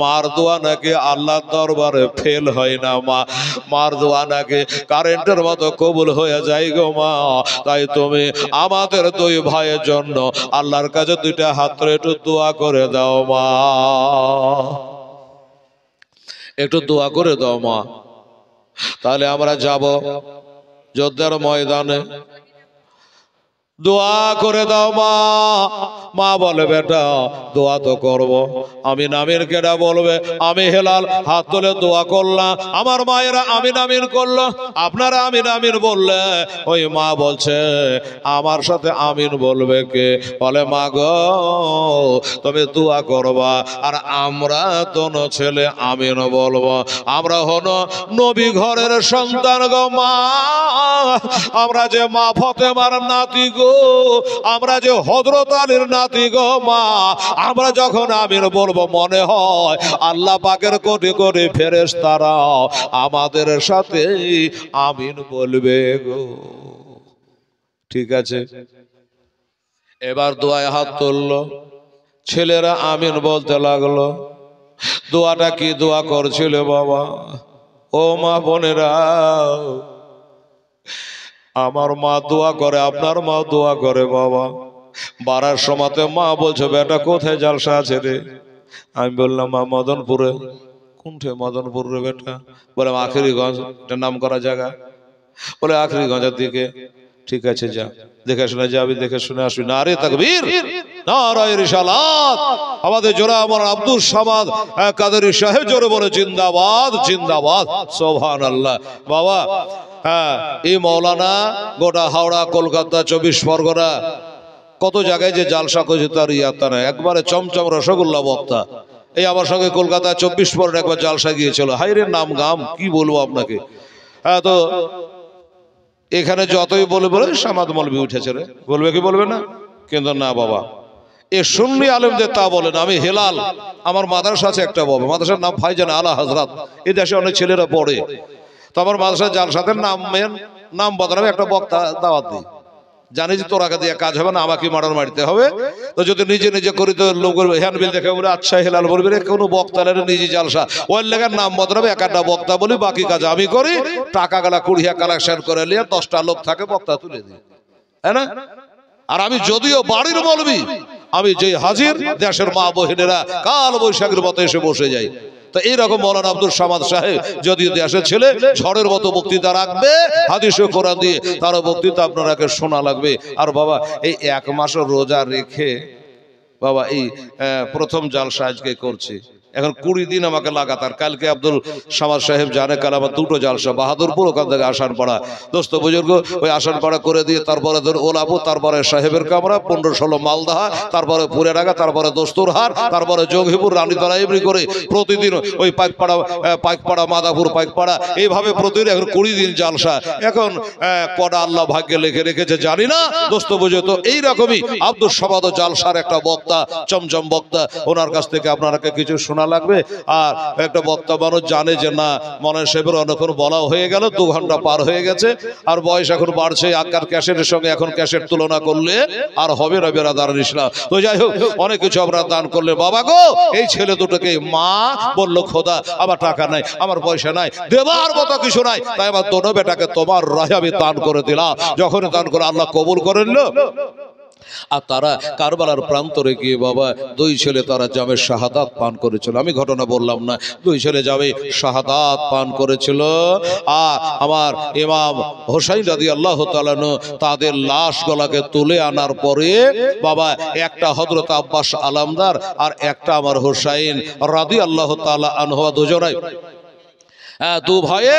মার দোয়া নাকি আল্লাহর দরবারে ফেল হয় না মা, মার দোয়া নাকি কারেন্টের মতো কবুল হয়ে যায় গো মা, তাই তুমি আমাদের 2 ভাইয়ের জন্য আল্লাহর কাছে 2টা হাত ধরে একটু দোয়া করে দাও মা, একটু দোয়া করে দাও মা, তাহলে আমরা যাব যুদ্ধের ময়দানে, দোয়া করে দাও মা। মা বলে, বেটা দোয়া তো করব, আমিন আমিন কেডা বলবে? আমি হেলাল হাত তুলে দোয়া করলাম, আমার মায়েরা আমিন আমিন করলো, আপনারা আমিন আমিন বললে। ওই মা বলছে, আমার সাথে আমিন বলবে কে? বলে, মা গো তুমি দোয়া করবা, আর আমরা দোনো ছেলে আমিন বলবো। আমরা হলো নবী ঘরের সন্তান গো মা, আমরা যে মা ফাতেমার নাতি গো, আমরা যে হযরত আলীর নাতি গো মা, আমরা যখন আমিন বলবো মনে হয় আল্লাহ পাকের কোটি কোটি ফেরেশতারা আমাদের সাথে আমিন বলবে গো। ঠিক আছে, এবার দোয়ায় হাত তুললো, ছেলেরা আমিন বলতে লাগলো। দোয়াটা কি দোয়া করছিল বাবা? ও মা বোনেরা, আমার মা দোয়া করে, আপনার মা দোয়া করে বাবা। বাড়ার সময়তে মা বলছে, বেটা কোথায় জালসা আছে রে? আমি বললাম, মা মদনপুরে। কোনঠে মদনপুর রে বেটা? বলে, আখেরিগঞ্জ, এটা নাম করা জায়গা। বলে, আখেরিগঞ্জের দিকে। ঠিক আছে যা, দেখে শুনে যাবি, দেখে শুনে আসবি। নারে তাকবীর, নারায়ে রিসালাত। আমাদের জোড়া আমার আব্দুল সামাদ কাদেরী সাহেব জোরে বলে জিন্দাবাদ, জিন্দাবাদ, সুবহানাল্লাহ। বাবা হ্যাঁ, এই মৌলানা গোটা হাওড়া, কলকাতা, 24 পরগনা কত জায়গায় যে জালসা করেছে তার ইয়াতা নাই, একবারে চমচম রসগোল্লা বক্তা। এই আমার সঙ্গে কলকাতা 24 পরগনা একবার জালসা গিয়েছিল, হাইরে নাম গাম কি বলবো আপনাকে। হ্যাঁ, তো এখানে যতই বলে বলে সামাদ মৌলভী উঠেছে রে, বলবে কি বলবে না? কিন্তু না বাবা, এ সুন্নি আলেমদের তা বলেন। আমি হেলাল, আমার মাদ্রাসা আছে একটা বাবা, মাদ্রাসার নাম ভাইজান আলা হযরত। এই দেশে অনেক ছেলেরা পড়ে, তো আমার মাদ্রাসার জালসাতের নাম বদলাবে, একটা বক্তা দাওয়াত দিই। জানি যে তোরাকে দিয়ে কাজ হবে না, আমাকে মারার মারতে হবে। তো যদি নিজে নিজে করি তো লোক হ্যান্ডবিল দেখে বলে আচ্ছা হেলাল বলবি রে, কোনো বক্তা নিজে জালসা ওই লেগার নাম বদলাবে, এক একটা বক্তা বলি, বাকি কাজ আমি করি। টাকা গালা কুড়িয়া কালেকশন করে নিয়ে 10টা লোক থাকে, বক্তা তুলে দিই, হ্যাঁ না? আর আমি যদিও বাড়ির মৌলবি, আমি যে হাজির, দেশের মা বহিনেরা কাল বৈশাখের মতো এসে বসে যাই। তো এইরকম মৌলানা আব্দুল সামাদ সাহেব যদিও দেশের ছেলে, ঝড়ের মতো বক্তৃতা রাখবে হাদিস ও কোরআন দিয়ে, তার বক্তৃতা আপনারাকে শোনা লাগবে। আর বাবা এই 1 মাস রোজা রেখে বাবা এই প্রথম জালসা আজকে করছি, এখন 20 দিন আমাকে লাগাতার। কালকে আব্দুল সামাদ সাহেব জানে, কাল আমার 2টো জালসা, বাহাদুরপুর, ওখান থেকে আসানপাড়া। দোস্ত বুজুর্গ ওই আসানপাড়া করে দিয়ে তারপরে ধর ওলাপুর, তারপরে সাহেবের কামরা, 15-16 মালদাহা, তারপরে পুরেরাগা, তারপরে দস্তুরহাট, তারপরে জঙ্গিপুর, রানীতলা, এমনি করে প্রতিদিন ওই পাইকপাড়া, মাদাপুর, পাইকপাড়া, এইভাবে প্রতিদিন এখন 20 দিন জালসা। এখন কটা আল্লাহ ভাগ্যে লিখে রেখেছে জানি না দোস্ত বুঝে। তো এইরকমই আব্দুল সামাদ জালসার একটা বক্তা, চমচম বক্তা, ওনার কাছ থেকে আপনারাকে কিছু শোনা লাগবে। আর একটা বক্তা মানুষ জানে যে না মনের সাহেবের অনেকক্ষণ বলা হয়ে গেল, 2 ঘন্টা পার হয়ে গেছে, আর বয়স এখন বাড়ছে, আকার ক্যাসেটের সঙ্গে এখন ক্যাসেট তুলনা করলে আর হবে না বেরাদার ইসলাম। তো যাই হোক, অনেক কিছু আপনারা দান করলে। বাবা গো, এই ছেলে দুটোকে মা বলল খোদা আমার টাকা নাই, আমার পয়সা নাই, দেবার মতো কিছু নাই, তাই আমার দোনো বেটাকে তোমার রাহে আমি দান করে দিলাম। যখন দান করে আল্লাহ কবুল করে নিল। আর তারা কারবালার প্রান্তরে গিয়ে বাবা 2 ছেলে তারা জামে শাহাদাত পান করেছিল। আমি ঘটনা বললাম না, 2 ছেলে জামে শাহাদাত পান করেছিল। আর আমার ইমাম হোসাইন রাদিয়াল্লাহু তাআলা আনহু তাদের লাশ গলাকে তুলে আনার পরে বাবা একটা হযরত আব্বাস আলমদার আর একটা আমার হোসাইন রাদিয়াল্লাহু তাআলা আনহু, দুজনাই 2 ভাইয়ে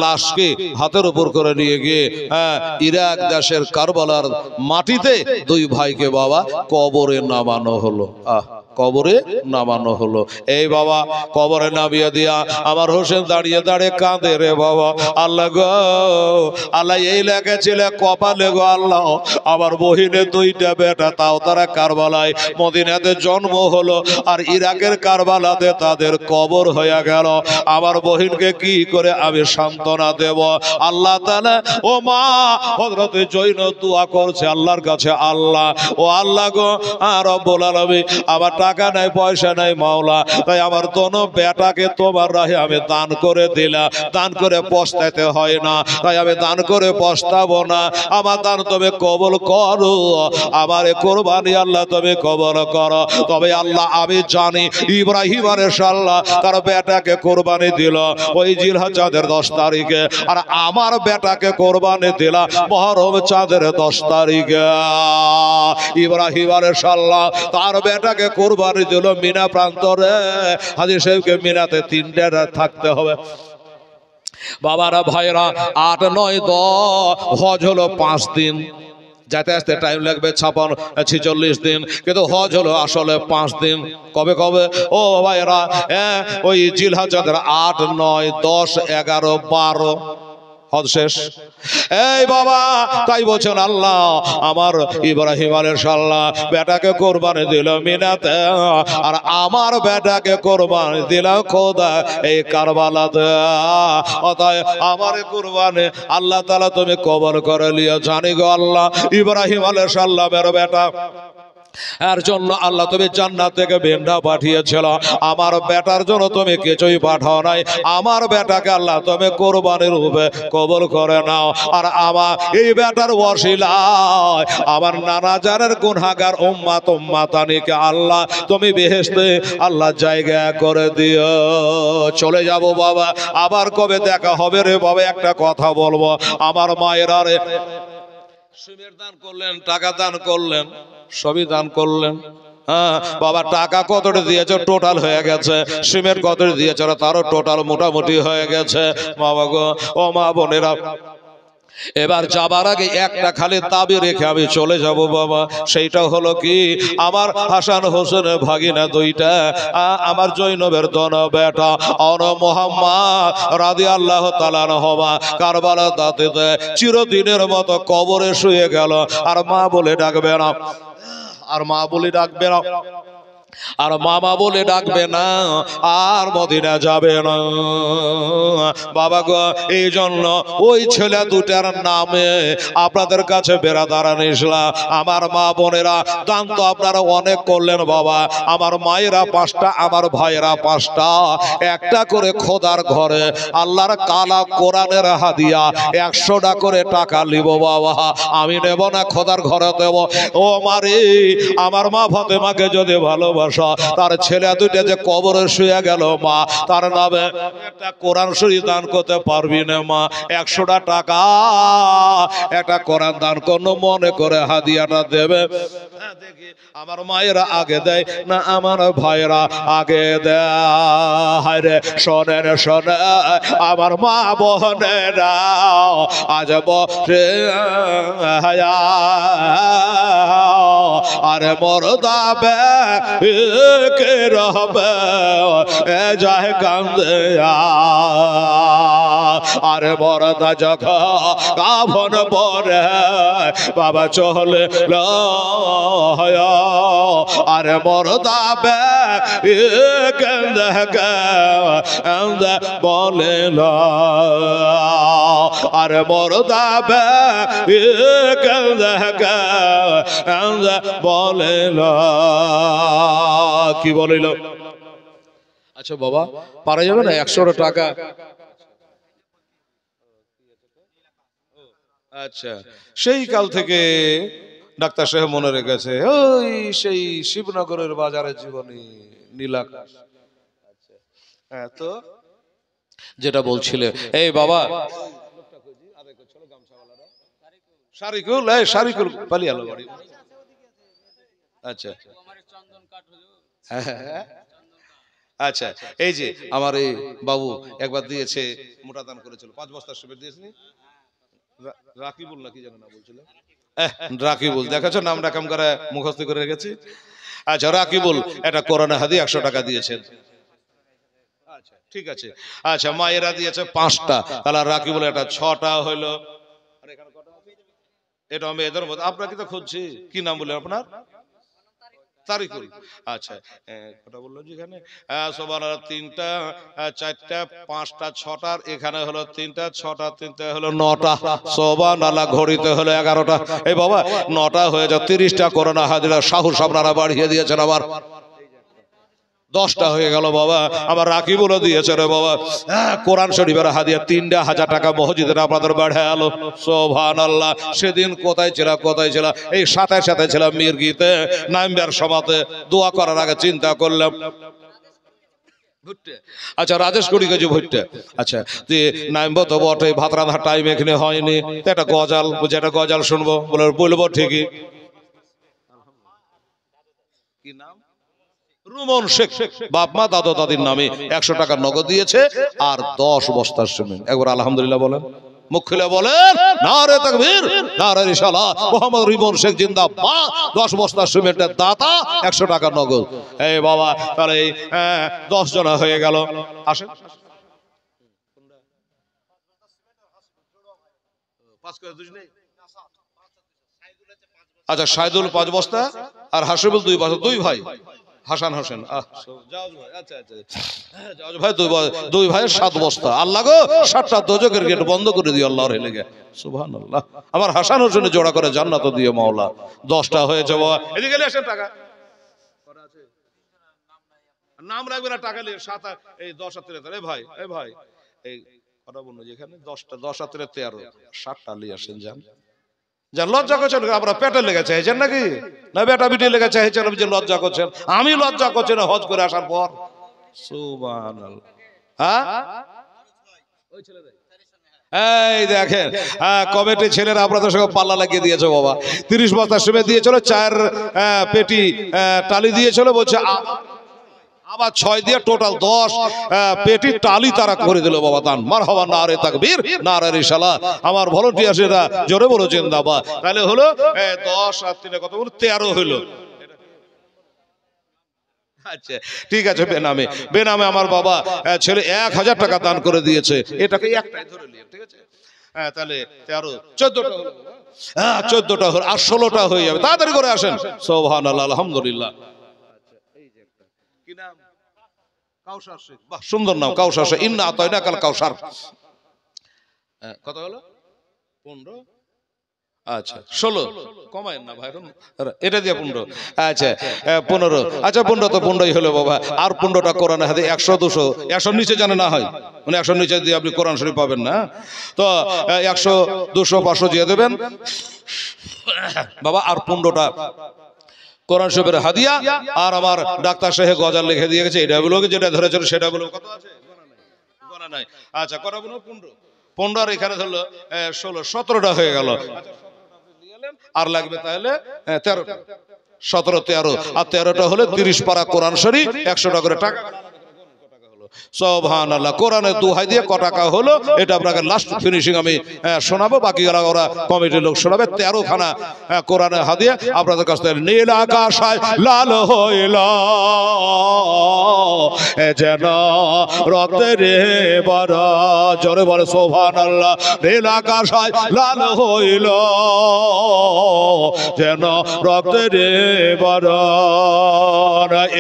লাশকে হাতের উপর করে নিয়ে গিয়ে ইরাক দেশের কারবালার মাটিতে 2 ভাইকে বাবা কবরে নামানো হলো। কবরে নামানো হলো। এই বাবা কবরে নামিয়ে দিয়া আমার হোসেন দাঁড়িয়ে দাঁড়িয়ে কাঁদে রে বাবা, আল্লাহ গো আল্লাহ এই লেগেছিল কপালে গো আল্লাহ, আমার বহিনের 2টা বেটা, তাও তারা কারবালায় মদিনাতে জন্ম হলো, আর ইরাকের কারবালাতে তাদের কবর হয়ে গেল। আমার বহিনকে কি করে আমি সান্ত্বনা দেব? আল্লাহ তাআলা ও মা হযরত জৈনব দোয়া করছে আল্লাহর কাছে, আল্লাহ ও আল্লাহ গো রব্বুল আলামিন, আমার টাকা নাই, পয়সা নাই মাওলা, তাই আমার দোনো বেটাকে তোমার রাহে আমি দান করে দিলাম। দান করে পস্তাইতে হয় না, তাই আমি দান করে পস্তাবো না। আমার দান তুমি কবুল করো, আমার কোরবানি আল্লাহ তুমি কবুল করো। তবে আল্লাহ আমি জানি ইব্রাহিম আলাইহিস সালাম তার বেটাকে কোরবানি দিল ওই জিলহজ চাঁদের 10 তারিখে, আর আমার বেটাকে কোরবানি দিলা মুহররম চাঁদের 10 তারিখে। ইব্রাহিম আলাইহিস সালাম তার বেটাকে কোরবানি দিল মিনা প্রান্তরে। হাজী সাহেবকে মিনাতে 3 দিন থাকতে হবে। বাবারা ভাইরা 8, 9, 10 হজ হলো 5 দিন, যাতে আসতে টাইম লাগবে 46 দিন, কিন্তু হজ হলো আসলে 5 দিন। কবে কবে ও ভাইরা? ওই জিলহজের 8, 9, 10, 11, 12 হজ শেষ। এই বাবা তাই বলছেন আল্লাহ আমার ইব্রাহিম আলাইহিস সালাম বেটাকে কোরবানি দিল মিনাতে, আর আমার বেটাকে কোরবানি দিল খোদা এই কারবালাতে। অতএব আমার কোরবানি আল্লাহ তাআলা তুমি কবুল করে লিও। জানি গো আল্লাহ ইব্রাহিম আলাইহিস সালামের বেটা এর জন্য আল্লাহ তুমি জান্নাত থেকে বেন্ডা পাঠিয়েছিল, আমার বেটার জন্য তুমি কিছুই পাঠাও নাই। আমার বেটাকে আল্লাহ তুমি কোরবানির রূপে কবুল করে নাও, আর আমার এই বেটার ওসিলায় আমার নানা জানের গুনাহগার উম্মাতানিকে আল্লাহ তুমি বেহেশতে আল্লাহ জায়গা করে দিও। চলে যাব বাবা, আবার কবে দেখা হবে রে বাবা? একটা কথা বলবো, আমার মায়েরা রে সিমের দান করলেন, টাকা দান করলেন, সবই দান করলেন। হ্যাঁ বাবা, টাকা কতটা দিয়েছ টোটাল হয়ে গেছে, সিমের কতটা দিয়েছ তারও টোটাল মোটামুটি হয়ে গেছে। বাবা গো, ও মা বোনেরা, এবার যাবার আগে একটা খালি দাবি রেখে আমি চলে যাব বাবা। সেইটা হলো কি, আমার হাসান হোসেনের ভাগিনা দুইটা, আমার জৈনবের দন বেটা অন মোহাম্মদ রাদিয়াল্লাহু তাআলা আনহুমা কারবালা দাঁতে চিরদিনের মতো কবরে শুয়ে গেল। আর মা বলে ডাকবে না, আর মা বলে ডাকবে না, আর মামা বলে ডাকবে না, আর মদিনা যাবে না। বাবা গো, এই জন্য ওই ছেলে দুটার নামে আপনাদের কাছে বেরাদার নিসলাম। আমার মা বোনেরা, দান তো আপনারা অনেক করলেন বাবা। আমার মায়েরা 5টা, আমার ভাইয়েরা 5টা, একটা করে খোদার ঘরে আল্লাহর কালা কোরআনের হাদিয়া 100টা করে টাকা নিব বাবা। আমি নেব না, খোদার ঘরে দেব। ও মারে, আমার মা ফাতেমাকে যদি ভালোবাসা, তার ছেলে দুইটা যে কবরে শুয়ে গেল মা, তার নামে একটা কোরআন শরীফ দান করতে পারবি না মা? 100টা টাকা একটা কোরআন দান করো, মনে করে হাদিয়াটা দেবে। দেখি আমার মায়েরা আগে দেয় না আমার ভাইরা আগে দেয় রে? শোনে রে শোনে আমার মা বোনেরা, আজ বসে আরে মরদাবে কে রহবে এ যায় কান্দে, আরে মরদা যখন কাফন পরে বাবা চলে আরে মরদাবে কান্দে কান্দে বলে আরে মরদাবে কান্দে কান্দে বলে কি বলিল? আচ্ছা বাবা, পারা যাবে না 100 টাকা? আচ্ছা, সেই কাল থেকে ডাক্তার সাহেব মনে রেখেছে, ওই সেই শিবনগরের বাজারের জীবনী নীলাকাশ। হ্যাঁ, তো যেটা বলছিলে, এই বাবা শারিকুল, এই শারিকুল পালিয়ালো বাড়ি। আচ্ছা আচ্ছা, এই যে আমার এই বাবু একবার দিয়েছে, মোটা দান করেছিল, 5 বস্তা সিমেন্ট দিয়েছে। রাকিবুল নাকি যেন না বলছিল, রাকিবুল, দেখাচ্ছ নামটা কেমন করে মুখস্থ করে রেখেছি। আচ্ছা, রাকিবুল এটা কোরআন হাদিয়া 100 টাকা দিয়েছেন। আচ্ছা ঠিক আছে। আচ্ছা, মায়েরা দিয়েছে 5টা, তাহলে রাকিবুল এটা 6টা হইলো। আর এখানে কত? এটা মেয়েদের মধ্যে আপনাকে তো খুঁজছি, কি নাম বলে আপনার? তারিকুল। আচ্ছা, কটা বললো যে এখানে? সুবহানাল্লাহ, 3টা 4টা 5টা 6টার, এখানে হলো 3টা 6টা 3টা হলো 9টা। সুবহানাল্লাহ, ঘড়িতে হলো 11টা। এই বাবা 9টা হয়ে যাও, 30টা করোনা হাজিরা সাহস আপনারা বাড়িয়ে দিয়েছেন। আবার 10টা হয়ে গেল বাবা। আমার রাকিবুল দিয়েছে রে বাবা কোরআন শরীফের হাদিয়া 3000 টাকা মসজিদের আপনাদের বাড়ায় আলো। সুবহানাল্লাহ, সেদিন কোথায় ছিল, কোথায় ছিল? এই সাথে সাথে ছিলাম মির্গিতে, নাইমবার সমাতে। দোয়া করার আগে চিন্তা করলাম, আচ্ছা রাজেশ কুড়ি কেজি ভুট্টে। আচ্ছা, নাইমবো তো বটে, ভাত রান্নার টাইম এখানে হয়নি, একটা গজাল, যেটা গজাল শুনবো বলবো ঠিকই। কি নাম? রুমন শেখ, বাপ মা দাদা দাদির নামে 100 টাকা নগদ দিয়েছে, আর 10 বস্তা সিমেন্ট। একবার আলহামদুলিল্লাহ বলেন, মুখ খুলে বলেন নারে তাকবীর, নারে রিসালাত, মোহাম্মদ রিমন শেখ জিন্দাবাদ। 10 বস্তা সিমেন্টের দাতা, 100 টাকা নগদ। এই বাবা, তাহলে এই 10 জন হয়ে গেল। আসেন, আচ্ছা সাইদুল 5 বস্তা, আর হাসিবুল 2 বস্তা, 2 ভাই হাসান হোসেন, ভাই 2 ভাইয়ের 7 বস্তা। আল্লাহ গো, 7টা দোজখের গেট বন্ধ করে দিও আল্লাহর লেগে। সুবহানাল্লাহ, আমার হাসান হোসেনের জোড়া করে জান্নাত দিও মাওলা। 10টা হয়েছে বাবা। এদিকে আসেন, টাকা নাম রাখবে না, টাকা নিয়ে 7 এই 10 আর 13। এই ভাই, এই ভাই, এই কথা বলুন যে এখানে 10টা 10 আর 13 7টা নিয়ে আসেন। যান যান, লজ্জা করছেন? আমরা পেটে লেগে চাইছেন নাকি? না বেটা বিটি লেগে চাইছেন যে লজ্জা করছেন? আমি লজ্জা করছি না হজ করে আসার পর? সুবহানাল্লাহ। হ্যাঁ, এই দেখেন কমিটি ছেলেরা আপনাদের সঙ্গে পাল্লা লাগিয়ে দিয়েছে বাবা। 30 বস্তা সিমেন্ট দিয়েছিল, 4 পেটি টালি দিয়েছিল, বলছে আবার 6 দিয়ে টোটাল 10 পেটি টালি তারা করে দিল বাবা। দান মারহাবা, নারে তাকবীর, নারে রিসালাহ। আমার ভলান্টিয়াররা জোরে বলো জিন্দাবাদ। তাহলে হলো 10 আর 3 কত বলো 13 হলো। আচ্ছা ঠিক আছে, বেনামে বেনামে আমার বাবা ছেলে 1000 টাকা দান করে দিয়েছে। এটাকে একটাই ধরে নিয়ে, ঠিক আছে? তাহলে 13 14টা হলো, 14টা হলো, আর 16টা হয়ে যাবে। তাড়াতাড়ি করে আসেন। সুবহানাল্লাহ, আলহামদুলিল্লাহ। কি নাম? কাউসার শেখ। বাহ, সুন্দর নাম, কাউসার শেখ। ইন্না আতাইনাকাল কাউসার। কত হলো? 15। আচ্ছা 16 কমায়েন না ভাই, এটা দিয়ে 15। আচ্ছা 15। আচ্ছা 15 তো 15ই হলো বাবা। আর 15টা কোরআন হাদিস 100 200 100 নিচে জানে না হয়, মানে 100 নিচে দিয়ে আপনি কোরআন শরীফ পাবেন না। তো 100 200 500 দিয়ে দেবেন বাবা। আর 15টা কোরআন শরীফের হাদিয়া। আর আমার ডাক্তার সাহেব গজাল লিখে দিয়ে গেছে, এটা বলো যেটা ধরেছিল সেটা বলো। কত আছে? গোনা নাই। আচ্ছা কটা বলো? 15। 15 আর এখানে ধরলো 16, 17টা হয়ে গেল। আর লাগবে তাহলে 13টা। 17 13 আর 13টা হলে 30 পারা কোরআন শরীফ 100 টাকা করে টাকা। সুবহানাল্লাহ। কোরআনের দোহাই দিয়ে ক টাকা হলো এটা আপনাকে লাস্ট ফিনিশিং আমি শোনাবো, বাকি ওরা কমিটির লোক শোনাবে। 13 খানা কোরআনের হাদিয়া আপনাদের কাছ থেকে। নীল আকাশায় লাল হইল যেন রক্তের বর, জোরে বলে সুবহানাল্লাহ। নীল আকাশায় লাল হইল যেন রক্তের বর,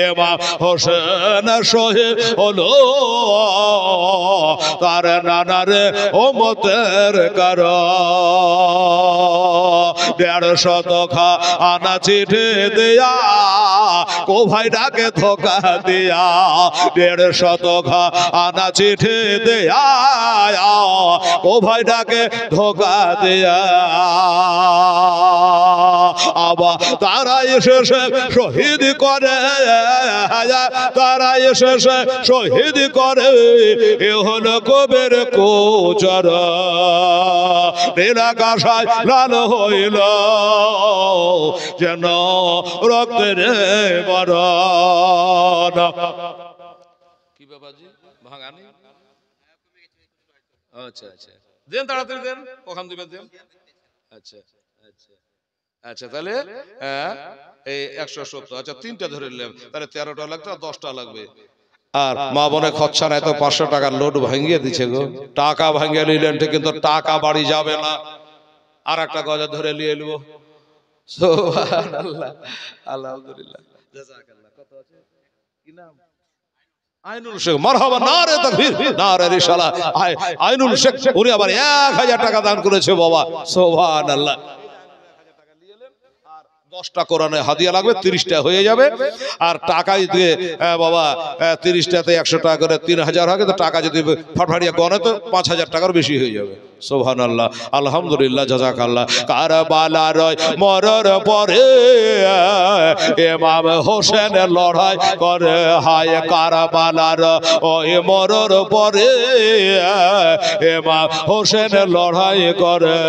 ইমাম হোসেন শহীদ হলো তার নানার উম্মতের কারণ। 150 খানা চিঠি দিয়া কো ভাই ডাকে ধোকা দিয়া, 150 খানা চিঠি দিয়া কো ভাই ডাকে ধোকা দিয়া। আবার তারা এসে শহীদ করে, তারা এসে শহীদ করে, এ হলো কবের কোচর। নীল আকাশায় লাল হইল যেন রক্তের বরণ। কি বাবাজি ভাঙানি? আচ্ছা আচ্ছা দেন, তাড়াতাড়ি দেন। কখন দিবেন দেন? আচ্ছা আচ্ছা আচ্ছা তাহলে এই 170। আচ্ছা 3টা ধরে নিলাম, তাহলে 13টা লাগবে আর 10টা লাগবে। আর মা বোনের খরচা নাই তো 500 টাকার লোড ভাঙিয়ে দিচ্ছে গো। টাকা ভাঙিয়ে নিলেন ঠিক, কিন্তু টাকা বাড়ি যাবে না। আর একটা গজা ধরে নিয়ে এলবো। সুবহানাল্লাহ, আলহামদুলিল্লাহ, জাযাকাল্লাহ। কত আছে? কি নাম? আইনুল শেখ। মারহাবা, নারে তাকবীর, নারে রিসালাহ। আইনুল শেখ উনি আবার 1000 টাকা দান করেছে বাবা। সুবহানাল্লাহ। 10টা কোরআনে হাদিয়া লাগবে, 30টা হয়ে যাবে। আর টাকাই দিয়ে বাবা 30টাতে 100 টাকা করে 3000 হবে। তো টাকা যদি ফাটফাটিয়া গনে তো 5000 টাকার বেশি হয়ে যাবে। সুবহানাল্লাহ, আলহামদুলিল্লাহ, জাযাকাল্লাহ। কারবালার মরর পরে ইমাম হোসেন লড়াই করে, হায় কারবালার ওই মরর পরে ইমাম হোসেন লড়াই করে।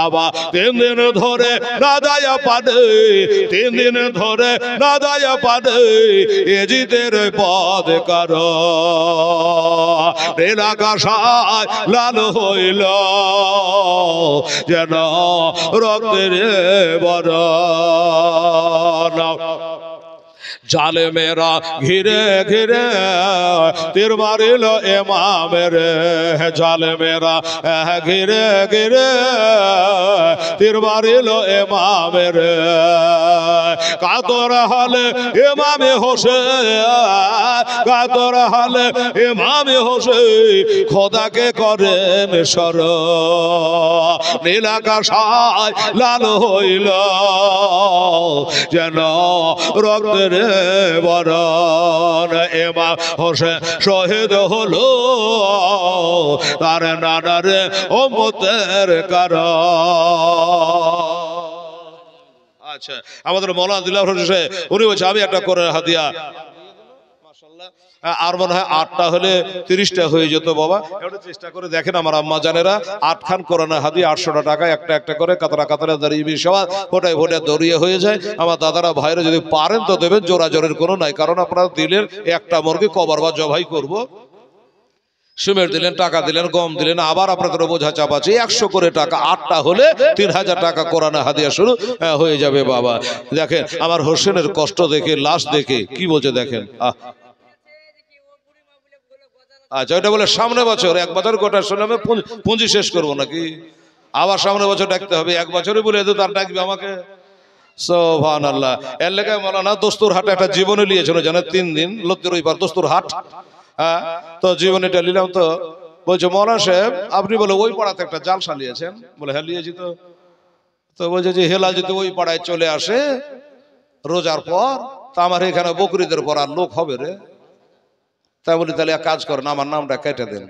আবার 3 দিন ধরে নাদায়া পানে, 3 দিন ধরে নাদায়া পানে এজিদের পদ কার। নীল আকাশায় লাল হইল যেন রক্তের বরণ। জালেমেরা ঘিরে ঘিরে তীর মারিল ইমামের, জালেমেরা ঘিরে ঘিরে তীর মারিল ইমামের। কাতর হালে ইমামে হোসেন, কাতর হালে ইমামে হোসেন খোদাকে করেন শরণ। নীল আকাশায় লাল হইল যেন রক্তের বরণ। ইমাম হোসেন শহীদ হলো তার নানার উম্মতের কারণ। আচ্ছা আমাদের মৌলানা দিলাওয়ার হোসেন উনি বলছে আমি একটা করে হাদিয়া আর মনে হয় 8টা হলে 30টা হয়ে যেত বাবা। একটু চেষ্টা করে দেখেন আমার আম্মা জানেরা, 8 খান কোরআন হাদিস 800 টাকা একটা একটা করে কাতারা কাতারা দাঁড়িয়ে সবার ফোটায় ফোটায় দড়িয়ে হয়ে যায়। আমার দাদারা ভাইরা যদি পারেন তো দেবেন, জোরা জোরের কোনো নাই, কারণ আপনারা দিলেন একটা মুরগি কবর বা জবাই করব, সিমেন্ট দিলেন, টাকা দিলেন, গম দিলেন, আবার আপনাদের বোঝা চাপ আছে 100 করে টাকা। 8টা হলে 3000 টাকা কোরআন হাদিয়া শুরু হয়ে যাবে বাবা। দেখেন আমার হোসেনের কষ্ট দেখে, লাশ দেখে কি বলছে দেখেন। আচ্ছা ওইটা বলে সামনে বছর, 1 বছর গোটা শুনে আমি পুঁজি শেষ করবো নাকি? আবার সামনে বছর ডাকতে হবে, 1 বছরই বলে তো তার ডাকবে আমাকে। সুবহানাল্লাহ। এর লেগে মাওলানা দস্তুর হাটে একটা জীবনে নিয়েছিল জানেন, 3 দিন লত্তির ওই পার দস্তুর হাট। হ্যাঁ তো জীবনীটা নিলাম, তো বলছে মৌলানা সাহেব আপনি বলে ওই পাড়াতে একটা জালসা নিয়েছেন। বলে হ্যাঁ নিয়েছি। তো বলছে যে হেলা যদি ওই পাড়ায় চলে আসে রোজার পর, তা আমার এখানে বকরিদের পর আর লোক হবে রে। তাই বলি তাহলে এক কাজ করেন, আমার নামটা কেটে দেন।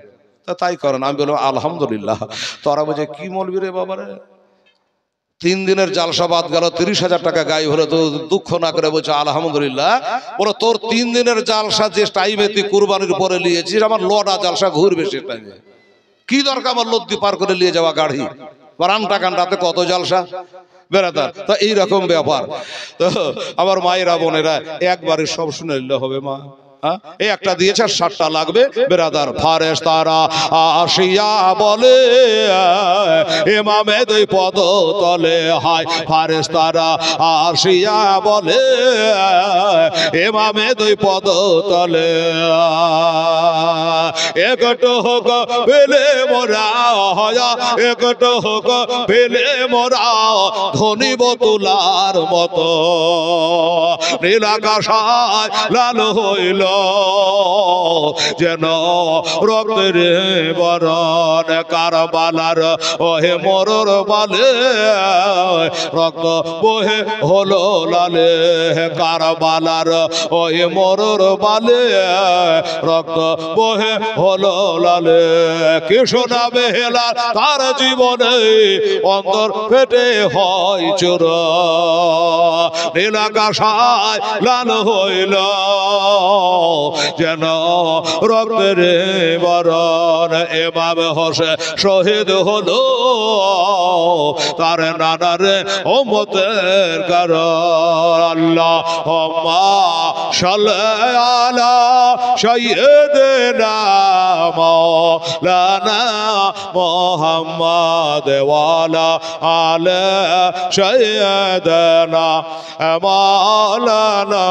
তা তাই করেন। আমি বললাম আলহামদুলিল্লাহ। তোরা বলছে কি মলবি রে বাবারে, 3 দিনের জালসা বাদ গেল, 30,000 টাকা গায়ে হলো, তো দুঃখ না করে বলছে আলহামদুলিল্লাহ। বলো তোর 3 দিনের জালসা যে টাইমে তুই কুরবানির পরে নিয়েছিস, আমার লড়া জালসা ঘুরবে সে টাইমে। কি দরকার আমার লদ্দি পার করে নিয়ে যাওয়া গাড়ি, রানটা কান্ডাতে কত জালসা বেড়াতার। তো এইরকম ব্যাপার। তো আমার মায়েরা বোনেরা একবারে সব শুনে নিলে হবে মা। এই একটা দিয়েছে, 60টা লাগবে বেরাদার। ফারেশতারা আসিয়া বলে ইমামে 2 পদ তলে হায়। ফারেশতারা আসিয়া বলে ইমামে 2 পদ তলে, একটু হোক পেলে মোরা হয়া, একটু হোক পেলে মোরা ধনী বতুলার মতো। নীলাকাশায় লাল হইল যেন রক্তের বরণ, কারবালার ওহে মরর বালে রক্ত বহে হলো লালে। কারবালার ওহে মরর বালে রক্ত বহে হলো লালে। কে শোনাবে হেলা তার জীবনে, অন্তর ফেটে হয় চোর। নীলাকাশায় লাল হইল যেন রক্তের বরণ। ইমাম হোসেন শহীদ হলো তার নানার উম্মতের কারণ। আল্লাহুম্মা সাল্লি আলা সাইয়্যিদিনা মাওলানা মুহাম্মদ ওয়া আলা আলি সাইয়্যিদিনা মাওলানা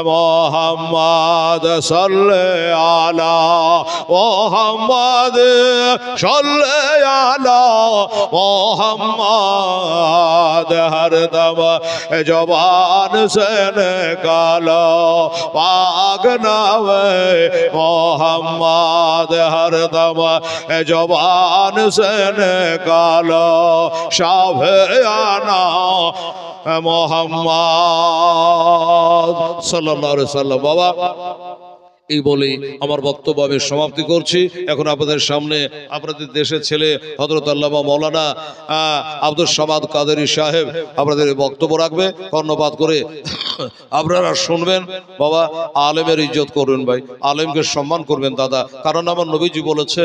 মুহাম্মদ সাল্লি আলা মুহাম্মদ সাল্লি আলা মুহাম্মদ। হরদম জবান से निकालो पाक नामे मुहम्मद। हरदम जबान से निकालो शाफियाना मुहम्मद सल्लल्लाहु अलैहि वसल्लम। बाबा এই বলে আমার বক্তব্য আমি সমাপ্তি করছি। এখন আপনাদের সামনে আপনাদের দেশের ছেলে হযরত আল্লামা মাওলানা আব্দুল সামাদ কাদেরী সাহেব আপনাদের বক্তব্য রাখবে। কর্ণপাত করে আপনারা শুনবেন। বাবা আলেমের ইজ্জত করবেন ভাই, আলেমকে সম্মান করবেন দাদা, কারণ আমার নবীজি বলেছে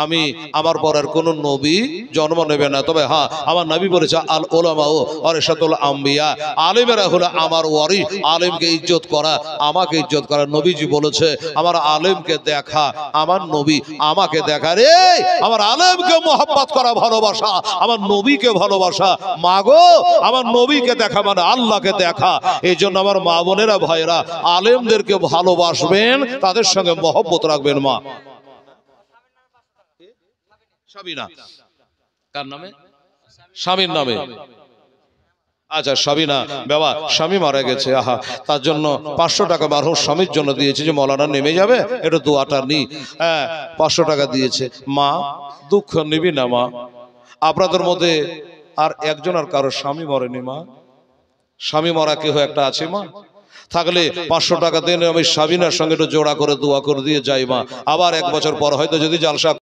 আমি আমার পর আর কোনো নবী জন্ম নেবে না। তবে হ্যাঁ আমার নবী বলেছে আল উলামা ওয়ারাসাতুল আম্বিয়া, আলেমেরা হলো আমার ওয়ারিস। আলেমকে ইজ্জত করা, আমাকে ইজ্জত করা। নবীজি বলেছে আমার আলেমকে দেখা, আমার নবী আমাকে দেখা। রে আমার আলেমকে মোহাব্বত করা ভালোবাসা, আমার নবীকে ভালোবাসা। মাগো আমার নবীকে দেখা মানে আল্লাহকে দেখা। এই জন্য আমার মা বোনেরা ভাইরা আলেমদেরকে ভালোবাসবেন, তাদের সঙ্গে মহব্বত রাখবেন। মা সাবিনা কার নামে? স্বামীর নামে। আচ্ছা সাবিনা বাবা স্বামী মারা গেছে, আহা তার জন্য 500 টাকা মারহুম স্বামীর জন্য দিয়েছে যে মৌলানা নেমে যাবে এটা দোয়াটা নি। 500 টাকা দিয়েছে। মা দুঃখ নিবি না মা, আপনাদের মধ্যে আর একজন আর কারো স্বামী মরেনি মা। স্বামী মরা কেউ একটা আছে মা? থাকলে 500 টাকা দেন, আমি সাবিনার সঙ্গে একটু জোড়া করে দোয়া করে দিয়ে যাই মা। আবার 1 বছর পর হয়তো যদি জালসা